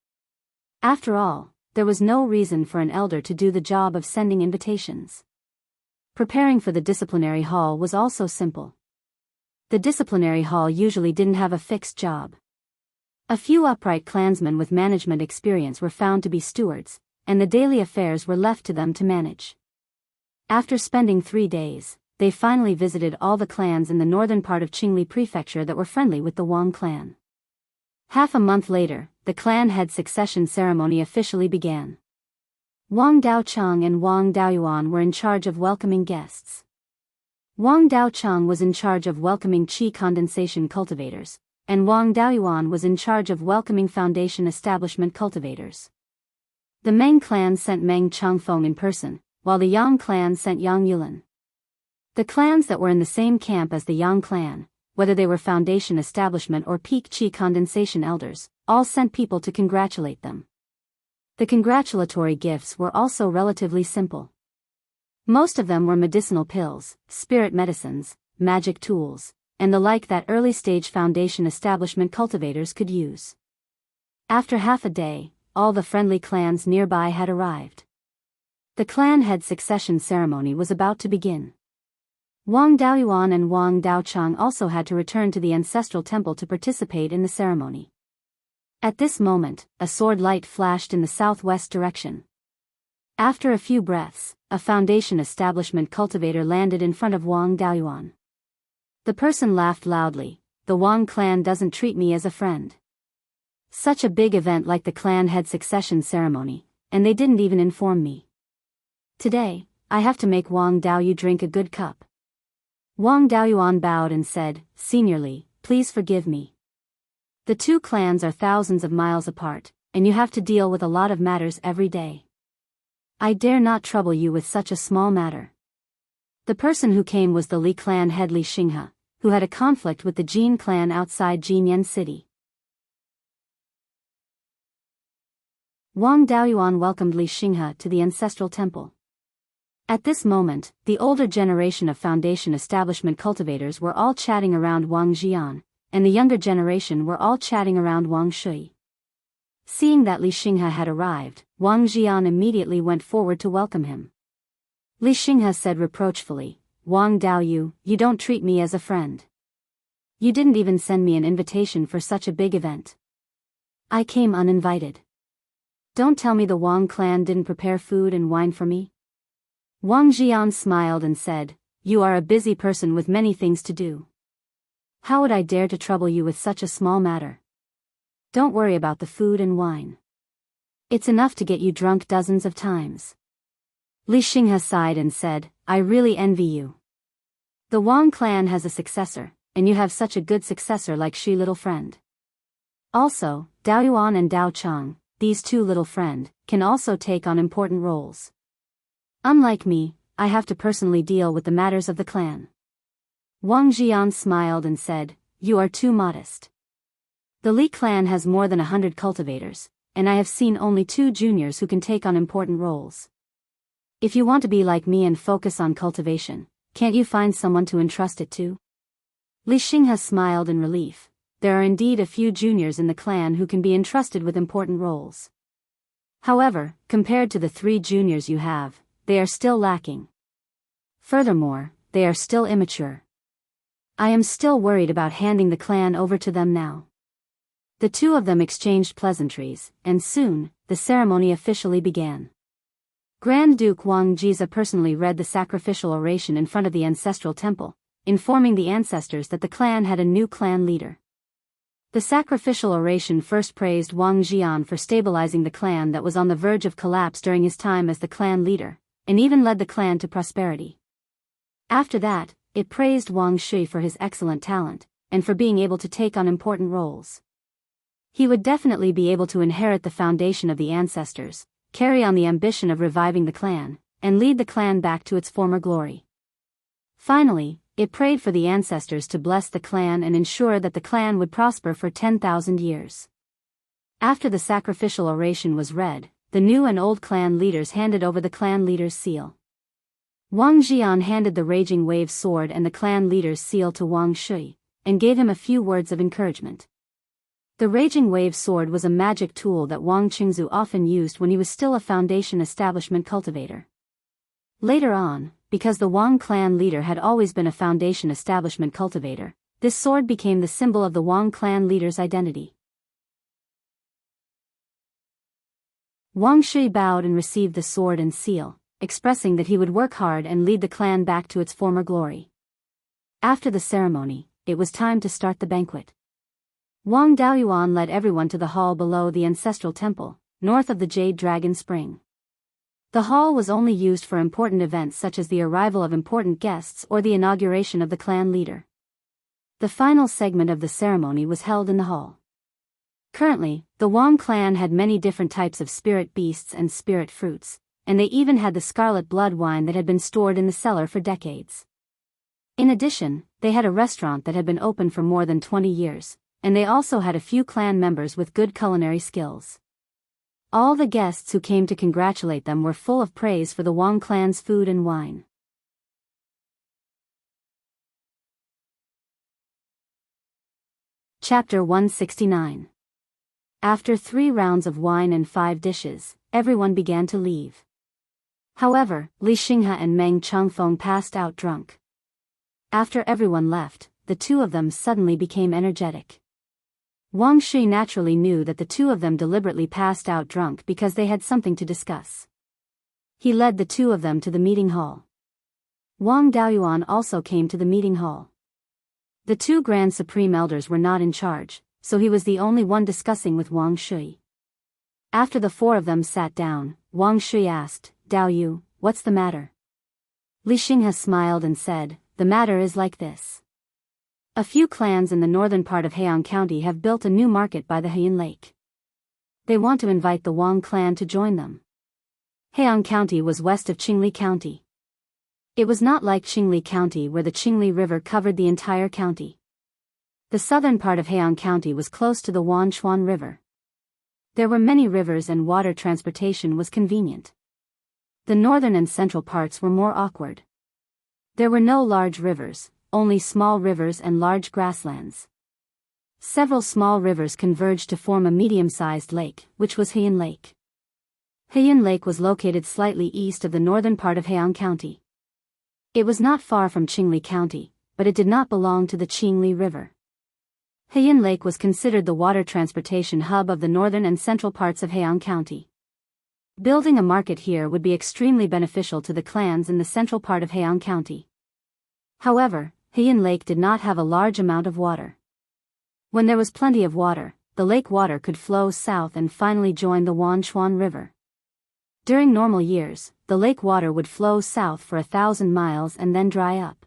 After all, there was no reason for an elder to do the job of sending invitations. Preparing for the disciplinary hall was also simple. The disciplinary hall usually didn't have a fixed job. A few upright clansmen with management experience were found to be stewards, and the daily affairs were left to them to manage. After spending 3 days, they finally visited all the clans in the northern part of Qingli Prefecture that were friendly with the Wang clan. Half a month later, the clan head succession ceremony officially began. Wang Daochang and Wang Daoyuan were in charge of welcoming guests. Wang Daochang was in charge of welcoming Qi condensation cultivators, and Wang Daoyuan was in charge of welcoming Foundation establishment cultivators. The Meng clan sent Meng Changfeng in person, while the Yang clan sent Yang Yulan. The clans that were in the same camp as the Yang clan, whether they were Foundation establishment or peak Qi condensation elders, all sent people to congratulate them. The congratulatory gifts were also relatively simple. Most of them were medicinal pills, spirit medicines, magic tools, and the like that early-stage Foundation establishment cultivators could use. After half a day, all the friendly clans nearby had arrived. The clan head succession ceremony was about to begin. Wang Daoyuan and Wang Daochang also had to return to the ancestral temple to participate in the ceremony. At this moment, a sword light flashed in the southwest direction. After a few breaths, a Foundation establishment cultivator landed in front of Wang Daoyuan. The person laughed loudly. "The Wang clan doesn't treat me as a friend. Such a big event like the clan head succession ceremony, and they didn't even inform me. Today, I have to make Wang Daoyu drink a good cup." Wang Daoyuan bowed and said, "Seniorly, please forgive me. The two clans are thousands of miles apart, and you have to deal with a lot of matters every day. I dare not trouble you with such a small matter." The person who came was the Li clan head Li Xinghe, who had a conflict with the Jin clan outside Jinyan City. Wang Daoyuan welcomed Li Xinghe to the ancestral temple. At this moment, the older generation of Foundation establishment cultivators were all chatting around Wang Jian, and the younger generation were all chatting around Wang Shui. Seeing that Li Xinghe had arrived, Wang Jian immediately went forward to welcome him. Li Xinghe said reproachfully, "Wang Daoyu, you don't treat me as a friend. You didn't even send me an invitation for such a big event. I came uninvited. Don't tell me the Wang clan didn't prepare food and wine for me?" Wang Jian smiled and said, "You are a busy person with many things to do. How would I dare to trouble you with such a small matter? Don't worry about the food and wine. It's enough to get you drunk dozens of times." Li Xinghe sighed and said, "I really envy you. The Wang clan has a successor, and you have such a good successor like Shi little friend. Also, Daoyuan and Daochang, these two little friend, can also take on important roles. Unlike me, I have to personally deal with the matters of the clan." Wang Jian smiled and said, "You are too modest. The Li clan has more than 100 cultivators, and I have seen only 2 juniors who can take on important roles. If you want to be like me and focus on cultivation, can't you find someone to entrust it to?" Li Xinghe smiled in relief. There are indeed a few juniors in the clan who can be entrusted with important roles. However, compared to the 3 juniors you have, they are still lacking. Furthermore, they are still immature. I am still worried about handing the clan over to them now. The two of them exchanged pleasantries, and soon, the ceremony officially began. Grand Duke Wang Jize personally read the sacrificial oration in front of the ancestral temple, informing the ancestors that the clan had a new clan leader. The sacrificial oration first praised Wang Jian for stabilizing the clan that was on the verge of collapse during his time as the clan leader, and even led the clan to prosperity. After that, it praised Wang Shui for his excellent talent, and for being able to take on important roles. He would definitely be able to inherit the foundation of the ancestors, carry on the ambition of reviving the clan, and lead the clan back to its former glory. Finally, It prayed for the ancestors to bless the clan and ensure that the clan would prosper for 10,000 years. After the sacrificial oration was read, the new and old clan leaders handed over the clan leader's seal. Wang Jian handed the Raging Wave sword and the clan leader's seal to Wang Shui, and gave him a few words of encouragement. The Raging Wave sword was a magic tool that Wang Qingzu often used when he was still a foundation establishment cultivator. Later on, because the Wang clan leader had always been a foundation establishment cultivator, this sword became the symbol of the Wang clan leader's identity. Wang Shui bowed and received the sword and seal, expressing that he would work hard and lead the clan back to its former glory. After the ceremony, it was time to start the banquet. Wang Daoyuan led everyone to the hall below the ancestral temple, north of the Jade Dragon Spring. The hall was only used for important events such as the arrival of important guests or the inauguration of the clan leader. The final segment of the ceremony was held in the hall. Currently, the Wang clan had many different types of spirit beasts and spirit fruits, and they even had the scarlet blood wine that had been stored in the cellar for decades. In addition, they had a restaurant that had been open for more than 20 years, and they also had a few clan members with good culinary skills. All the guests who came to congratulate them were full of praise for the Wang clan's food and wine. Chapter 169. After 3 rounds of wine and 5 dishes, everyone began to leave. However, Li Xinghe and Meng Changfeng passed out drunk. After everyone left, the two of them suddenly became energetic. Wang Shui naturally knew that the two of them deliberately passed out drunk because they had something to discuss. He led the two of them to the meeting hall. Wang Daoyuan also came to the meeting hall. The 2 Grand Supreme Elders were not in charge, so he was the only one discussing with Wang Shui. After the 4 of them sat down, Wang Shui asked, "Daoyu, what's the matter?" Li Xinghe smiled and said, "The matter is like this. A few clans in the northern part of Heian County have built a new market by the Heian Lake. They want to invite the Wang clan to join them." Heian County was west of Qingli County. It was not like Qingli County where the Qingli River covered the entire county. The southern part of Heian County was close to the Wanchuan River. There were many rivers and water transportation was convenient. The northern and central parts were more awkward. There were no large rivers, only small rivers and large grasslands. Several small rivers converged to form a medium-sized lake, which was Heian Lake. Heian Lake was located slightly east of the northern part of Heian County. It was not far from Qingli County, but it did not belong to the Qingli River. Heian Lake was considered the water transportation hub of the northern and central parts of Heian County. Building a market here would be extremely beneficial to the clans in the central part of Heian County. However, Heian Lake did not have a large amount of water. When there was plenty of water, the lake water could flow south and finally join the Wanchuan River. During normal years, the lake water would flow south for 1,000 miles and then dry up.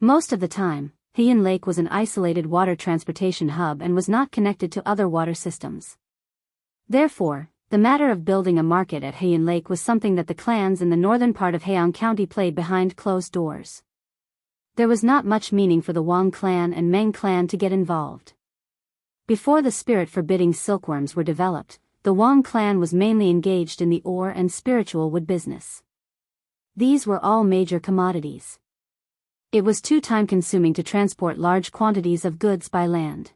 Most of the time, Heian Lake was an isolated water transportation hub and was not connected to other water systems. Therefore, the matter of building a market at Heian Lake was something that the clans in the northern part of Heian County played behind closed doors. There was not much meaning for the Wang clan and Meng clan to get involved. Before the spirit forbidding silkworms were developed, the Wang clan was mainly engaged in the ore and spiritual wood business. These were all major commodities. It was too time-consuming to transport large quantities of goods by land.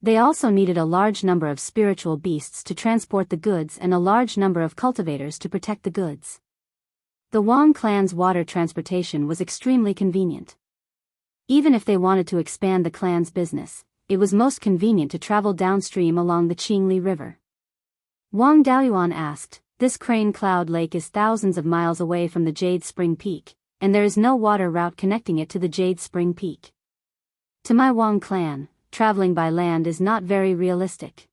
They also needed a large number of spiritual beasts to transport the goods and a large number of cultivators to protect the goods. The Wang clan's water transportation was extremely convenient. Even if they wanted to expand the clan's business, it was most convenient to travel downstream along the Qingli River. Wang Daoyuan asked, "This Crane Cloud Lake is thousands of miles away from the Jade Spring Peak, and there is no water route connecting it to the Jade Spring Peak. To my Wang clan, traveling by land is not very realistic."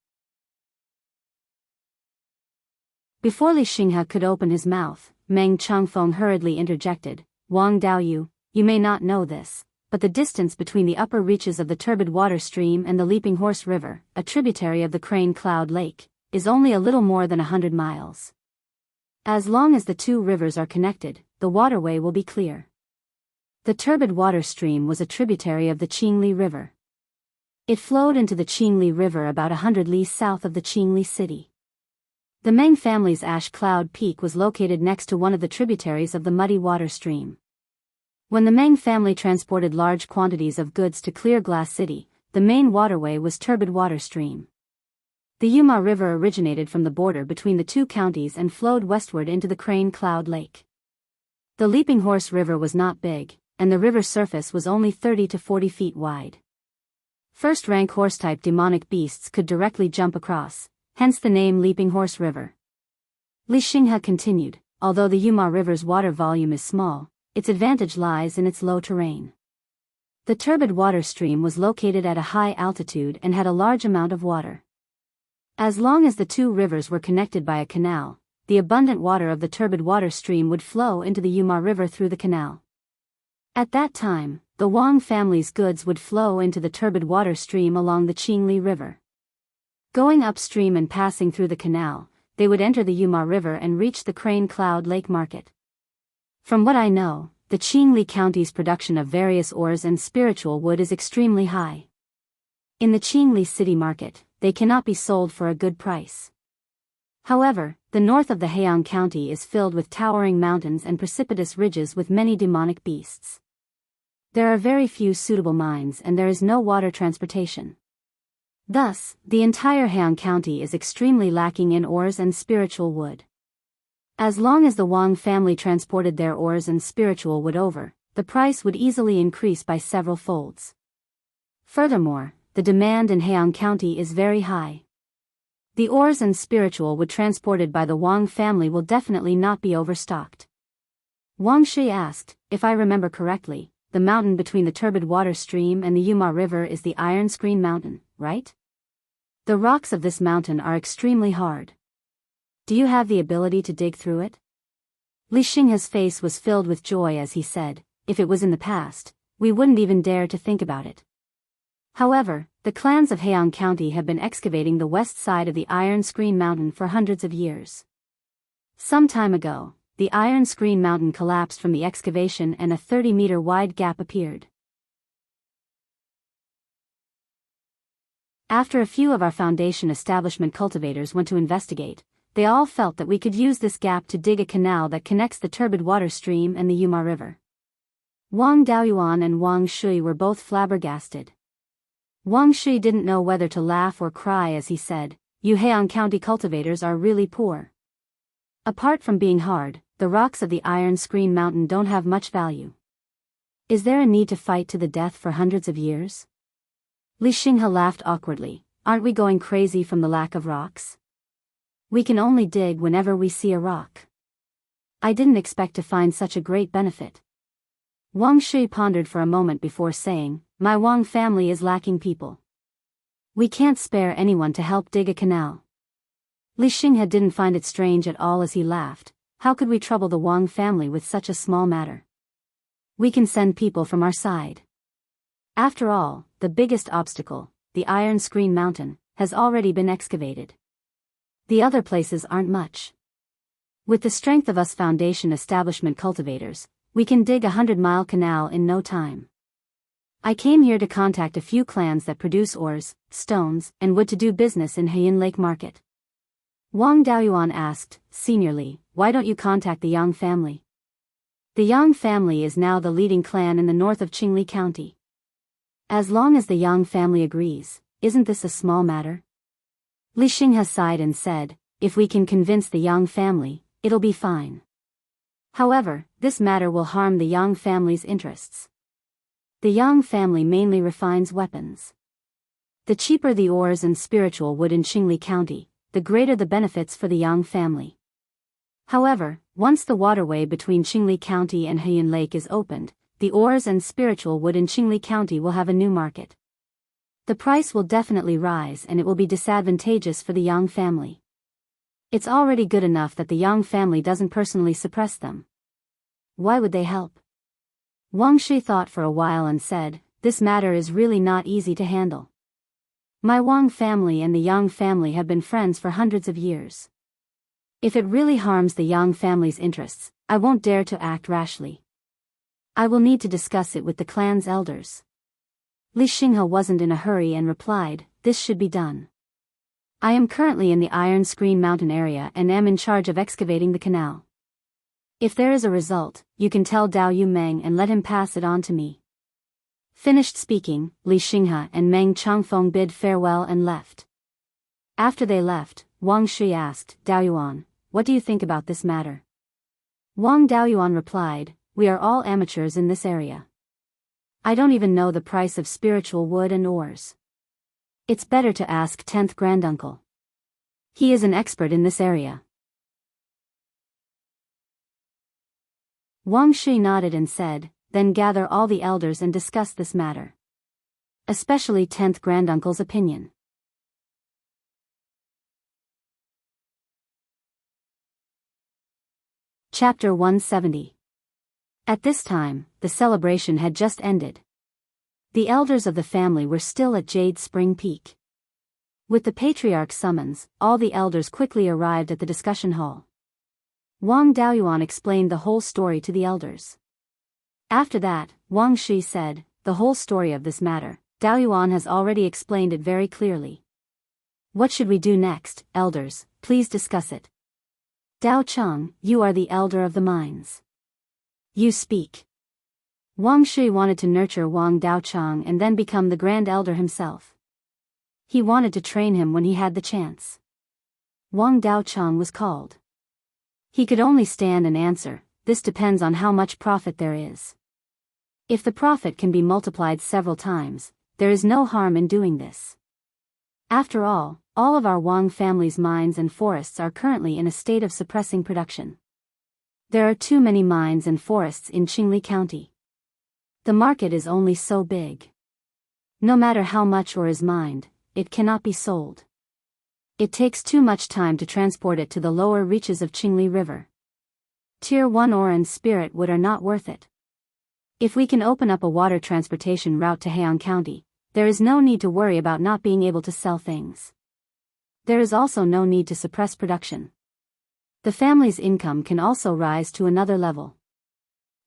Before Li Xinghe could open his mouth, Meng Changfeng hurriedly interjected, "Wang Daoyu, you may not know this, but the distance between the upper reaches of the turbid water stream and the Leaping Horse River, a tributary of the Crane Cloud Lake, is only a little more than 100 miles. As long as the 2 rivers are connected, the waterway will be clear. The turbid water stream was a tributary of the Qingli River. It flowed into the Qingli River about 100 li south of the Qingli city. The Meng family's Ash Cloud Peak was located next to one of the tributaries of the muddy water stream. When the Meng family transported large quantities of goods to Clear Glass City, the main waterway was turbid water stream. The Yuma River originated from the border between the two counties and flowed westward into the Crane Cloud Lake. The Leaping Horse River was not big, and the river surface was only 30 to 40 feet wide. First-rank horse-type demonic beasts could directly jump across, hence the name Leaping Horse River. Li Xinghe continued, although the Yuma River's water volume is small, its advantage lies in its low terrain. The turbid water stream was located at a high altitude and had a large amount of water. As long as the two rivers were connected by a canal, the abundant water of the turbid water stream would flow into the Yuma River through the canal. At that time, the Wang family's goods would flow into the turbid water stream along the Qingli River. Going upstream and passing through the canal, they would enter the Yuma River and reach the Crane Cloud Lake market. From what I know, the Qingli County's production of various ores and spiritual wood is extremely high. In the Qingli city market, they cannot be sold for a good price. However, the north of the Heian County is filled with towering mountains and precipitous ridges with many demonic beasts. There are very few suitable mines and there is no water transportation. Thus, the entire Heian County is extremely lacking in ores and spiritual wood. As long as the Wang family transported their ores and spiritual wood over, the price would easily increase by several folds. Furthermore, the demand in Heian County is very high. The ores and spiritual wood transported by the Wang family will definitely not be overstocked. Wang Shi asked, if I remember correctly, the mountain between the turbid water stream and the Yuma River is the Iron Screen Mountain, right? The rocks of this mountain are extremely hard. Do you have the ability to dig through it? Li Xinghe's face was filled with joy as he said, if it was in the past, we wouldn't even dare to think about it. However, the clans of Heian County have been excavating the west side of the Iron Screen Mountain for hundreds of years. Some time ago, the Iron Screen Mountain collapsed from the excavation and a 30-meter wide gap appeared. After a few of our foundation establishment cultivators went to investigate, they all felt that we could use this gap to dig a canal that connects the turbid water stream and the Yuma River. Wang Daoyuan and Wang Shui were both flabbergasted. Wang Shui didn't know whether to laugh or cry as he said, "You Heian County cultivators are really poor. Apart from being hard, the rocks of the Iron Screen Mountain don't have much value. Is there a need to fight to the death for hundreds of years?" Li Xinghe laughed awkwardly. Aren't we going crazy from the lack of rocks? We can only dig whenever we see a rock. I didn't expect to find such a great benefit. Wang Shui pondered for a moment before saying, my Wang family is lacking people. We can't spare anyone to help dig a canal. Li Xinghe didn't find it strange at all as he laughed. How could we trouble the Wang family with such a small matter? We can send people from our side. After all, the biggest obstacle, the Iron Screen Mountain, has already been excavated. The other places aren't much. With the strength of us foundation establishment cultivators, we can dig a 100-mile canal in no time. I came here to contact a few clans that produce ores, stones, and wood to do business in Heian Lake Market. Wang Daoyuan asked, seniorly, why don't you contact the Yang family? The Yang family is now the leading clan in the north of Qingli County. As long as the Yang family agrees, isn't this a small matter? Li Xinghe sighed and said, if we can convince the Yang family, it'll be fine. However, this matter will harm the Yang family's interests. The Yang family mainly refines weapons. The cheaper the ores and spiritual wood in Qingli County, the greater the benefits for the Yang family. However, once the waterway between Qingli County and Heian Lake is opened, the ores and spiritual wood in Qingli County will have a new market. The price will definitely rise and it will be disadvantageous for the Yang family. It's already good enough that the Yang family doesn't personally suppress them. Why would they help? Wang Shi thought for a while and said, this matter is really not easy to handle. My Wang family and the Yang family have been friends for hundreds of years. If it really harms the Yang family's interests, I won't dare to act rashly. I will need to discuss it with the clan's elders. Li Xinghe wasn't in a hurry and replied, this should be done. I am currently in the Iron Screen Mountain area and am in charge of excavating the canal. If there is a result, you can tell Dao Yu Meng and let him pass it on to me. Finished speaking, Li Xinghe and Meng Changfeng bid farewell and left. After they left, Wang Shui asked, Daoyuan, what do you think about this matter? Wang Daoyuan replied, we are all amateurs in this area. I don't even know the price of spiritual wood and ores. It's better to ask 10th granduncle. He is an expert in this area. Wang Shui nodded and said, then gather all the elders and discuss this matter. Especially 10th granduncle's opinion. Chapter 170. At this time, the celebration had just ended. The elders of the family were still at Jade Spring Peak. With the patriarch's summons, all the elders quickly arrived at the discussion hall. Wang Daoyuan explained the whole story to the elders. After that, Wang Shui said, the whole story of this matter, Daoyuan has already explained it very clearly. What should we do next, elders, please discuss it. Dao Cheng, you are the elder of the mines. You speak. Wang Shui wanted to nurture Wang Daocheng and then become the grand elder himself. He wanted to train him when he had the chance. Wang Daocheng was called. He could only stand and answer, this depends on how much profit there is. If the profit can be multiplied several times, there is no harm in doing this. After all of our Wang family's mines and forests are currently in a state of suppressing production. There are too many mines and forests in Qingli County. The market is only so big. No matter how much ore is mined, it cannot be sold. It takes too much time to transport it to the lower reaches of Qingli River. Tier 1 ore and spirit wood are not worth it. If we can open up a water transportation route to Heian County, there is no need to worry about not being able to sell things. There is also no need to suppress production. The family's income can also rise to another level.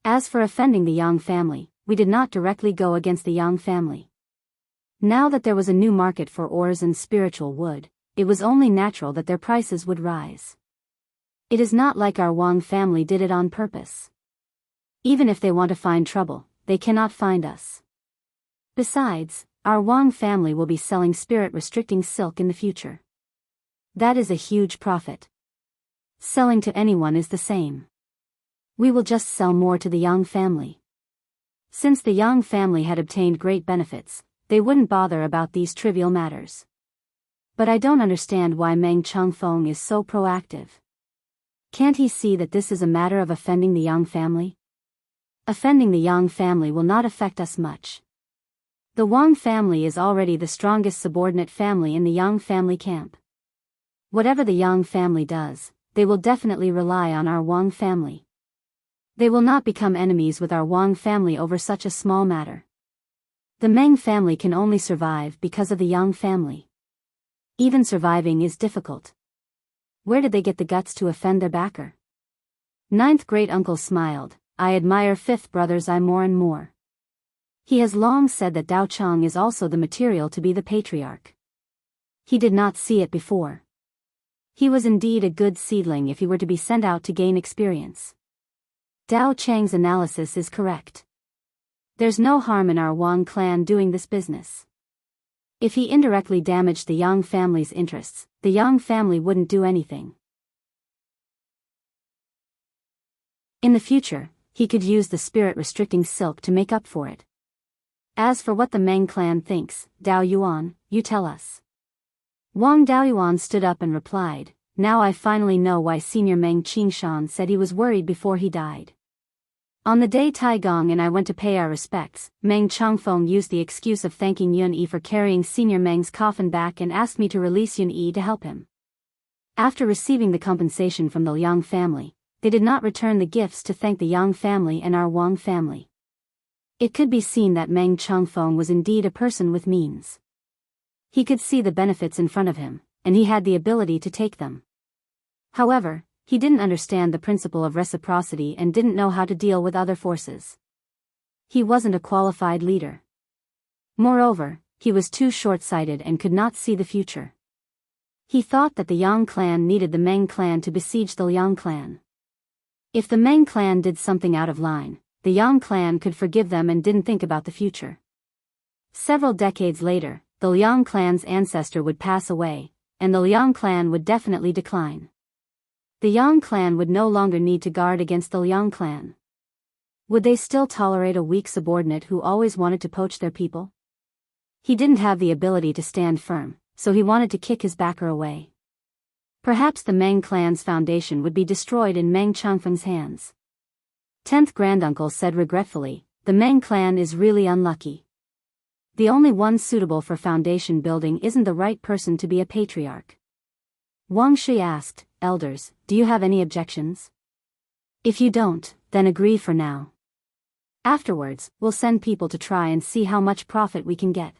As for offending the Yang family, we did not directly go against the Yang family. Now that there was a new market for ores and spiritual wood, it was only natural that their prices would rise. It is not like our Wang family did it on purpose. Even if they want to find trouble, they cannot find us. Besides, our Wang family will be selling spirit-restricting silk in the future. That is a huge profit. Selling to anyone is the same. We will just sell more to the Yang family. Since the Yang family had obtained great benefits, they wouldn't bother about these trivial matters. But I don't understand why Meng Changfeng is so proactive. Can't he see that this is a matter of offending the Yang family? Offending the Yang family will not affect us much. The Wang family is already the strongest subordinate family in the Yang family camp. Whatever the Yang family does, they will definitely rely on our Wang family. They will not become enemies with our Wang family over such a small matter. The Meng family can only survive because of the Yang family. Even surviving is difficult. Where did they get the guts to offend their backer? 9th great-uncle smiled, I admire 5th brother's eye more and more. He has long said that Dao Cheng is also the material to be the patriarch. He did not see it before. He was indeed a good seedling if he were to be sent out to gain experience. Dao Cheng's analysis is correct. There's no harm in our Wang clan doing this business. If he indirectly damaged the Yang family's interests, the Yang family wouldn't do anything. In the future, he could use the spirit-restricting silk to make up for it. As for what the Meng clan thinks, Dao Yuan, you tell us. Wang Daoyuan stood up and replied, now I finally know why Senior Meng Qingshan said he was worried before he died. On the day Tai Gong and I went to pay our respects, Meng Changfeng used the excuse of thanking Yun Yi for carrying Senior Meng's coffin back and asked me to release Yun Yi to help him. After receiving the compensation from the Yang family, they did not return the gifts to thank the Yang family and our Wang family. It could be seen that Meng Changfeng was indeed a person with means. He could see the benefits in front of him, and he had the ability to take them. However, he didn't understand the principle of reciprocity and didn't know how to deal with other forces. He wasn't a qualified leader. Moreover, he was too short-sighted and could not see the future. He thought that the Yang clan needed the Meng clan to besiege the Liang clan. If the Meng clan did something out of line, the Yang clan could forgive them and didn't think about the future. Several decades later, the Liang clan's ancestor would pass away, and the Liang clan would definitely decline. The Yang clan would no longer need to guard against the Liang clan. Would they still tolerate a weak subordinate who always wanted to poach their people? He didn't have the ability to stand firm, so he wanted to kick his backer away. Perhaps the Meng clan's foundation would be destroyed in Meng Changfeng's hands. 10th granduncle said regretfully, the Meng clan is really unlucky. The only one suitable for foundation building isn't the right person to be a patriarch. Wang Shi asked, elders, do you have any objections? If you don't, then agree for now. Afterwards, we'll send people to try and see how much profit we can get.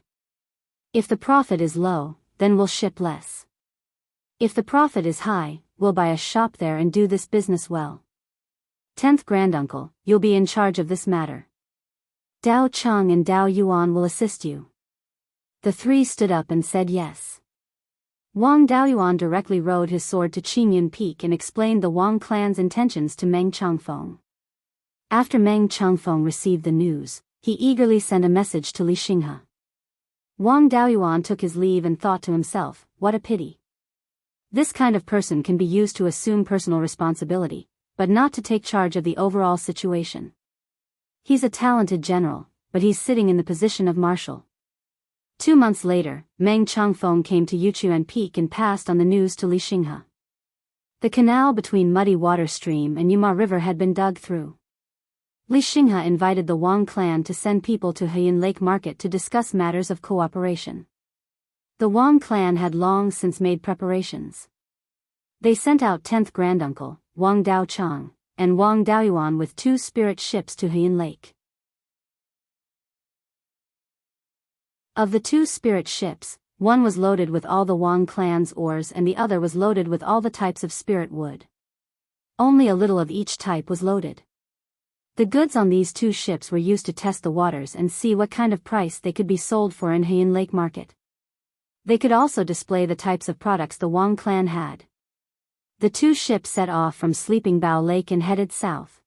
If the profit is low, then we'll ship less. If the profit is high, we'll buy a shop there and do this business well. 10th granduncle, you'll be in charge of this matter. Dao Cheng and Dao Yuan will assist you. The three stood up and said yes. Wang Daoyuan directly rode his sword to Qingyun Peak and explained the Wang clan's intentions to Meng Changfeng. After Meng Changfeng received the news, he eagerly sent a message to Li Xinghe. Wang Daoyuan took his leave and thought to himself, what a pity. This kind of person can be used to assume personal responsibility, but not to take charge of the overall situation. He's a talented general, but he's sitting in the position of marshal. 2 months later, Meng Changfeng came to Yuchuan Peak and passed on the news to Li Xinghe. The canal between Muddy Water Stream and Yuma River had been dug through. Li Xinghe invited the Wang clan to send people to Heian Lake Market to discuss matters of cooperation. The Wang clan had long since made preparations. They sent out 10th granduncle, Wang Daocheng, and Wang Daoyuan with 2 spirit ships to Heian Lake. Of the 2 spirit ships, one was loaded with all the Wang clan's ores and the other was loaded with all the types of spirit wood. Only a little of each type was loaded. The goods on these 2 ships were used to test the waters and see what kind of price they could be sold for in Heian Lake Market. They could also display the types of products the Wang clan had. The 2 ships set off from Sleeping Bao Lake and headed south.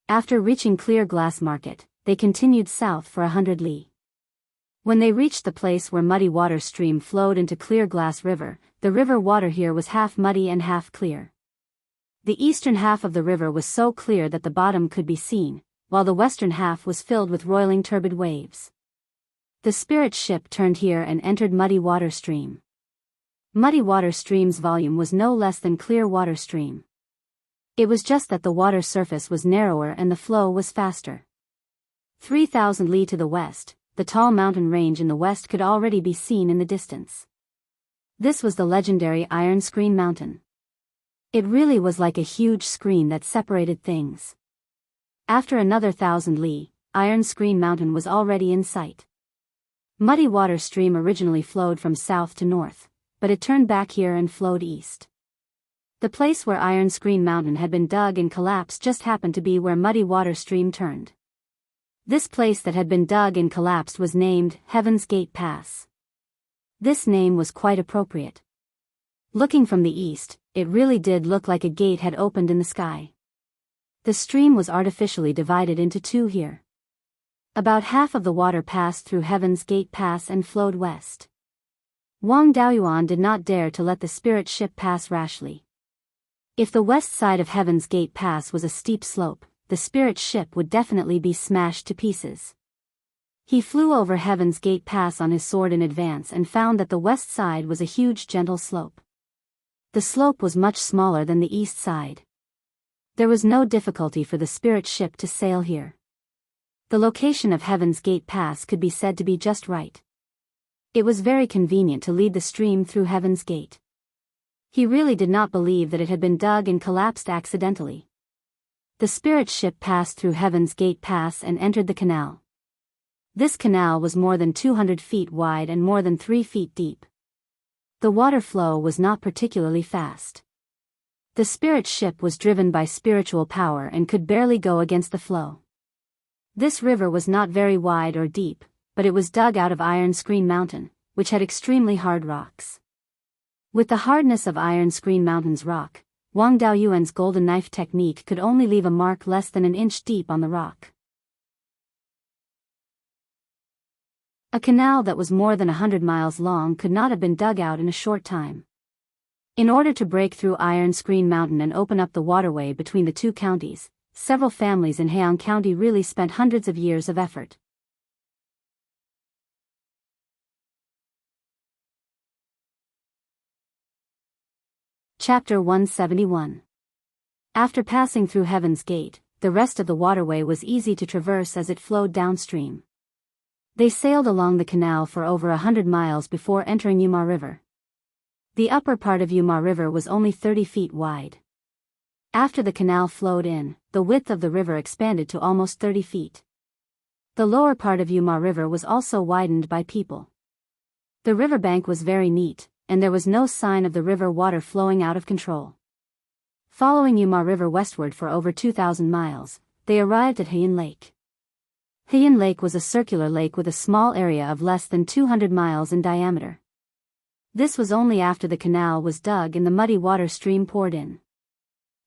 After reaching Clear Glass Market, they continued south for 100 li. When they reached the place where Muddy Water Stream flowed into Clear Glass River, the river water here was half muddy and half clear. The eastern half of the river was so clear that the bottom could be seen, while the western half was filled with roiling turbid waves. The spirit ship turned here and entered Muddy Water Stream. Muddy Water Stream's volume was no less than Clear Water Stream. It was just that the water surface was narrower and the flow was faster. 3,000 li to the west, the tall mountain range in the west could already be seen in the distance. This was the legendary Iron Screen Mountain. It really was like a huge screen that separated things. After another 1,000 li, Iron Screen Mountain was already in sight. Muddy Water Stream originally flowed from south to north, but it turned back here and flowed east. The place where Iron Screen Mountain had been dug and collapsed just happened to be where Muddy Water Stream turned. This place that had been dug and collapsed was named Heaven's Gate Pass. This name was quite appropriate. Looking from the east, it really did look like a gate had opened in the sky. The stream was artificially divided into 2 here. About half of the water passed through Heaven's Gate Pass and flowed west. Wang Daoyuan did not dare to let the spirit ship pass rashly. If the west side of Heaven's Gate Pass was a steep slope, the spirit ship would definitely be smashed to pieces. He flew over Heaven's Gate Pass on his sword in advance and found that the west side was a huge gentle slope. The slope was much smaller than the east side. There was no difficulty for the spirit ship to sail here. The location of Heaven's Gate Pass could be said to be just right. It was very convenient to lead the stream through Heaven's Gate. He really did not believe that it had been dug and collapsed accidentally. The spirit ship passed through Heaven's Gate Pass and entered the canal. This canal was more than 200 feet wide and more than 3 feet deep. The water flow was not particularly fast. The spirit ship was driven by spiritual power and could barely go against the flow. This river was not very wide or deep, but it was dug out of Iron Screen Mountain, which had extremely hard rocks. With the hardness of Iron Screen Mountain's rock, Wang Daoyuan's golden knife technique could only leave a mark less than an inch deep on the rock. A canal that was more than 100 miles long could not have been dug out in a short time. In order to break through Iron Screen Mountain and open up the waterway between the two counties, several families in Heian County really spent hundreds of years of effort. Chapter 171. After passing through Heaven's Gate, the rest of the waterway was easy to traverse as it flowed downstream. They sailed along the canal for over 100 miles before entering Yuma River. The upper part of Yuma River was only 30 feet wide. After the canal flowed in, the width of the river expanded to almost 30 feet. The lower part of Yuma River was also widened by people. The riverbank was very neat, and there was no sign of the river water flowing out of control. Following Yuma River westward for over 2,000 miles, they arrived at Heian Lake. Heian Lake was a circular lake with a small area of less than 200 miles in diameter. This was only after the canal was dug and the muddy water stream poured in.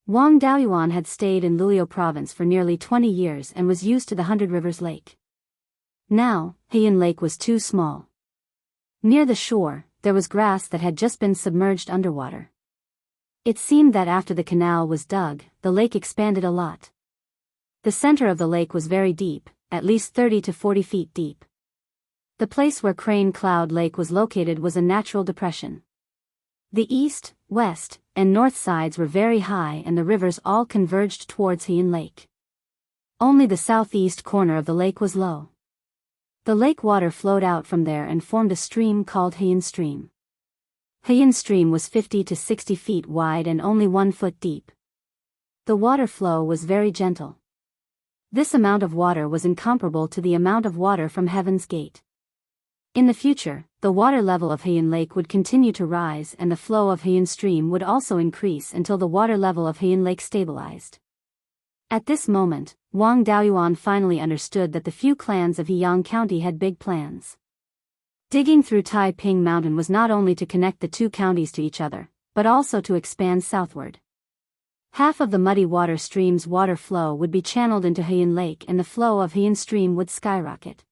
Wang Daoyuan had stayed in Luliu province for nearly 20 years and was used to the Hundred Rivers Lake. Now, Heian Lake was too small. Near the shore, there was grass that had just been submerged underwater. It seemed that after the canal was dug, the lake expanded a lot. The center of the lake was very deep, at least 30 to 40 feet deep. The place where Crane Cloud Lake was located was a natural depression. The east, west, and north sides were very high and the rivers all converged towards Heian Lake. Only the southeast corner of the lake was low. The lake water flowed out from there and formed a stream called Heian Stream. Heian Stream was 50 to 60 feet wide and only 1 foot deep. The water flow was very gentle. This amount of water was incomparable to the amount of water from Heaven's Gate. In the future, the water level of Heian Lake would continue to rise and the flow of Heian Stream would also increase until the water level of Heian Lake stabilized. At this moment, Wang Daoyuan finally understood that the few clans of Heian County had big plans. Digging through Taiping Mountain was not only to connect the two counties to each other, but also to expand southward. Half of the muddy water stream's water flow would be channeled into Heian Lake and the flow of Heian Stream would skyrocket.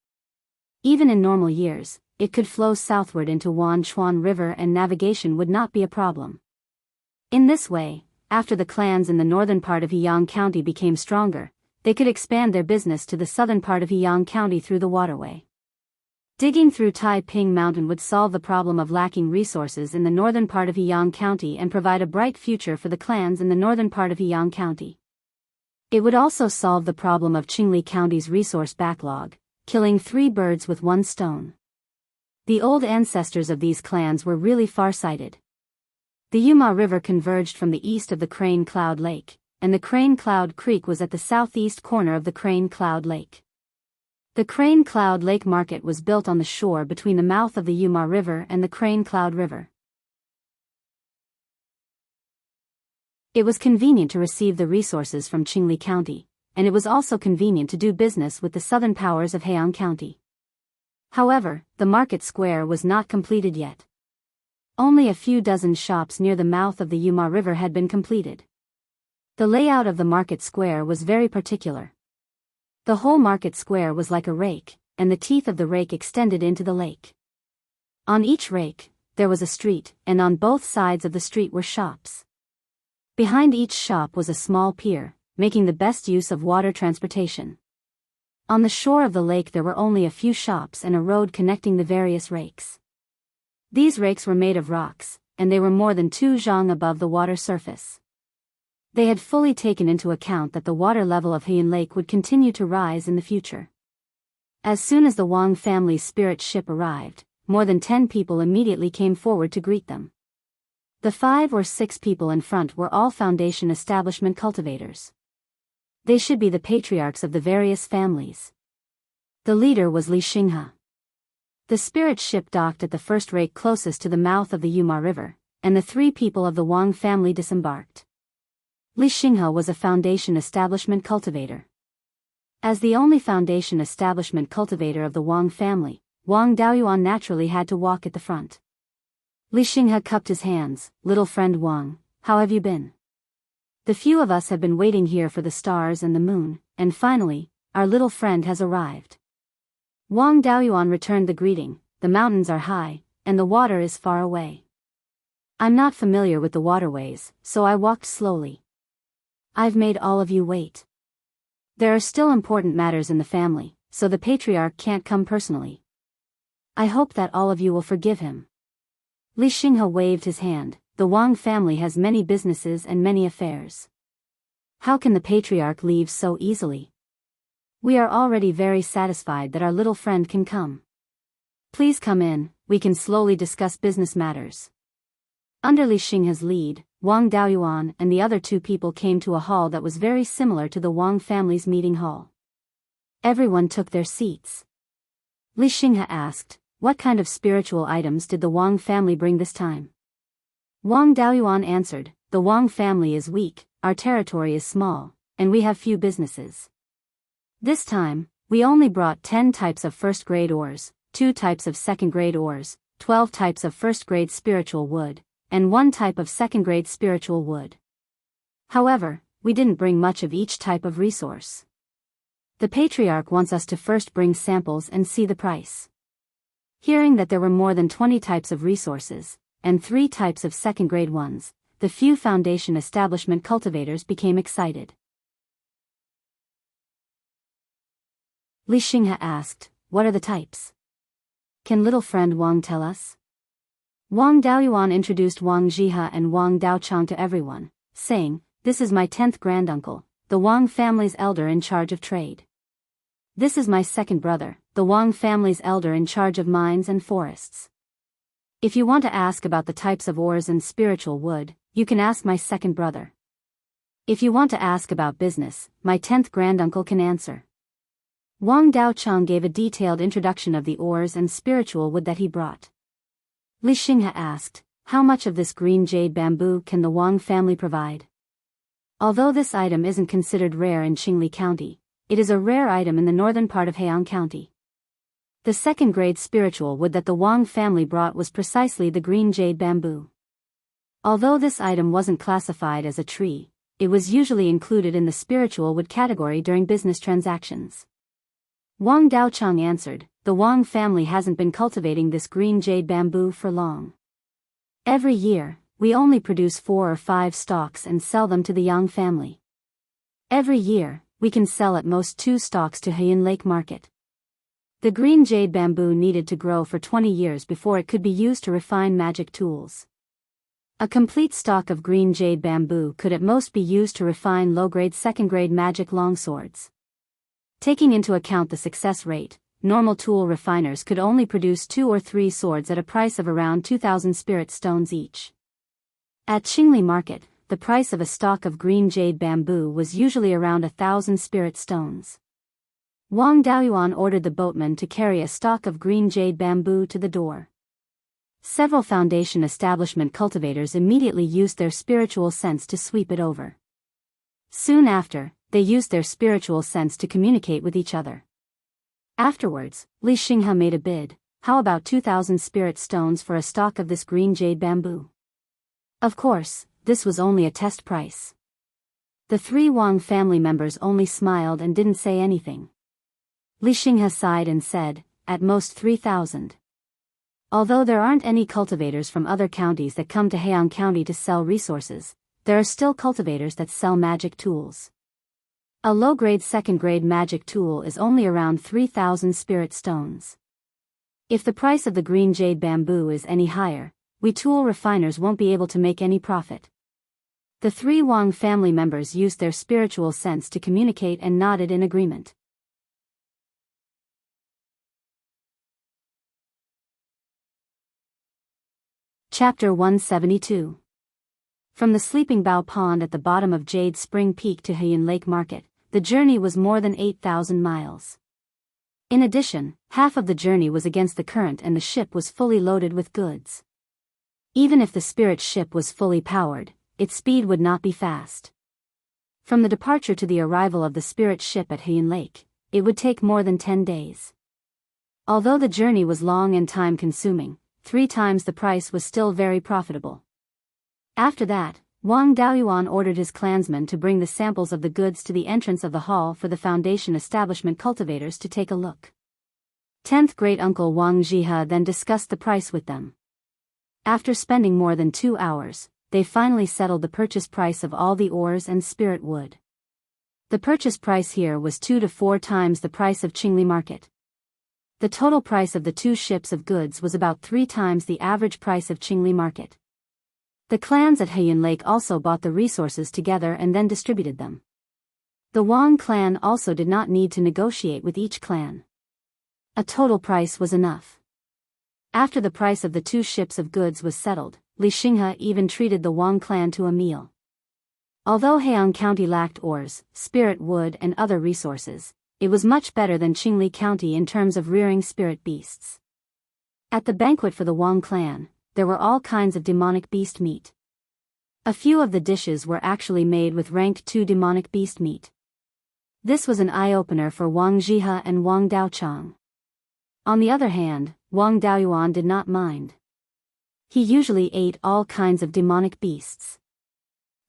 Even in normal years, it could flow southward into Wanchuan River and navigation would not be a problem. In this way, after the clans in the northern part of Heian County became stronger, they could expand their business to the southern part of Heian County through the waterway. Digging through Taiping Mountain would solve the problem of lacking resources in the northern part of Heian County and provide a bright future for the clans in the northern part of Heian County. It would also solve the problem of Qingli County's resource backlog, killing 3 birds with 1 stone. The old ancestors of these clans were really far-sighted. The Yuma River converged from the east of the Crane Cloud Lake, and the Crane Cloud Creek was at the southeast corner of the Crane Cloud Lake. The Crane Cloud Lake Market was built on the shore between the mouth of the Yuma River and the Crane Cloud River. It was convenient to receive the resources from Qingli County, and it was also convenient to do business with the southern powers of Heian County. However, the market square was not completed yet. Only a few dozen shops near the mouth of the Yuma River had been completed. The layout of the market square was very particular. The whole market square was like a rake, and the teeth of the rake extended into the lake. On each rake, there was a street, and on both sides of the street were shops. Behind each shop was a small pier, making the best use of water transportation. On the shore of the lake there were only a few shops and a road connecting the various rakes. These rakes were made of rocks, and they were more than 2 zhang above the water surface. They had fully taken into account that the water level of Heian Lake would continue to rise in the future. As soon as the Wang family's spirit ship arrived, more than 10 people immediately came forward to greet them. The 5 or 6 people in front were all Foundation establishment cultivators. They should be the patriarchs of the various families. The leader was Li Xinghe. The spirit ship docked at the first rake closest to the mouth of the Yuma River, and the 3 people of the Wang family disembarked. Li Xinghe was a Foundation establishment cultivator. As the only foundation establishment cultivator of the Wang family, Wang Daoyuan naturally had to walk at the front. Li Xinghe cupped his hands. "Little friend Wang, how have you been? The few of us have been waiting here for the stars and the moon, and finally, our little friend has arrived." Wang Daoyuan returned the greeting. "The mountains are high, and the water is far away. I'm not familiar with the waterways, so I walked slowly. I've made all of you wait. There are still important matters in the family, so the patriarch can't come personally. I hope that all of you will forgive him." Li Xinghe waved his hand. "The Wang family has many businesses and many affairs. How can the patriarch leave so easily? We are already very satisfied that our little friend can come. Please come in, we can slowly discuss business matters." Under Li Xinghe's lead, Wang Daoyuan and the other two people came to a hall that was very similar to the Wang family's meeting hall. Everyone took their seats. Li Xinghe asked, "What kind of spiritual items did the Wang family bring this time?" Wang Daoyuan answered, "The Wang family is weak, our territory is small, and we have few businesses. This time, we only brought 10 types of first-grade ores, 2 types of second-grade ores, 12 types of first-grade spiritual wood, and 1 type of second-grade spiritual wood. However, we didn't bring much of each type of resource. The patriarch wants us to first bring samples and see the price." Hearing that there were more than 20 types of resources, and 3 types of second-grade ones, the few foundation establishment cultivators became excited. Li Xinghe asked, "What are the types? Can little friend Wang tell us?" Wang Daoyuan introduced Wang Zhihe and Wang Daochang to everyone, saying, "This is my 10th granduncle, the Wang family's elder in charge of trade. This is my second brother, the Wang family's elder in charge of mines and forests. If you want to ask about the types of ores and spiritual wood, you can ask my second brother. If you want to ask about business, my 10th granduncle can answer." Wang Daochang gave a detailed introduction of the ores and spiritual wood that he brought. Li Xinghe asked, "How much of this green jade bamboo can the Wang family provide?" Although this item isn't considered rare in Qingli County, it is a rare item in the northern part of Heian County. The second-grade spiritual wood that the Wang family brought was precisely the green jade bamboo. Although this item wasn't classified as a tree, it was usually included in the spiritual wood category during business transactions. Wang Daochang answered, "The Wang family hasn't been cultivating this green jade bamboo for long. Every year, we only produce 4 or 5 stalks and sell them to the Yang family. Every year, we can sell at most 2 stalks to Heian Lake Market. The green jade bamboo needed to grow for 20 years before it could be used to refine magic tools. A complete stalk of green jade bamboo could at most be used to refine low-grade second-grade magic longswords. Taking into account the success rate, normal tool refiners could only produce 2 or 3 swords at a price of around 2,000 spirit stones each. At Qingli Market, the price of a stalk of green jade bamboo was usually around 1,000 spirit stones. Wang Daoyuan ordered the boatman to carry a stalk of green jade bamboo to the door. Several foundation establishment cultivators immediately used their spiritual sense to sweep it over. Soon after, they used their spiritual sense to communicate with each other. Afterwards, Li Xinghe made a bid. "How about 2,000 spirit stones for a stalk of this green jade bamboo?" Of course, this was only a test price. The 3 Wang family members only smiled and didn't say anything. Li Xinghe sighed and said, "At most 3,000. Although there aren't any cultivators from other counties that come to Heian County to sell resources, there are still cultivators that sell magic tools. A low-grade second-grade magic tool is only around 3,000 spirit stones. If the price of the green jade bamboo is any higher, we tool refiners won't be able to make any profit." The 3 Wang family members used their spiritual sense to communicate and nodded in agreement. Chapter 172. From the Sleeping Bow Pond at the bottom of Jade Spring Peak to Heian Lake Market, the journey was more than 8,000 miles. In addition, half of the journey was against the current and the ship was fully loaded with goods. Even if the spirit ship was fully powered, its speed would not be fast. From the departure to the arrival of the spirit ship at Heian Lake, it would take more than 10 days. Although the journey was long and time-consuming, 3 times the price was still very profitable. After that, Wang Daoyuan ordered his clansmen to bring the samples of the goods to the entrance of the hall for the foundation establishment cultivators to take a look. 10th great-uncle Wang Zhihe then discussed the price with them. After spending more than 2 hours, they finally settled the purchase price of all the ores and spirit wood. The purchase price here was 2 to 4 times the price of Qingli market. The total price of the 2 ships of goods was about 3 times the average price of Qingli market. The clans at Heyun Lake also bought the resources together and then distributed them. The Wang clan also did not need to negotiate with each clan. A total price was enough. After the price of the 2 ships of goods was settled, Li Xinghe even treated the Wang clan to a meal. Although Heian County lacked ores, spirit wood and other resources, it was much better than Qingli County in terms of rearing spirit beasts. At the banquet for the Wang clan, there were all kinds of demonic beast meat. A few of the dishes were actually made with rank 2 demonic beast meat. This was an eye-opener for Wang Zhihe and Wang Daochang. On the other hand, Wang Daoyuan did not mind. He usually ate all kinds of demonic beasts.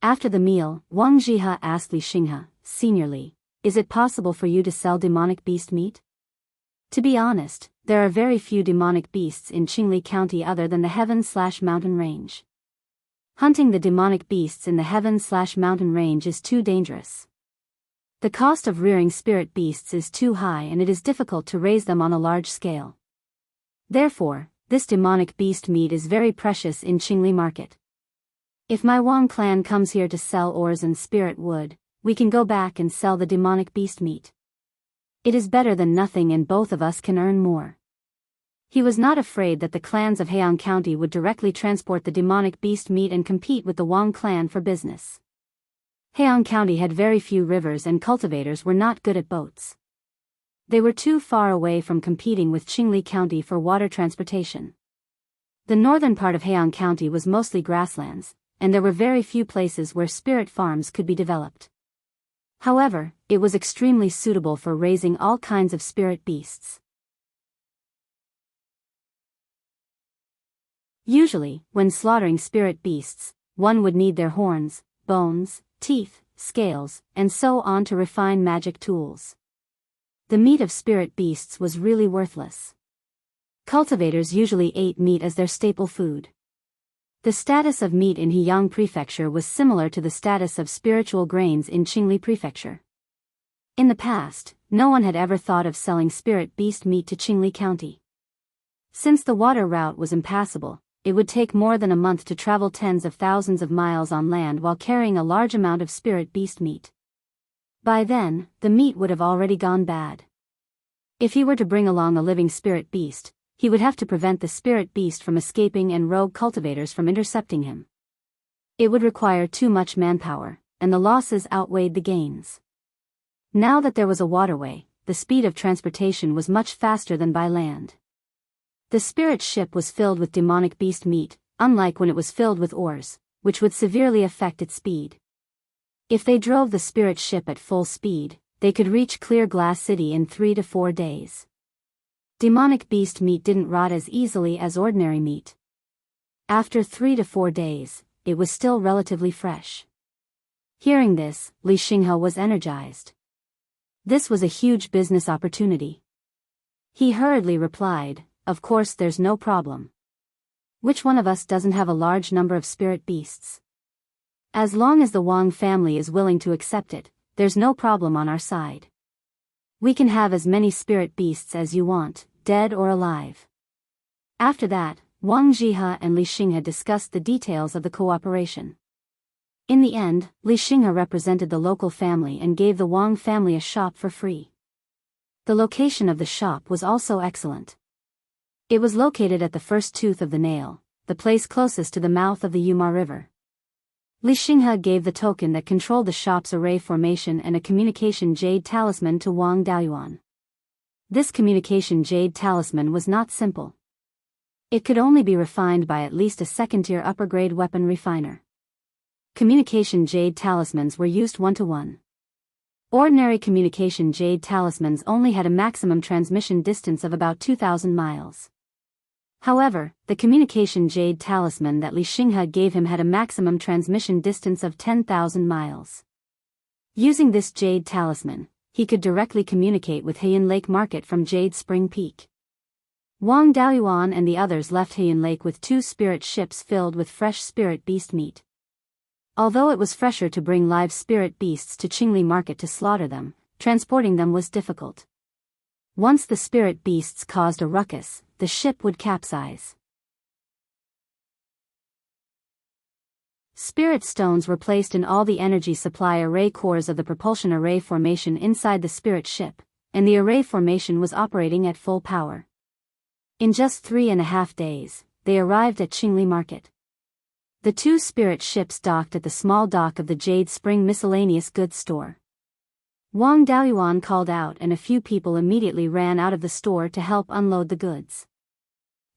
After the meal, Wang Zhihe asked Li Xinghe, "Senior Li, is it possible for you to sell demonic beast meat?" To be honest, there are very few demonic beasts in Qingli County other than the heaven/mountain range. Hunting the demonic beasts in the heaven/mountain range is too dangerous. The cost of rearing spirit beasts is too high and it is difficult to raise them on a large scale. Therefore, this demonic beast meat is very precious in Qingli market. If my Wang clan comes here to sell ores and spirit wood, we can go back and sell the demonic beast meat. It is better than nothing and both of us can earn more. He was not afraid that the clans of Heian County would directly transport the demonic beast meat and compete with the Wang clan for business. Heian County had very few rivers and cultivators were not good at boats. They were too far away from competing with Qingli County for water transportation. The northern part of Heian County was mostly grasslands, and there were very few places where spirit farms could be developed. However, it was extremely suitable for raising all kinds of spirit beasts. Usually, when slaughtering spirit beasts, one would need their horns, bones, teeth, scales, and so on to refine magic tools. The meat of spirit beasts was really worthless. Cultivators usually ate meat as their staple food. The status of meat in Heyang Prefecture was similar to the status of spiritual grains in Qingli Prefecture. In the past, no one had ever thought of selling spirit beast meat to Qingli County. Since the water route was impassable, it would take more than a month to travel tens of thousands of miles on land while carrying a large amount of spirit beast meat. By then, the meat would have already gone bad. If he were to bring along a living spirit beast, he would have to prevent the spirit beast from escaping and rogue cultivators from intercepting him. It would require too much manpower, and the losses outweighed the gains. Now that there was a waterway, the speed of transportation was much faster than by land. The spirit ship was filled with demonic beast meat, unlike when it was filled with ores, which would severely affect its speed. If they drove the spirit ship at full speed, they could reach Clear Glass City in 3 to 4 days. Demonic beast meat didn't rot as easily as ordinary meat. After 3 to 4 days, it was still relatively fresh. Hearing this, Li Xinghe was energized. This was a huge business opportunity. He hurriedly replied, "Of course there's no problem. Which one of us doesn't have a large number of spirit beasts? As long as the Wang family is willing to accept it, there's no problem on our side. We can have as many spirit beasts as you want, dead or alive." After that, Wang Zhihe and Li Xinghe discussed the details of the cooperation. In the end, Li Xinghe represented the local family and gave the Wang family a shop for free. The location of the shop was also excellent. It was located at the first tooth of the nail, the place closest to the mouth of the Yuma River. Li Xinghe gave the token that controlled the shop's array formation and a communication jade talisman to Wang Daoyuan. This communication jade talisman was not simple. It could only be refined by at least a second-tier upper-grade weapon refiner. Communication jade talismans were used one-to-one. Ordinary communication jade talismans only had a maximum transmission distance of about 2,000 miles. However, the communication jade talisman that Li Xinghe gave him had a maximum transmission distance of 10,000 miles. Using this jade talisman, he could directly communicate with Heian Lake Market from Jade Spring Peak. Wang Daoyuan and the others left Heian Lake with 2 spirit ships filled with fresh spirit beast meat. Although it was fresher to bring live spirit beasts to Qingli Market to slaughter them, transporting them was difficult. Once the spirit beasts caused a ruckus, the ship would capsize. Spirit stones were placed in all the energy supply array cores of the propulsion array formation inside the spirit ship, and the array formation was operating at full power. In just 3.5 days, they arrived at Qingli Market. The 2 spirit ships docked at the small dock of the Jade Spring Miscellaneous Goods Store. Wang Daoyuan called out and a few people immediately ran out of the store to help unload the goods.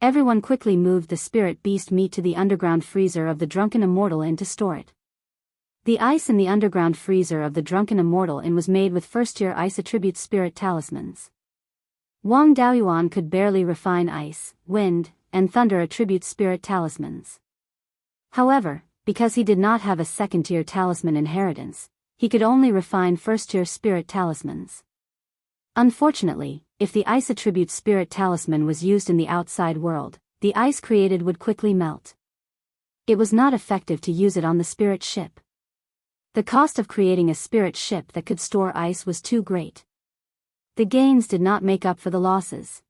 Everyone quickly moved the spirit beast meat to the underground freezer of the Drunken Immortal Inn to store it. The ice in the underground freezer of the Drunken Immortal Inn was made with first-tier ice attribute spirit talismans. Wang Daoyuan could barely refine ice, wind, and thunder attribute spirit talismans. However, because he did not have a second-tier talisman inheritance, he could only refine first-tier spirit talismans. Unfortunately, if the ice attribute spirit talisman was used in the outside world, the ice created would quickly melt. It was not effective to use it on the spirit ship. The cost of creating a spirit ship that could store ice was too great. The gains did not make up for the losses.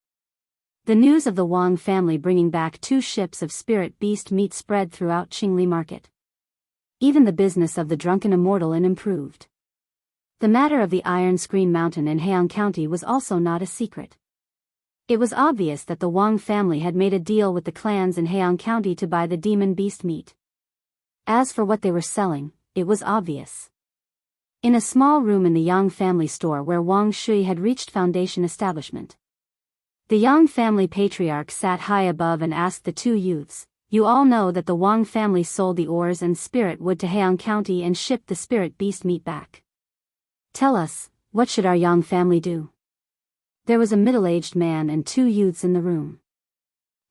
The news of the Wang family bringing back 2 ships of spirit beast meat spread throughout Qingli Market. Even the business of the Drunken Immortal Inn improved. The matter of the Iron Screen Mountain in Heian County was also not a secret. It was obvious that the Wang family had made a deal with the clans in Heian County to buy the demon beast meat. As for what they were selling, it was obvious. In a small room in the Yang family store where Wang Shui had reached foundation establishment, the Yang family patriarch sat high above and asked the 2 youths, "You all know that the Wang family sold the ores and spirit wood to Heian County and shipped the spirit beast meat back. Tell us, what should our Yang family do?" There was a middle-aged man and 2 youths in the room.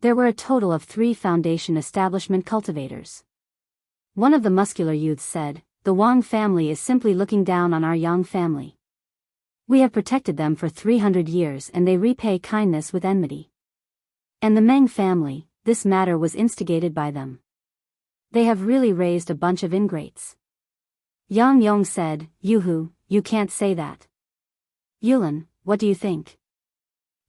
There were a total of 3 foundation establishment cultivators. One of the muscular youths said, "The Wang family is simply looking down on our Yang family. We have protected them for 300 years and they repay kindness with enmity. And the Meng family, this matter was instigated by them. They have really raised a bunch of ingrates." Yang Yong said, "Yuhu, you can't say that. Yulin, what do you think?"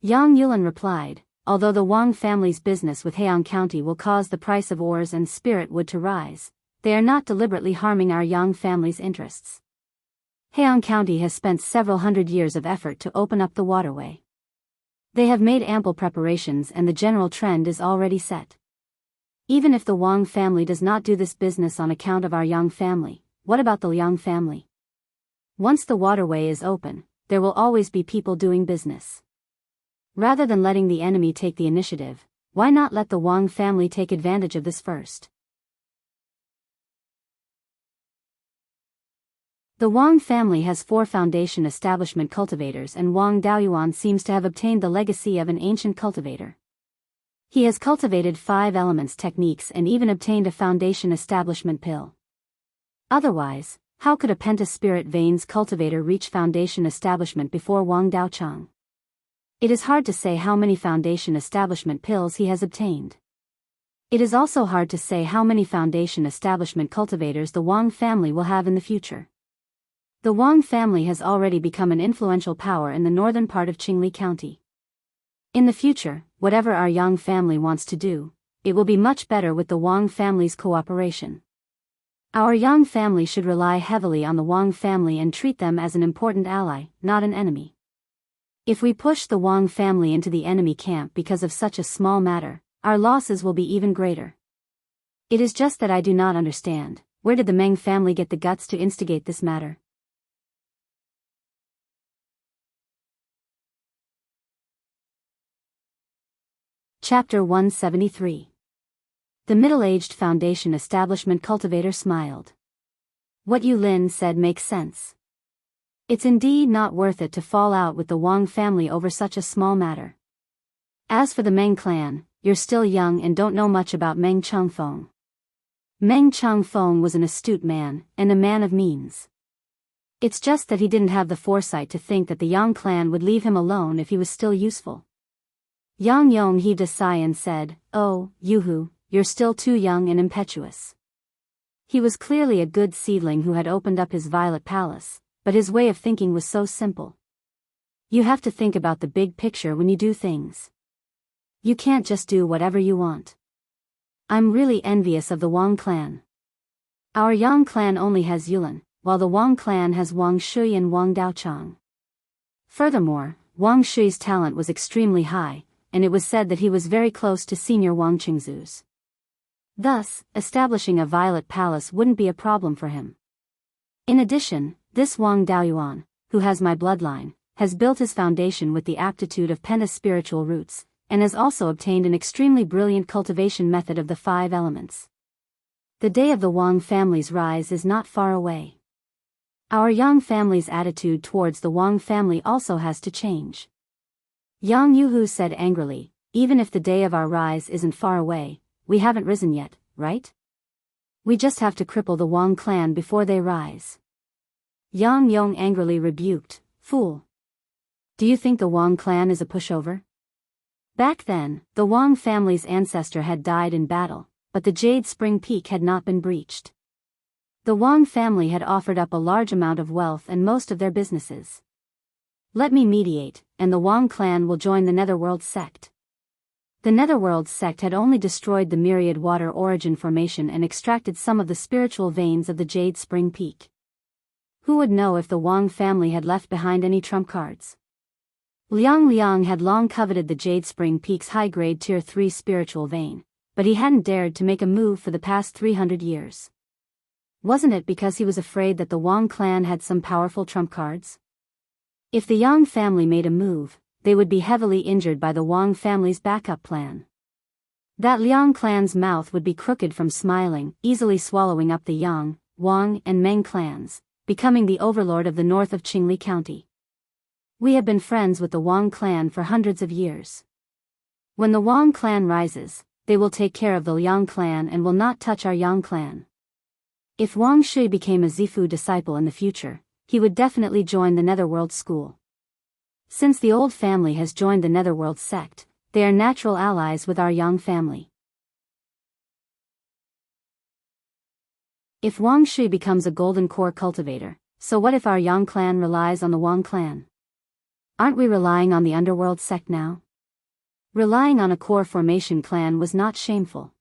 Yang Yulin replied, "Although the Wang family's business with Heian County will cause the price of ores and spirit wood to rise, they are not deliberately harming our Yang family's interests. Heian County has spent several hundred years of effort to open up the waterway. They have made ample preparations and the general trend is already set. Even if the Wang family does not do this business on account of our Yang family, what about the Yang family? Once the waterway is open, there will always be people doing business. Rather than letting the enemy take the initiative, why not let the Wang family take advantage of this first?" The Wang family has 4 foundation establishment cultivators and Wang Daoyuan seems to have obtained the legacy of an ancient cultivator. He has cultivated 5 elements techniques and even obtained a foundation establishment pill. Otherwise, how could a penta-spirit veins cultivator reach foundation establishment before Wang Daochang? It is hard to say how many foundation establishment pills he has obtained. It is also hard to say how many foundation establishment cultivators the Wang family will have in the future. The Wang family has already become an influential power in the northern part of Qingli County. In the future, whatever our Yang family wants to do, it will be much better with the Wang family's cooperation. Our Yang family should rely heavily on the Wang family and treat them as an important ally, not an enemy. If we push the Wang family into the enemy camp because of such a small matter, our losses will be even greater. It is just that I do not understand, where did the Meng family get the guts to instigate this matter? Chapter 173. The middle-aged foundation establishment cultivator smiled. What Yu Lin said makes sense. It's indeed not worth it to fall out with the Wang family over such a small matter. As for the Meng clan, you're still young and don't know much about Meng Changfeng. Meng Changfeng was an astute man, and a man of means. It's just that he didn't have the foresight to think that the Yang clan would leave him alone if he was still useful. Yang Yong heaved a sigh and said, "Oh, Yuhu, you're still too young and impetuous." He was clearly a good seedling who had opened up his violet palace, but his way of thinking was so simple. You have to think about the big picture when you do things. You can't just do whatever you want. I'm really envious of the Wang clan. Our Yang clan only has Yulan, while the Wang clan has Wang Shui and Wang Daochang. Furthermore, Wang Shui's talent was extremely high, and it was said that he was very close to senior Wang Qingzu's. Thus, establishing a violet palace wouldn't be a problem for him. In addition, this Wang Daoyuan, who has my bloodline, has built his foundation with the aptitude of Penta's spiritual roots, and has also obtained an extremely brilliant cultivation method of the 5 elements. The day of the Wang family's rise is not far away. Our Yang family's attitude towards the Wang family also has to change. Yang Yuhu said angrily, "Even if the day of our rise isn't far away, we haven't risen yet, right? We just have to cripple the Wang clan before they rise." Yang Yong angrily rebuked, "Fool! Do you think the Wang clan is a pushover?" Back then, the Wang family's ancestor had died in battle, but the Jade Spring Peak had not been breached. The Wang family had offered up a large amount of wealth and most of their businesses. Let me mediate, and the Wang clan will join the Netherworld sect. The Netherworld sect had only destroyed the Myriad Water Origin Formation and extracted some of the spiritual veins of the Jade Spring Peak. Who would know if the Wang family had left behind any trump cards? Liang had long coveted the Jade Spring Peak's high-grade Tier 3 spiritual vein, but he hadn't dared to make a move for the past 300 years. Wasn't it because he was afraid that the Wang clan had some powerful trump cards? If the Yang family made a move, they would be heavily injured by the Wang family's backup plan. That Liang clan's mouth would be crooked from smiling, easily swallowing up the Yang, Wang, and Meng clans, becoming the overlord of the north of Qingli County. We have been friends with the Wang clan for hundreds of years. When the Wang clan rises, they will take care of the Liang clan and will not touch our Yang clan. If Wang Shui became a Zifu disciple in the future, he would definitely join the Netherworld school. Since the old family has joined the Netherworld sect, they are natural allies with our Yang family. If Wang Shui becomes a golden core cultivator, so what if our Yang clan relies on the Wang clan? Aren't we relying on the underworld sect now? Relying on a core formation clan was not shameful.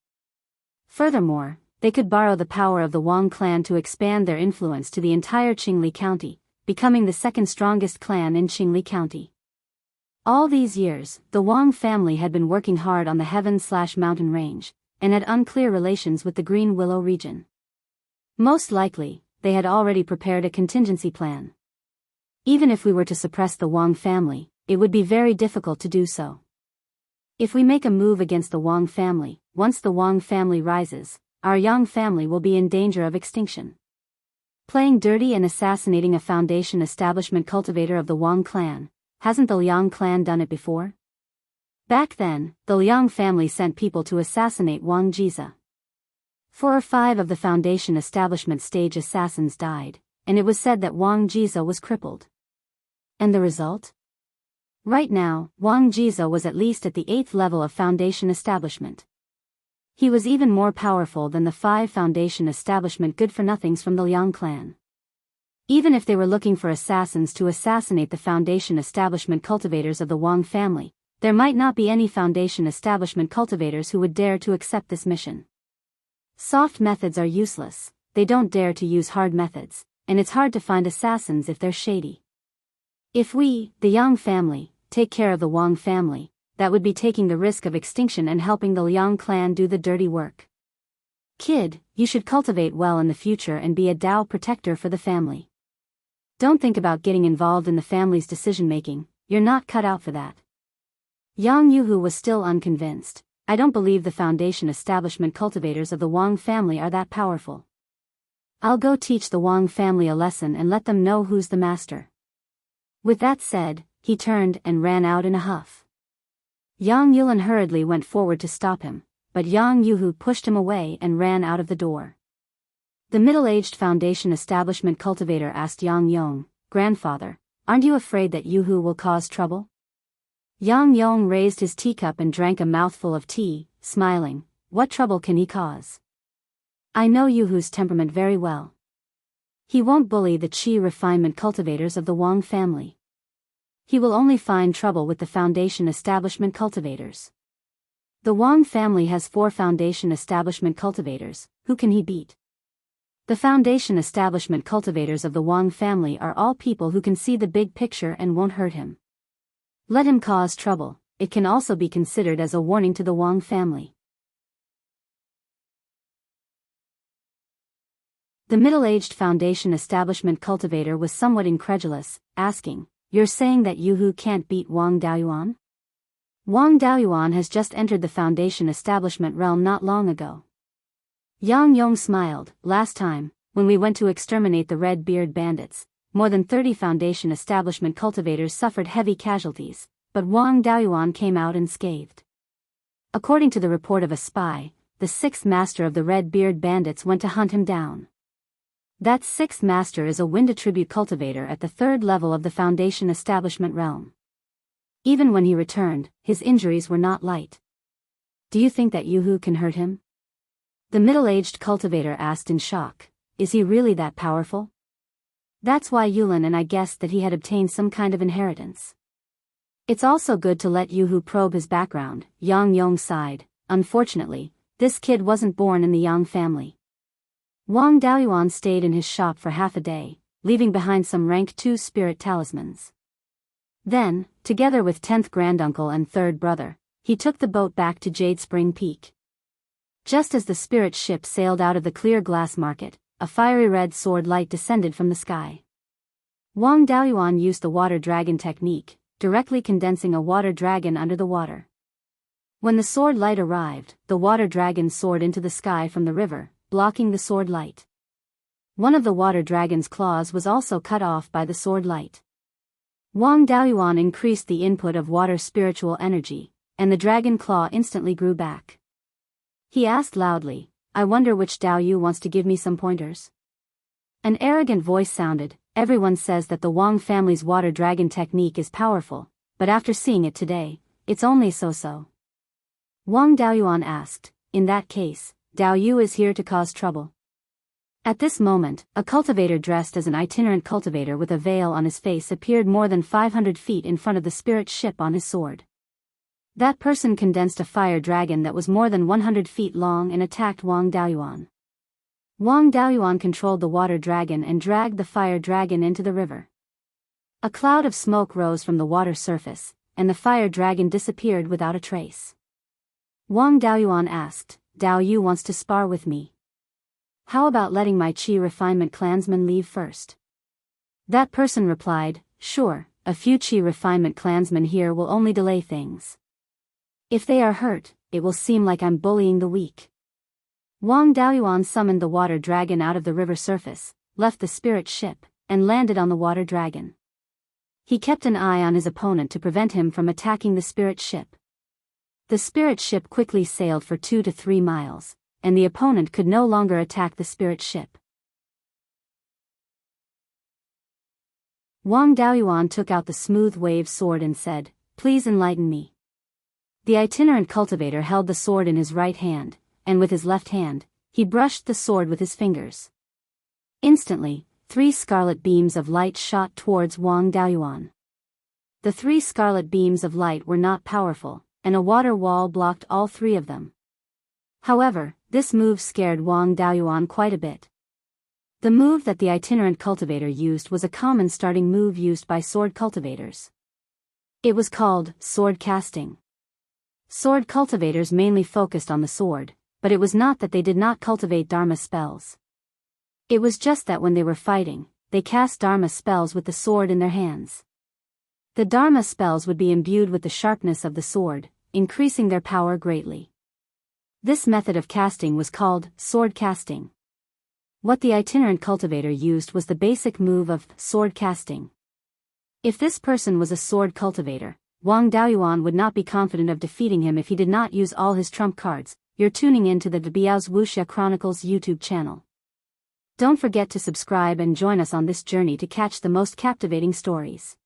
Furthermore, they could borrow the power of the Wang clan to expand their influence to the entire Qingli County, becoming the second strongest clan in Qingli County. All these years, the Wang family had been working hard on the Heaven/Mountain Range, and had unclear relations with the Green Willow region. Most likely, they had already prepared a contingency plan. Even if we were to suppress the Wang family, it would be very difficult to do so. If we make a move against the Wang family, once the Wang family rises, our Yang family will be in danger of extinction. Playing dirty and assassinating a foundation establishment cultivator of the Wang clan, hasn't the Liang clan done it before? Back then, the Liang family sent people to assassinate Wang Jiza. 4 or 5 of the foundation establishment stage assassins died, and it was said that Wang Jiza was crippled. And the result? Right now, Wang Jiza was at least at the 8th level of foundation establishment. He was even more powerful than the 5 foundation establishment good-for-nothings from the Liang clan. Even if they were looking for assassins to assassinate the foundation establishment cultivators of the Wang family, there might not be any foundation establishment cultivators who would dare to accept this mission. Soft methods are useless, they don't dare to use hard methods, and it's hard to find assassins if they're shady. If we, the Yang family, take care of the Wang family, that would be taking the risk of extinction and helping the Liang clan do the dirty work. Kid, you should cultivate well in the future and be a Dao protector for the family. Don't think about getting involved in the family's decision-making, you're not cut out for that. Yang Yuhu was still unconvinced. I don't believe the foundation establishment cultivators of the Wang family are that powerful. I'll go teach the Wang family a lesson and let them know who's the master. With that said, he turned and ran out in a huff. Yang Yulan hurriedly went forward to stop him, but Yang Yuhu pushed him away and ran out of the door. The middle-aged foundation establishment cultivator asked Yang Yong, "Grandfather, aren't you afraid that Yuhu will cause trouble?" Yang Yong raised his teacup and drank a mouthful of tea, smiling. "What trouble can he cause? I know Yuhu's temperament very well. He won't bully the qi refinement cultivators of the Wang family. He will only find trouble with the foundation establishment cultivators. The Wang family has 4 foundation establishment cultivators, who can he beat? The foundation establishment cultivators of the Wang family are all people who can see the big picture and won't hurt him. Let him cause trouble, it can also be considered as a warning to the Wang family." The middle-aged foundation establishment cultivator was somewhat incredulous, asking, "You're saying that Yuhu can't beat Wang Daoyuan? Wang Daoyuan has just entered the foundation establishment realm not long ago." Yang Yong smiled. "Last time, when we went to exterminate the red-beard bandits, more than 30 foundation establishment cultivators suffered heavy casualties, but Wang Daoyuan came out unscathed. According to the report of a spy, the 6th master of the red-beard bandits went to hunt him down. That 6th master is a wind attribute cultivator at the 3rd level of the foundation establishment realm. Even when he returned, his injuries were not light. Do you think that Yuhu can hurt him?" The middle-aged cultivator asked in shock. "Is he really that powerful?" "That's why Yulan and I guessed that he had obtained some kind of inheritance. It's also good to let Yuhu probe his background." Yang Yong sighed. "Unfortunately, this kid wasn't born in the Yang family." Wang Daoyuan stayed in his shop for half a day, leaving behind some rank 2 spirit talismans. Then, together with 10th granduncle and 3rd brother, he took the boat back to Jade Spring Peak. Just as the spirit ship sailed out of the clear glass market, a fiery red sword light descended from the sky. Wang Daoyuan used the water dragon technique, directly condensing a water dragon under the water. When the sword light arrived, the water dragon soared into the sky from the river, blocking the sword light. One of the water dragon's claws was also cut off by the sword light. Wang Daoyuan increased the input of water spiritual energy, and the dragon claw instantly grew back. He asked loudly, "I wonder which Daoyu wants to give me some pointers?" An arrogant voice sounded. "Everyone says that the Wang family's water dragon technique is powerful, but after seeing it today, it's only so-so." Wang Daoyuan asked, "In that case, Daoyu is here to cause trouble?" At this moment, a cultivator dressed as an itinerant cultivator with a veil on his face appeared more than 500 feet in front of the spirit ship on his sword. That person condensed a fire dragon that was more than 100 feet long and attacked Wang Daoyuan. Wang Daoyuan controlled the water dragon and dragged the fire dragon into the river. A cloud of smoke rose from the water surface, and the fire dragon disappeared without a trace. Wang Daoyuan asked, "Daoyu wants to spar with me. How about letting my qi refinement clansmen leave first?" That person replied, "Sure, a few qi refinement clansmen here will only delay things. If they are hurt, it will seem like I'm bullying the weak." Wang Daoyuan summoned the water dragon out of the river surface, left the spirit ship, and landed on the water dragon. He kept an eye on his opponent to prevent him from attacking the spirit ship. The spirit ship quickly sailed for 2 to 3 miles, and the opponent could no longer attack the spirit ship. Wang Daoyuan took out the smooth wave sword and said, "Please enlighten me." The itinerant cultivator held the sword in his right hand, and with his left hand, he brushed the sword with his fingers. Instantly, 3 scarlet beams of light shot towards Wang Daoyuan. The 3 scarlet beams of light were not powerful, and a water wall blocked all 3 of them. However, this move scared Wang Daoyuan quite a bit. The move that the itinerant cultivator used was a common starting move used by sword cultivators. It was called sword casting. Sword cultivators mainly focused on the sword, but it was not that they did not cultivate Dharma spells. It was just that when they were fighting, they cast Dharma spells with the sword in their hands. The Dharma spells would be imbued with the sharpness of the sword, increasing their power greatly. This method of casting was called sword casting. What the itinerant cultivator used was the basic move of sword casting. If this person was a sword cultivator, Wang Daoyuan would not be confident of defeating him if he did not use all his trump cards. You're tuning in to the Biyao's Wuxia Chronicles YouTube channel. Don't forget to subscribe and join us on this journey to catch the most captivating stories.